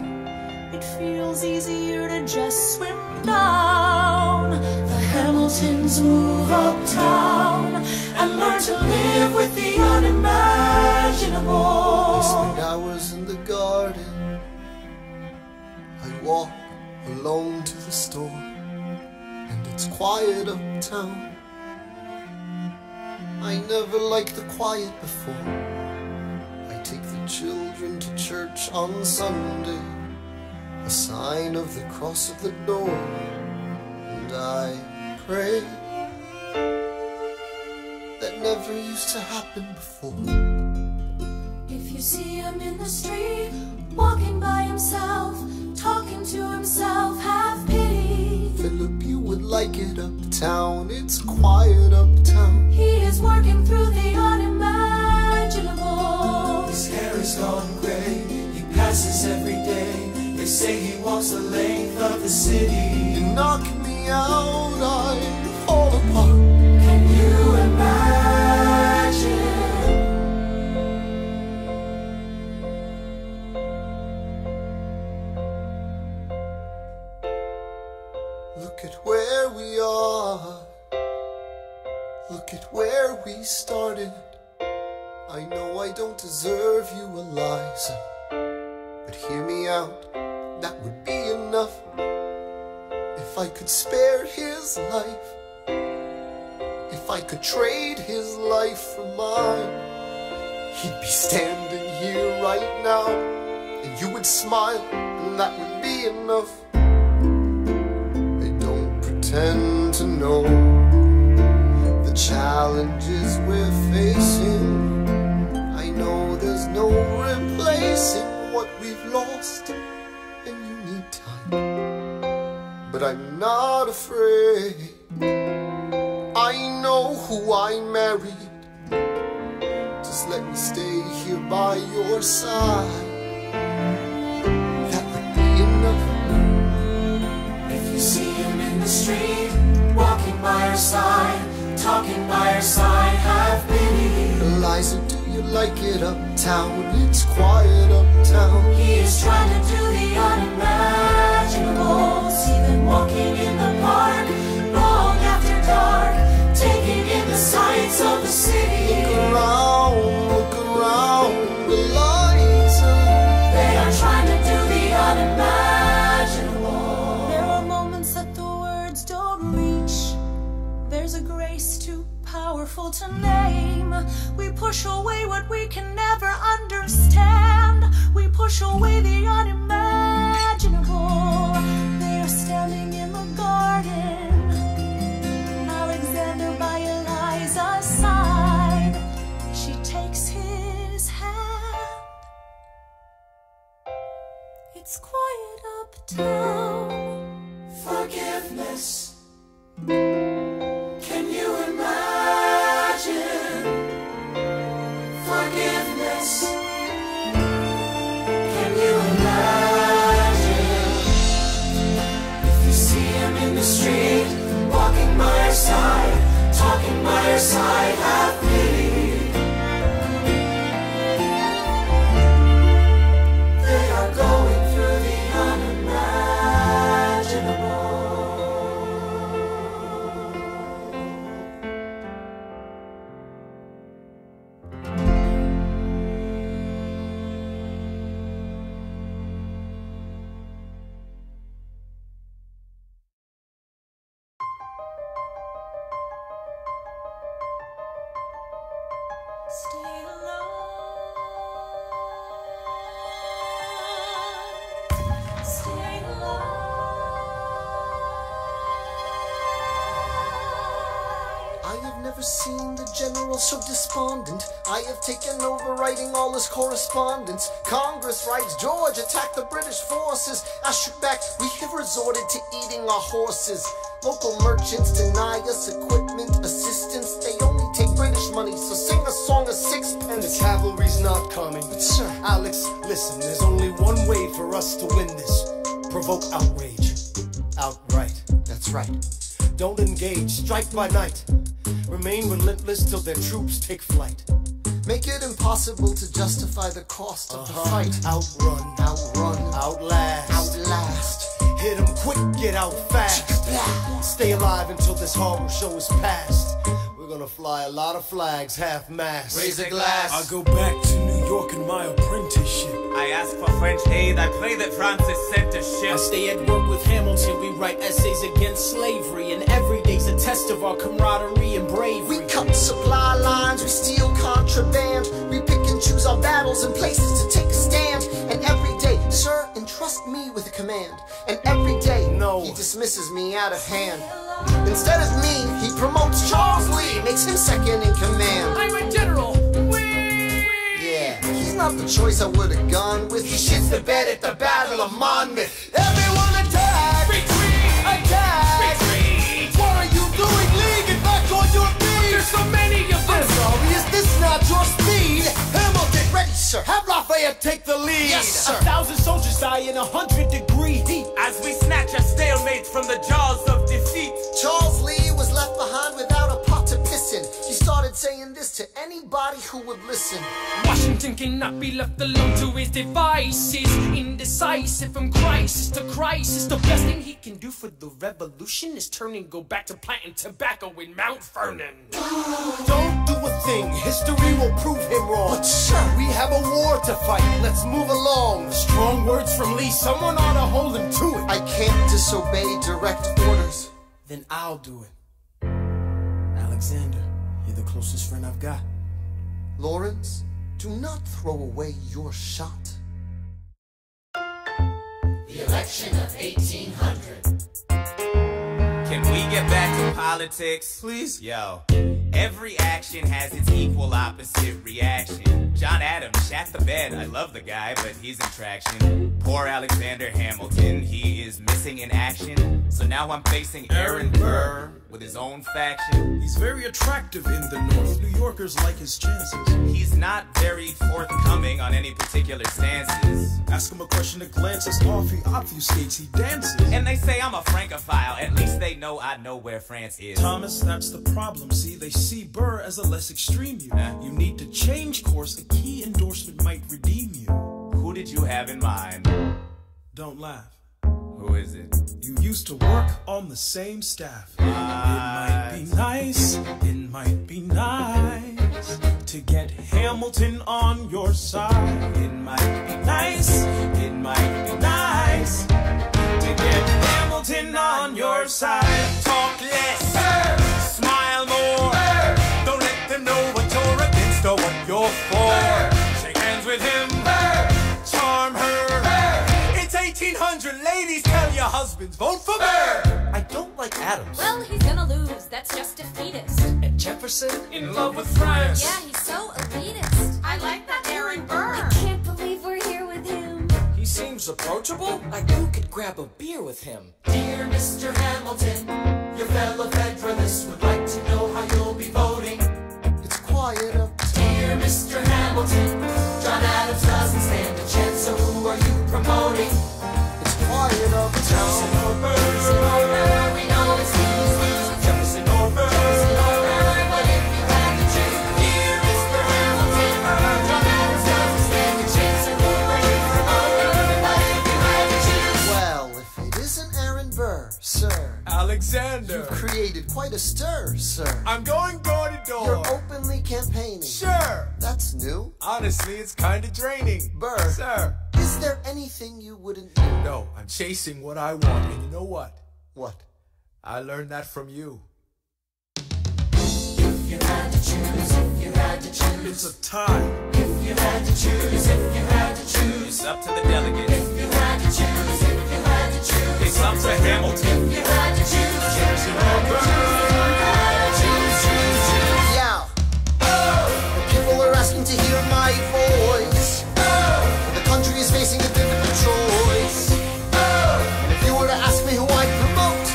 it feels easier to just swim down. The Hamiltons move uptown and learn to live with the unimaginable. I spend hours in the garden. I walk alone to the store, and it's quiet uptown. I never liked the quiet before. I take the children to church on Sunday, a sign of the cross at the door, and I pray. That never used to happen before. If you see him in the street, walking by himself, talking to himself, have pity. Philip, you would like it uptown. It's quiet uptown. He is working through the unimaginable. His hair is gone gray. He passes every day. They say he walks the length of the city. You knock me out, I fall apart. Can you imagine? Look at where we are. Look at where we started. I know I don't deserve you, Eliza, but hear me out, that would be enough. If I could spare his life, if I could trade his life for mine, he'd be standing here right now, and you would smile, and that would be enough. I don't pretend to know the challenges we're facing. I know there's no replacing what we've lost, and you need time. But I'm not afraid. I know who I married. Just let me stay here by your side. That would be enough. If you see him in the street, walking by your side, talking by your side, have pity. Eliza, do you like it uptown? It's quiet uptown. He is trying to do the unimaginable. See them walking in the park, long after dark, taking in the sights of the city. Look around, Eliza. They are trying to do the unimaginable. There are moments that the words don't reach. There's a grace too powerful to name. We push away what we can never understand. We push away the unimaginable. They are standing in the garden, Alexander by Eliza's side. She takes his hand. It's quiet uptown. Forgiveness. Can you imagine? Forgiveness. Can you imagine? If you see him in the street, walking by your side, talking by your side, have pity. They are going through the unimaginable. Stay alive. Stay alive. I have never seen the general so despondent. I have taken over writing all his correspondence. Congress writes, George attacked the British forces. I shoot back, we have resorted to eating our horses. Local merchants deny us equipment, assistance. They only take British money, so sing a song of sixpence. The cavalry's not coming. But sir, Alex, listen, there's only one way for us to win this. Provoke outrage. Outright. that's right. Don't engage, strike by night. Remain relentless till their troops take flight. Make it impossible to justify the cost of the fight. Outrun, outlast. Hit 'em quick, get out fast. Stay alive until this horrible show is past. We're gonna fly a lot of flags, half-mast. Raise a glass. I'll go back to New York in my apprenticeship. I ask for French aid, I pray that Francis sent a ship. I stay at work with Hamilton, we write essays against slavery, and every day's a test of our camaraderie and bravery. We cut supply lines, we steal contraband, we pick and choose our battles and places to take a stand. And every day, sir, entrust me with a command. And every day, he dismisses me out of hand. Instead of me, he promotes Charles Lee, makes him second in command. I'm a general. Yeah, he's not the choice I would have gone with. He shits the bed at the Battle of Monmouth. Everyone attack! Retreat! Attack! Retreat! What are you doing? Lee, get back on your feet! There's so many of them! I'm sorry, is this not your speed? Hamilton, ready, sir. Have Lafayette take the lead. Yes, sir. 1,000 soldiers die in 100-degree heat. As we snatch a stalemate from the jaws of defeat. Charles Lee was left behind without a pot to piss in. He started saying this to anybody who would listen. Washington cannot be left alone to his devices. Indecisive from crisis to crisis. The best thing he can do for the revolution is turn and go back to planting tobacco in Mount Vernon. Don't do a thing, history will prove him wrong. But sir, we have a war to fight, let's move along. Strong words from Lee, someone ought to hold him to it. I can't disobey direct orders. Then I'll do it. Alexander, you're the closest friend I've got. Lawrence, do not throw away your shot. The election of 1800. Can we get back to politics? Please? Yo, every action has its equal opposite reaction. John Adams shat the bed. I love the guy, but he's in traction. Poor Alexander Hamilton, he is missing in action. So now I'm facing Aaron Burr with his own faction. He's very attractive in the North. New Yorkers like his chances. He's not very forthcoming on any particular stances. Ask him a question that glances off, he obfuscates, he dances. And they say I'm a Francophile, at least they know I know where France is. Thomas, that's the problem, see, they see Burr as a less extreme you. You need to change course, a key endorsement might redeem you. Who did you have in mind? Don't laugh. Who is it? You used to work on the same staff. It might be nice, it might be nice to get Hamilton on your side. It might be nice, it might be nice to get Hamilton on your side. Talk less, smile more. Don't let them know what you're against or what you're for. Shake hands with him, charm her. It's 1800, ladies, tell your husbands, vote for Burr. I don't like Adams. Well, he's gonna lose. That's just defeatist. And Jefferson? In love with France. Yeah, he's so elitist. I like that Aaron Burr. I can't believe we're here with him. He seems approachable. Like you could grab a beer with him. Dear Mr. Hamilton, your fellow Federalists would like to know how you'll be voting. It's quiet up. Dear Mr. Hamilton, John Adams doesn't stand a chance, so who are you promoting? It's quiet up. Jefferson or Burr? We know it's lose-lose. Jefferson or Burr? But if you had to choose, dear Mr. Hamilton, John Adams doesn't stand a chance, so who are you promoting? But if you had to choose, Well, if it isn't Aaron Burr, sir, Alexander. you've created quite a stir, sir. I'm going door to door. You're openly campaigning. Sure. That's new. Honestly, it's kind of draining. Burr, Sir. is there anything you wouldn't do? No, I'm chasing what I want. And you know what? What? I learned that from you. if you had to choose, if you had to choose, It's a tie. if you had to choose, if you had to choose, It's up to the delegates. if you had to choose, if you had to choose, It's up to Hamilton. if you had to choose, Jefferson or Burr? Yeah. The people are asking to hear my voice. The country is facing a difficult choice. And if you were to ask me who I'd promote,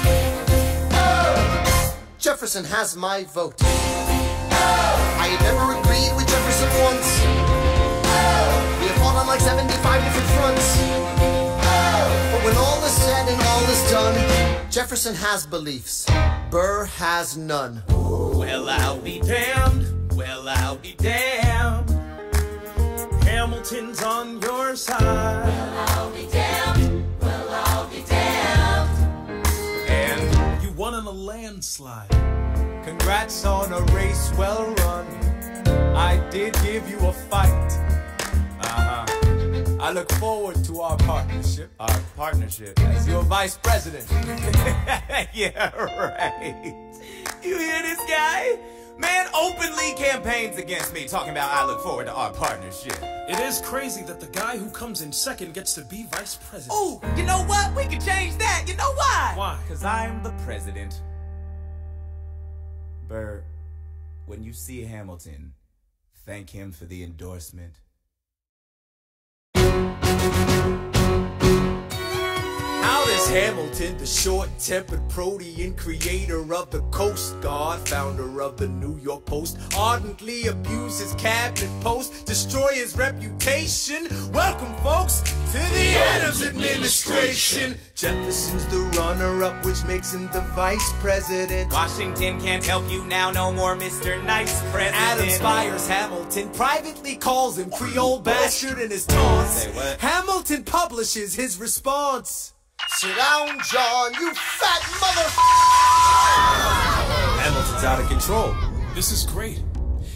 Jefferson has my vote. I had never agreed with Jefferson once. We have fought on like 75 different fronts. But when all is said and all is done, Jefferson has beliefs, Burr has none. Well, I'll be damned. Well, I'll be damned. Hamilton's on your side. Well, I'll be damned. Well, I'll be damned. And you won on a landslide. Congrats on a race well run. I did give you a fight. I look forward to our partnership. Our partnership? As your vice president. Yeah, right. You hear this guy? Man openly campaigns against me, talking about I look forward to our partnership. It is crazy that the guy who comes in second gets to be vice president. Ooh, you know what? We can change that. You know why? Why? Because I'm the president. Burr, when you see Hamilton, thank him for the endorsement. How does Hamilton, the short-tempered protean creator of the Coast Guard, founder of the New York Post, ardently abuse his cabinet post, destroy his reputation? Welcome, folks, to the Adams administration. Jefferson's the runner-up, which makes him the vice president. Washington can't help you now, no more Mr. Nice President. Adams fires Hamilton, privately calls him Creole bastard in his taunts. Say what? Hamilton publishes his response. Sit down, John, you fat Hamilton's out of control. This is great.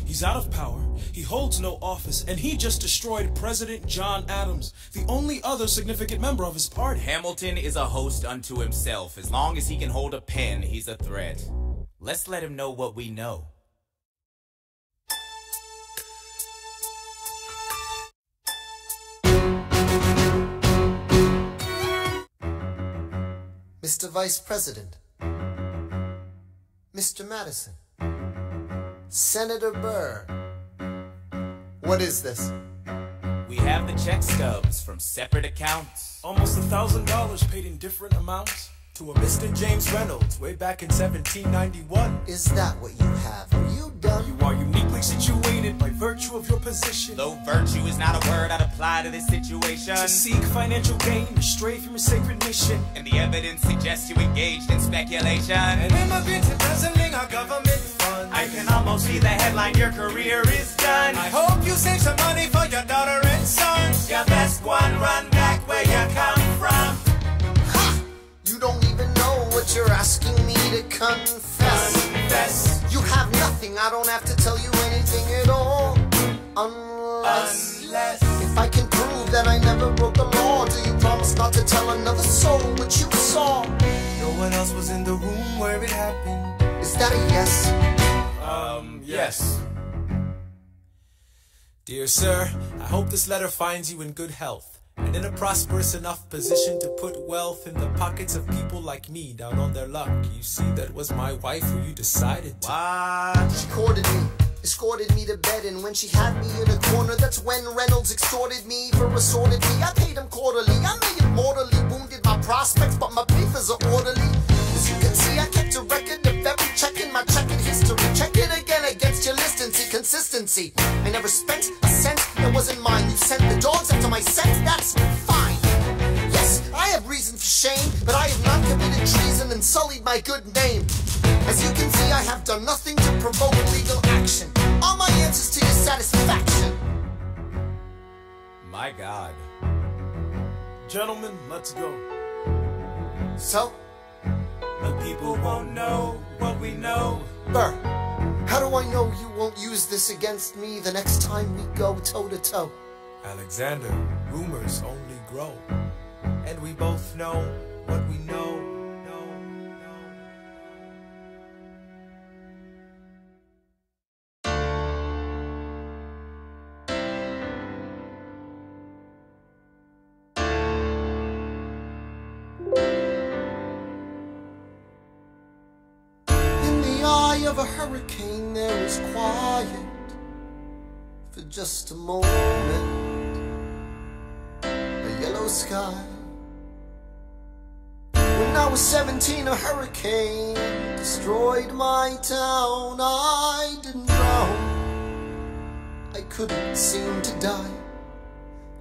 He's out of power, he holds no office, and he just destroyed President John Adams, the only other significant member of his party. Hamilton is a host unto himself. As long as he can hold a pen, he's a threat. Let's let him know what we know. Mr. Vice President, Mr. Madison, Senator Burr, what is this? We have the check stubs from separate accounts. Almost $1,000 paid in different amounts To a Mr. James Reynolds, way back in 1791. Is that what you have? Are you done? You are uniquely situated by virtue of your position. Though virtue is not a word I'd apply to this situation. To seek financial gain, to stray from your sacred mission. And the evidence suggests you engaged in speculation. An immigrant embezzling our government funds. I can almost see the headline, your career is done. I hope you save some money for your daughter and sons. Your best one, run back where you come from. Ha! You don't even know what you're asking me to confess. You have nothing, I don't have to tell you anything at all. Unless if I can prove that I never broke the law, do you promise not to tell another soul what you saw? No one else was in the room where it happened. Is that a yes? Yes. Dear sir, I hope this letter finds you in good health and in a prosperous enough position to put wealth in the pockets of people like me down on their luck. You see, that was my wife who you decided to. She courted me, escorted me to bed, and when she had me in a corner, that's when Reynolds extorted me for assaulted me. I paid him quarterly, I may have mortally wounded my prospects, but my papers are orderly. As you can see, I kept a record of every check in my checking history. Check it again against your list and see consistency. I never spent a cent that wasn't mine. You sent the dogs after my scent, that's fine. Yes, I have reason for shame, but I have not committed treason and sullied my good name. As you can see, I have done nothing to provoke legal action. All my answers to your satisfaction. My God. Gentlemen, let's go. So? The people won't know what we know. Burr, how do I know you won't use this against me the next time we go toe-to-toe? Alexander, rumors only grow. And we both know what we know. Of a hurricane, there is quiet for just a moment. A yellow sky. When I was 17, a hurricane destroyed my town. I didn't drown, couldn't seem to die.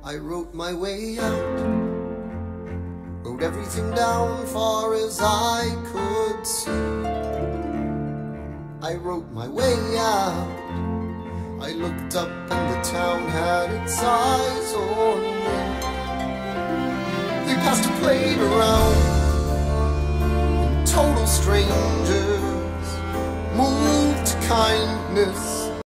I wrote my way out, wrote everything down far as I could see. I wrote my way out. I looked up and the town had its eyes on me. They passed a plate around, and total strangers moved to kindness